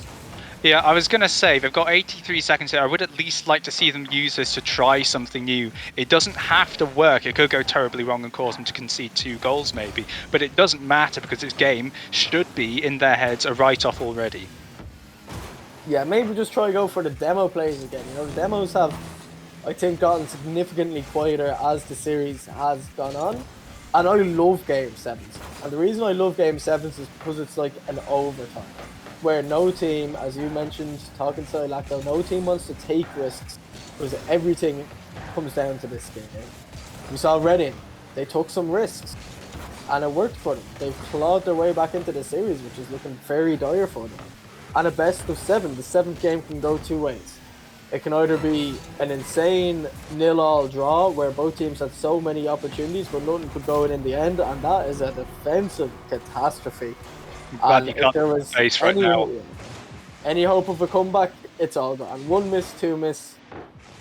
Yeah, I was going to say, they've got 83 seconds here. I would at least like to see them use this to try something new. It doesn't have to work. It could go terribly wrong and cause them to concede 2 goals maybe. But it doesn't matter because this game should be, in their heads, a write-off already.
Yeah, maybe just try to go for the demo plays again. The demos have, I think, gotten significantly quieter as the series has gone on. And I love Game 7s. And the reason I love Game 7s is because it's like an overtime. Where no team, as you mentioned, talking to Lacto, no team wants to take risks. Because everything comes down to this game. We saw Reading. They took some risks. And it worked for them. They've clawed their way back into the series, which is looking very dire for them. And a best of 7. The 7th game can go 2 ways. It can either be an insane 0-0 draw where both teams had so many opportunities but nothing could go in the end, and that is a defensive catastrophe. And if there was any hope of a comeback, it's all gone. 1 miss, 2 miss,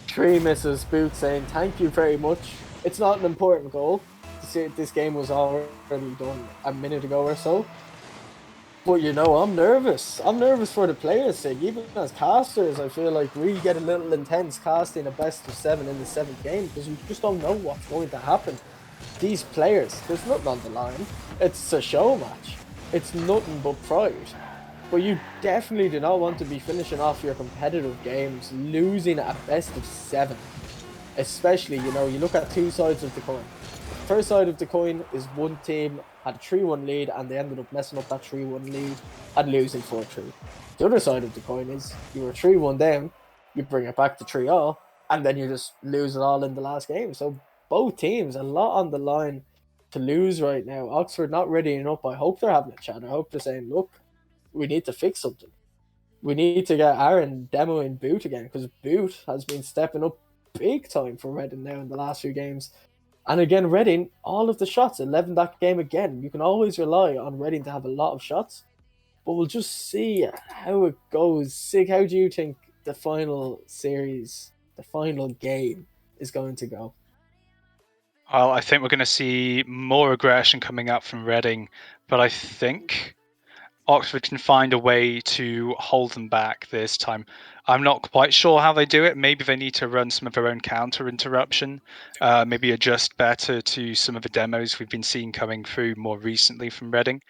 3 misses. Booth saying thank you very much. It's not an important goal. This game was already done a minute ago or so. But I'm nervous. I'm nervous for the players' sake. Even as casters, I feel like we get a little intense casting a best of 7 in the 7th game because you just don't know what's going to happen. these players, there's nothing on the line. It's a show match. It's nothing but pride. But you definitely do not want to be finishing off your competitive games losing at best of 7. Especially, you look at two sides of the coin. First side of the coin is one team had a 3-1 lead and they ended up messing up that 3-1 lead and losing 4-3. The other side of the coin is you were 3-1 down, you bring it back to 3-0, and then you just lose it all in the last game. So both teams, a lot on the line to lose right now. Oxford not readying up. I hope they're having a chat. I hope they're saying, look, we need to fix something. We need to get Aaron demoing Boot again, because Boot has been stepping up big time for Reading now in the last few games. And again, Reading, all of the shots, 11 that game again. You can always rely on Reading to have a lot of shots. But we'll just see how it goes. Sig, how do you think the final series, the final game is going to go?
Well, I think we're going to see more aggression coming up from Reading, but I think Oxford can find a way to hold them back this time. I'm not quite sure how they do it. Maybe they need to run some of their own counter interruption, maybe adjust better to some of the demos we've been seeing coming through more recently from Reading.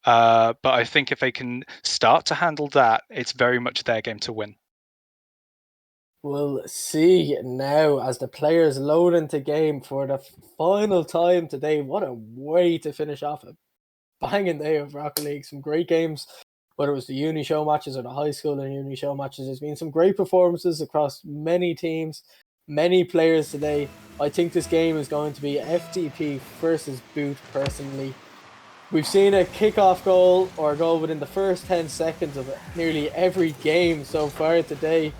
But I think if they can start to handle that, it's very much their game to win.
We'll see now as the players load into game for the final time today. What a way to finish off a banging day of Rocket League. Some great games, whether it was the uni show matches or the high school and uni show matches. There's been some great performances across many teams, many players today. I think this game is going to be FTP versus Boot personally. We've seen a kickoff goal or a goal within the first 10 seconds of nearly every game so far today.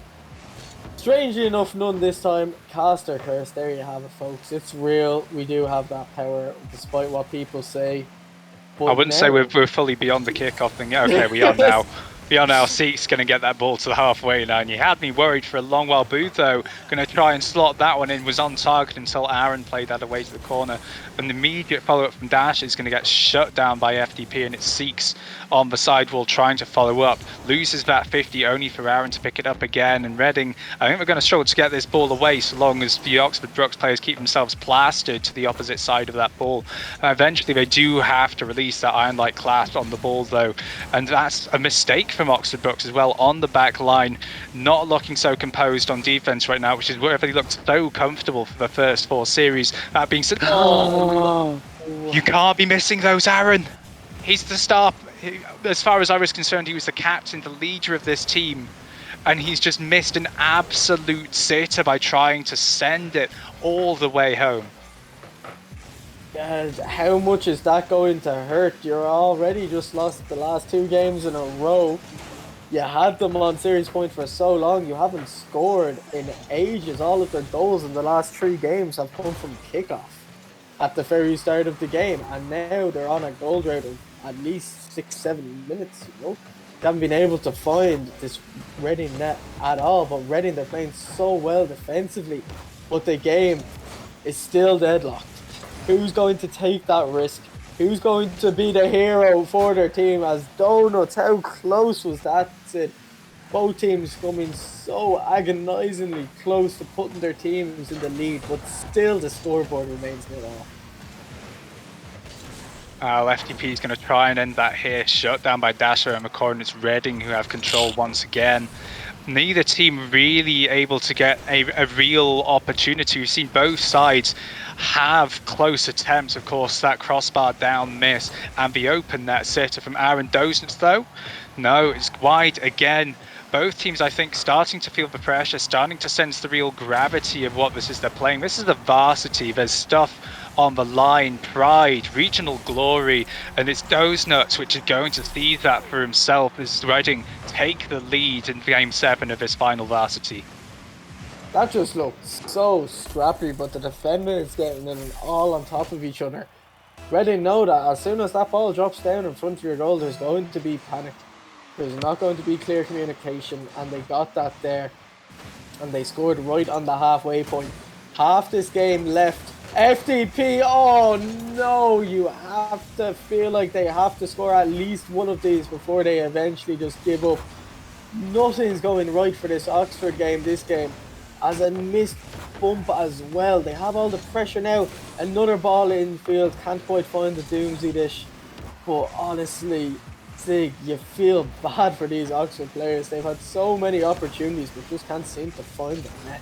Strangely enough, none this time. Caster Curse, there you have it, folks. It's real. We do have that power, despite what people say. But
I wouldn't say we're fully beyond the kickoff thing. Okay, we are now. We are now. Seek's going to get that ball to the halfway line. You had me worried for a long while. Booth, though, going to try and slot that one in. Was on target until Aaron played that away to the corner. And the immediate follow-up from Dash is going to get shut down by FDP, and it's Seek's on the sidewall trying to follow up. Loses that 50 only for Aaron to pick it up again. And Reading, I think we're going to struggle to get this ball away so long as the Oxford Brooks players keep themselves plastered to the opposite side of that ball. Eventually, they do have to release that iron-like clasp on the ball, though. And that's a mistake from Oxford Brooks as well on the back line. Not looking so composed on defense right now, which is where they looked so comfortable for the first 4 series. That being said, you can't be missing those, Aaron. He's the star. As far as I was concerned, he was the captain, the leader of this team. And he's just missed an absolute sitter by trying to send it all the way home.
How much is that going to hurt? You're already just lost the last 2 games in a row. You had them on series points for so long. You haven't scored in ages. All of their goals in the last 3 games have come from kickoff at the very start of the game. And now they're on a goal drought of at least 6-7 minutes. They haven't been able to find this Reading net at all. But Reading, they're playing so well defensively. But the game is still deadlocked. Who's going to take that risk? Who's going to be the hero for their team as donuts? How close was that? Both teams coming so agonizingly close to putting their teams in the lead, but still the scoreboard remains 0-0.
FTP is going to try and end that here. Shut down by Dasher and McCord. It's Reading who have control once again. Neither team really able to get a real opportunity. We've seen both sides have close attempts. Of course, that crossbar down miss and the open net sitter from Aaron Dozens, though. No, it's wide again. Both teams, I think, starting to feel the pressure, starting to sense the real gravity of what this is they're playing. This is the Varsity. There's stuff on the line, pride, regional glory, and it's Dozenuts which is going to seize that for himself as Reading take the lead in Game 7 of this final Varsity.
That just looks so scrappy, but the defenders getting in all on top of each other. Reading know that as soon as that ball drops down in front of your goal, there's going to be panic. There's not going to be clear communication, and they got that there. And they scored right on the halfway point. Half this game left. FDP, oh no, you have to feel like they have to score at least one of these before they eventually just give up. Nothing's going right for this Oxford game, this game. as a missed bump as well. They have all the pressure now. Another ball in field, can't quite find the Doomsday dish. But honestly, Sig, you feel bad for these Oxford players. They've had so many opportunities, but just can't seem to find the net.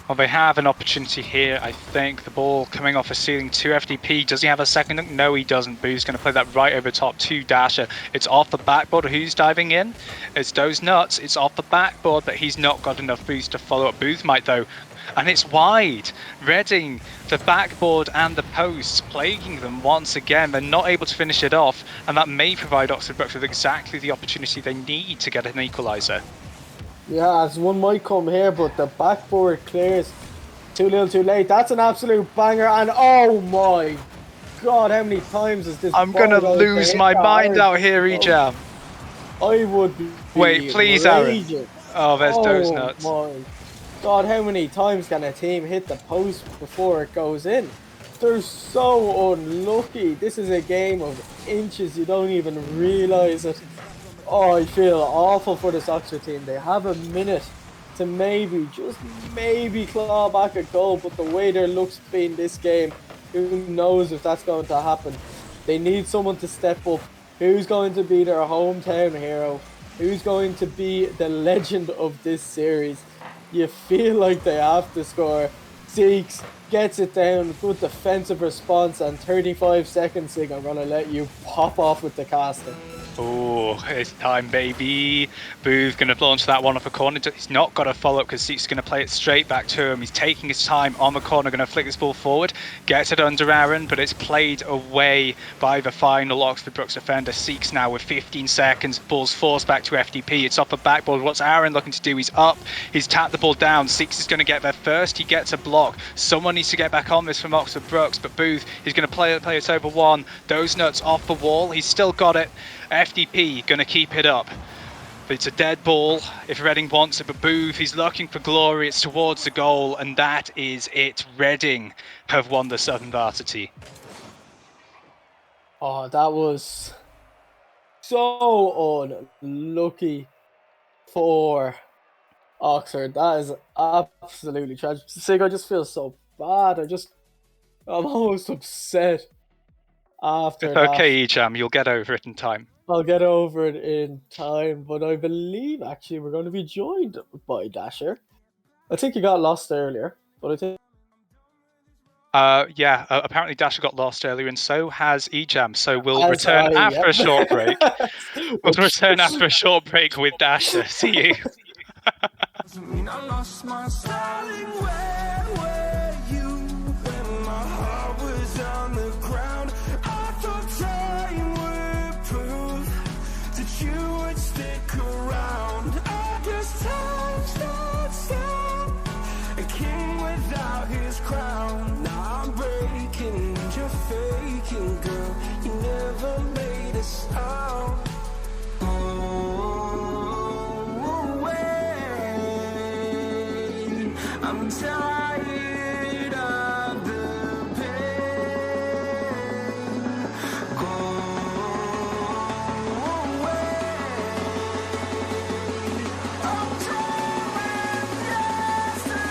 Well, they have an opportunity here, I think. The ball coming off a ceiling to FDP. Does he have a second dunk? No, he doesn't. Boo's going to play that right over top to Dasher. It's off the backboard. Who's diving in? It's Doze Nuts. It's off the backboard, but he's not got enough boost to follow up. Booth might, though. And it's wide. Reading, the backboard and the posts, plaguing them once again. They're not able to finish it off, and that may provide Oxford Brookes with exactly the opportunity they need to get an equaliser.
Yeah, as one might come here, but the backboard clears too little too late. That's an absolute banger, and oh my god, how many times is this?
I'm gonna lose my mind out here, Ejam.
I would be.
Wait, please,
raging.
Aaron. Oh, there's Doze Nuts.
Oh my god, how many times can a team hit the post before it goes in? They're so unlucky. This is a game of inches. You don't even realize it. Oh, I feel awful for this Oxford team. They have a minute to maybe, just maybe claw back a goal, but the way their luck's been this game, who knows if that's going to happen. They need someone to step up. Who's going to be their hometown hero? Who's going to be the legend of this series? You feel like they have to score. Seeks gets it down, good defensive response, and 35 seconds, Sig, I'm going to let you pop off with the caster.
Oh, it's time, baby. Booth going to launch that one off a corner. He's not got a follow-up because Seek's going to play it straight back to him. He's taking his time on the corner, going to flick this ball forward. Gets it under Aaron, but it's played away by the final Oxford Brookes defender. Seek's now with 15 seconds. Ball's forced back to FDP. It's off the backboard. What's Aaron looking to do? He's up. He's tapped the ball down. Seeks is going to get there first. He gets a block. Someone needs to get back on this from Oxford Brookes, but Booth, he's going to play it over one. Doze Nuts off the wall. He's still got it. FDP going to keep it up. But it's a dead ball if Reading wants it, but Booth, he's looking for glory. It's towards the goal, and that is it. Reading have won the Southern Varsity.
Oh, that was so unlucky for Oxford. That is absolutely tragic. Sig, I just feel so bad. I'm almost upset after that.
Okay, Ejam, you'll get over it in time.
I'll get over it in time, but I believe actually we're going to be joined by Dasher. I think he got lost earlier, but I think.
Apparently Dasher got lost earlier, and so has Ejam. So we'll return after a short break. We'll return after a short break with Dasher. See you.
I lost my darling, where were you when my heart was on the ground? I thought time would prove that you would stick around. I guess time stood still, a king without his crown. Now I'm breaking and you're faking, girl. You never made a sound. I'm tired of the pain. Go away. I'm driving yesterday.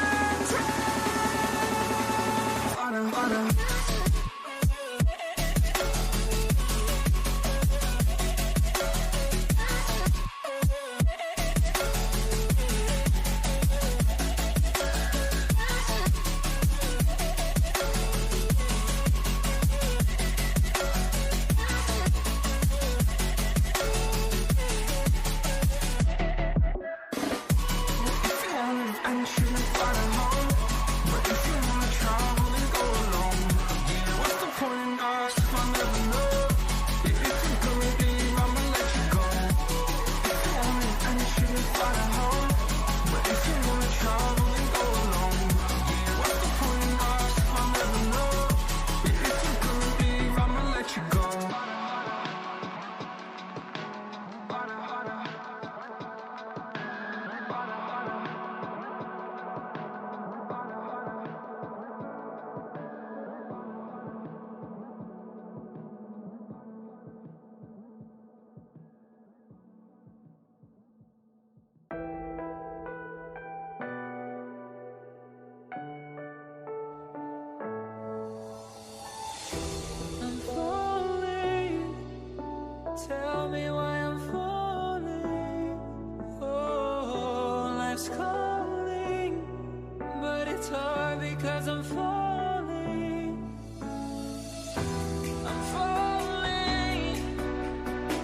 because I'm falling. I'm falling.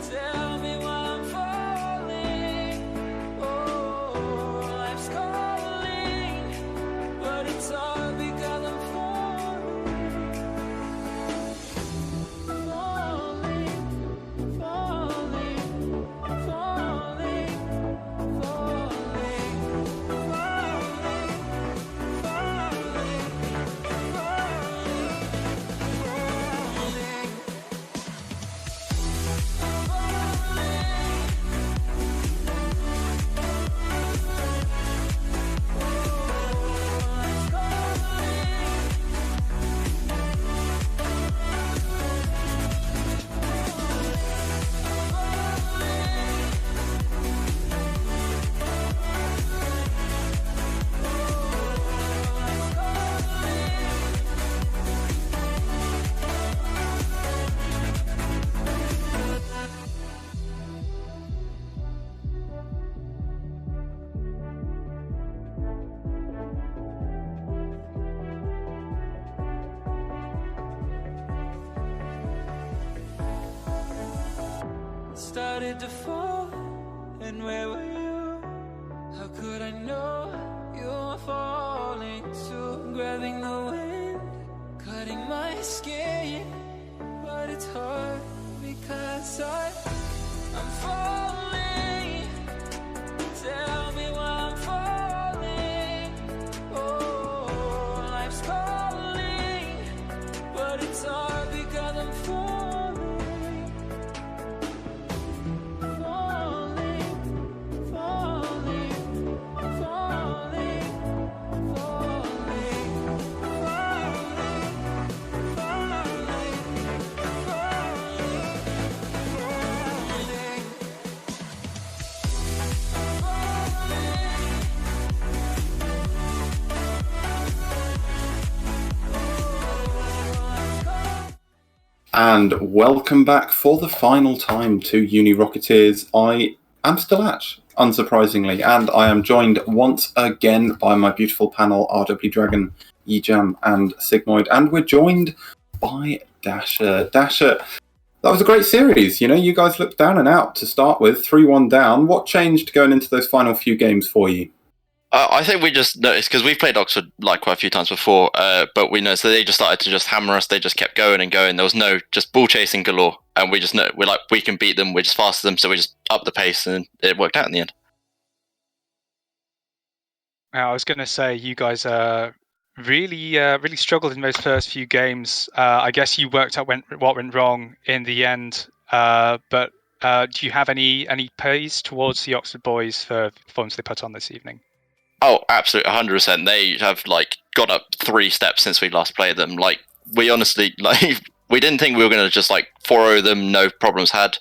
Tell me why I'm falling. Oh, life's calling, but it's all because I'm falling. Falling, falling, falling, started to fall, and where were you? How could I know you were falling too? Grabbing the wind, cutting my skin, but it's hard because I'm falling. Tell me why I'm falling. Oh, life's calling, but it's hard because I'm falling.
And welcome back for the final time to Uni Rocketeers. I am still Ash, unsurprisingly, and I am joined once again by my beautiful panel, RW Dragon, Ejam, and Sigmoid, and we're joined by Dasher. Dasher, that was a great series. You know, you guys looked down and out to start with, 3-1 down. What changed going into those final few games for you?
I think we just noticed, because we've played Oxford like quite a few times before, but we noticed that they just started to just hammer us. They just kept going and going. There was no just ball chasing galore, and we just know we're like, we can beat them. We're just faster than them, so we just up the pace, and it worked out in the end.
I was going to say you guys really struggled in those first few games. I guess you worked out what went wrong in the end. But do you have any praise towards the Oxford boys for the performance they put on this evening?
Oh, absolutely, 100%. They have like got up 3 steps since we last played them. Like, we honestly we didn't think we were going to just like 4-0 them, no problems had.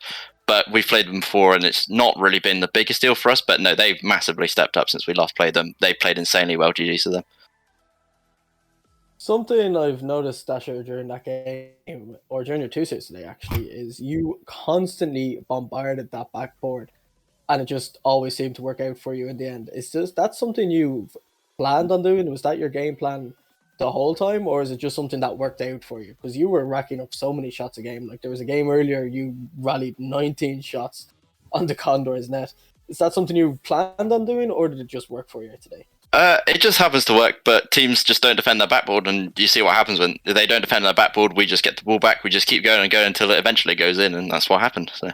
But we've played them before, and it's not really been the biggest deal for us. But no, they've massively stepped up since we last played them. They played insanely well. GG's to them.
Something I've noticed, Dasher, during that game, or during your 2 sets today, actually, is you constantly bombarded that backboard, and it just always seemed to work out for you in the end. Is that something you've planned on doing? Was that your game plan the whole time, or is it just something that worked out for you? Because you were racking up so many shots a game. Like, there was a game earlier, you rallied 19 shots on the Condor's net. Is that something you planned on doing, or did it just work for you today?
It just happens to work, but teams just don't defend their backboard, and you see what happens when they don't defend their backboard. We just get the ball back. We just keep going and going until it eventually goes in, and that's what happened. So.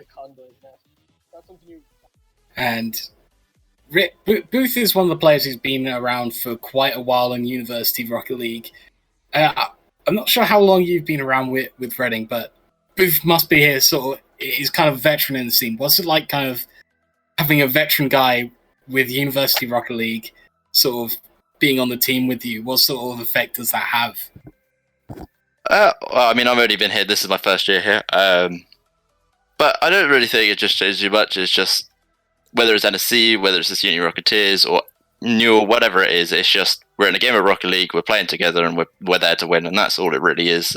And Booth is one of the players who's been around for quite a while in University Rocket League. I'm not sure how long you've been around with Reading, but Booth must be here sort of, is kind of a veteran in the scene. What's it like kind of having a veteran guy with University Rocket League sort of being on the team with you? What sort of effect does that have?
Well, I mean, I've only been here. This is my first year here. But I don't really think it just changes too much. It's just, whether it's NSC, whether it's this Uni Rocketeers, or new, or whatever it is, it's just, we're in a game of Rocket League, we're playing together, and we're there to win, and that's all it really is.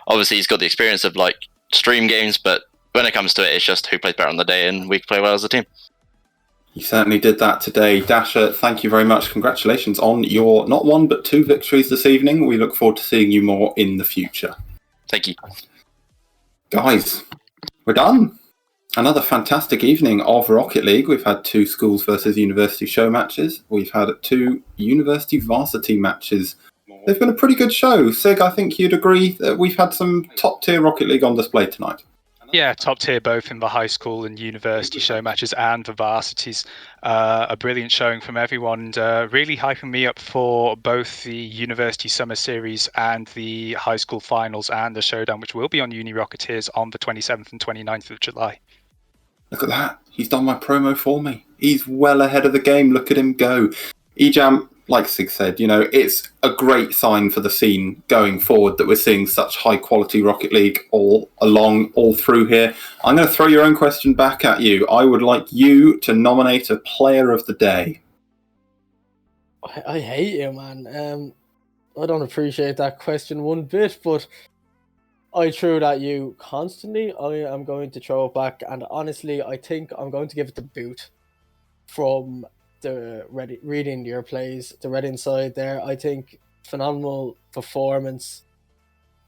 Obviously, he's got the experience of, like, stream games, but when it comes to it, it's just who plays better on the day, and we play well as a team.
You certainly did that today. Dasher, thank you very much. Congratulations on your not one but 2 victories this evening. We look forward to seeing you more in the future.
Thank you.
Guys, we're done. Another fantastic evening of Rocket League. We've had 2 schools versus university show matches. We've had 2 university varsity matches. They've been a pretty good show. Sig, I think you'd agree that we've had some top-tier Rocket League on display tonight.
Yeah, top tier both in the high school and university show matches and the varsities. A brilliant showing from everyone, and really hyping me up for both the University Summer Series and the high school finals and the showdown, which will be on Uni Rocketeers on the 27th and 29th of July.
Look at that. He's done my promo for me. He's well ahead of the game. Look at him go. Ejam, like Sig said, you know, it's a great sign for the scene going forward that we're seeing such high quality Rocket League all through here. I'm going to throw your own question back at you. I would like you to nominate a player of the day.
I hate you, man. I don't appreciate that question one bit, but I threw it at you constantly. I am going to throw it back, and honestly, I think I'm going to give it to Boot from the reading your plays, the red inside there. I think phenomenal performance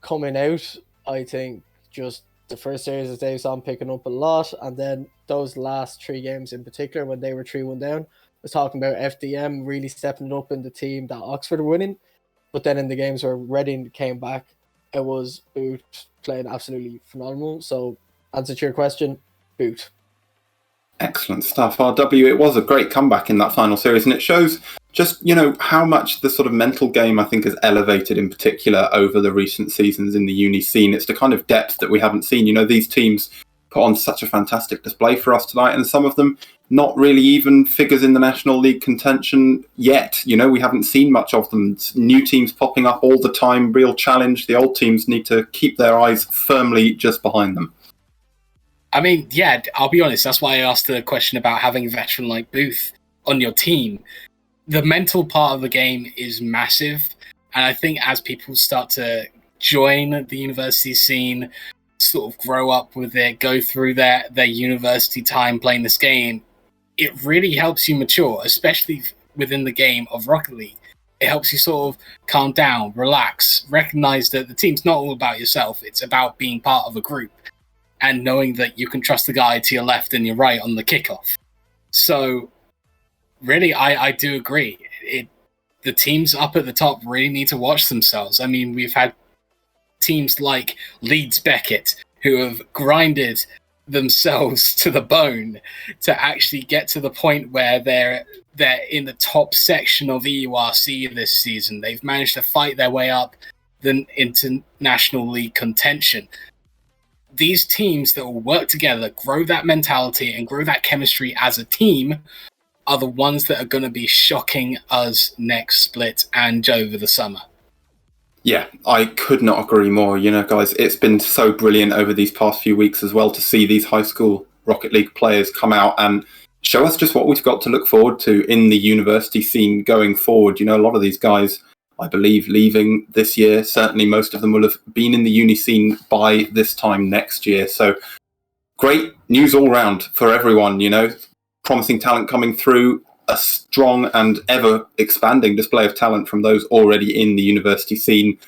coming out. I think just the first series of Dave's on picking up a lot, and then those last 3 games in particular when they were 3-1 down. I was talking about FDM really stepping up in the team that Oxford were winning, but then in the games where Reading came back, it was Boot playing absolutely phenomenal. So, answer to your question, Boot.
Excellent stuff, RW. It was a great comeback in that final series, and it shows just, you know, how much the sort of mental game, I think, has elevated in particular over the recent seasons in the uni scene. It's the kind of depth that we haven't seen. You know, these teams put on such a fantastic display for us tonight, and some of them not really even figures in the National League contention yet. You know, we haven't seen much of them. It's new teams popping up all the time, real challenge. The old teams need to keep their eyes firmly just behind them.
I mean, yeah, I'll be honest. That's why I asked the question about having a veteran like Booth on your team. The mental part of the game is massive. And I think as people start to join the university scene, sort of grow up with it, go through their university time playing this game, it really helps you mature, especially within the game of Rocket League. It helps you sort of calm down, relax, recognize that the team's not all about yourself. It's about being part of a group and knowing that you can trust the guy to your left and your right on the kickoff. So, really, I do agree. The teams up at the top really need to watch themselves. I mean, we've had teams like Leeds Beckett who have grinded themselves to the bone to actually get to the point where they're in the top section of EURC this season. They've managed to fight their way up into National League contention. These teams that will work together, grow that mentality and grow that chemistry as a team are the ones that are going to be shocking us next split and over the summer.
Yeah, I could not agree more. You know, guys, it's been so brilliant over these past few weeks as well to see these high school Rocket League players come out and show us just what we've got to look forward to in the university scene going forward. You know, a lot of these guys, I believe, leaving this year. Certainly most of them will have been in the uni scene by this time next year. So great news all round for everyone, you know. Promising talent coming through, a strong and ever expanding display of talent from those already in the university scene.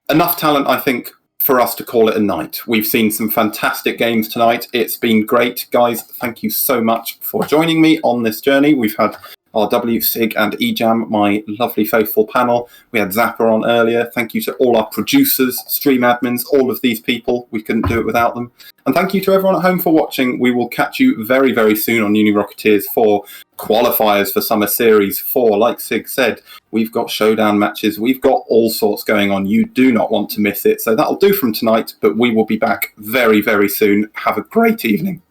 Enough talent, I think, for us to call it a night. We've seen some fantastic games tonight. It's been great. Guys, thank you so much for joining me on this journey. We've had RW, Sig and Ejam, my lovely faithful panel. We had Zapper on earlier. Thank you to all our producers, stream admins, all of these people. We couldn't do it without them. And thank you to everyone at home for watching. We will catch you very, very soon on Uni Rocketeers for qualifiers for Summer Series 4. Like Sig said, we've got showdown matches. We've got all sorts going on. You do not want to miss it. So that'll do from tonight, but we will be back very, very soon. Have a great evening.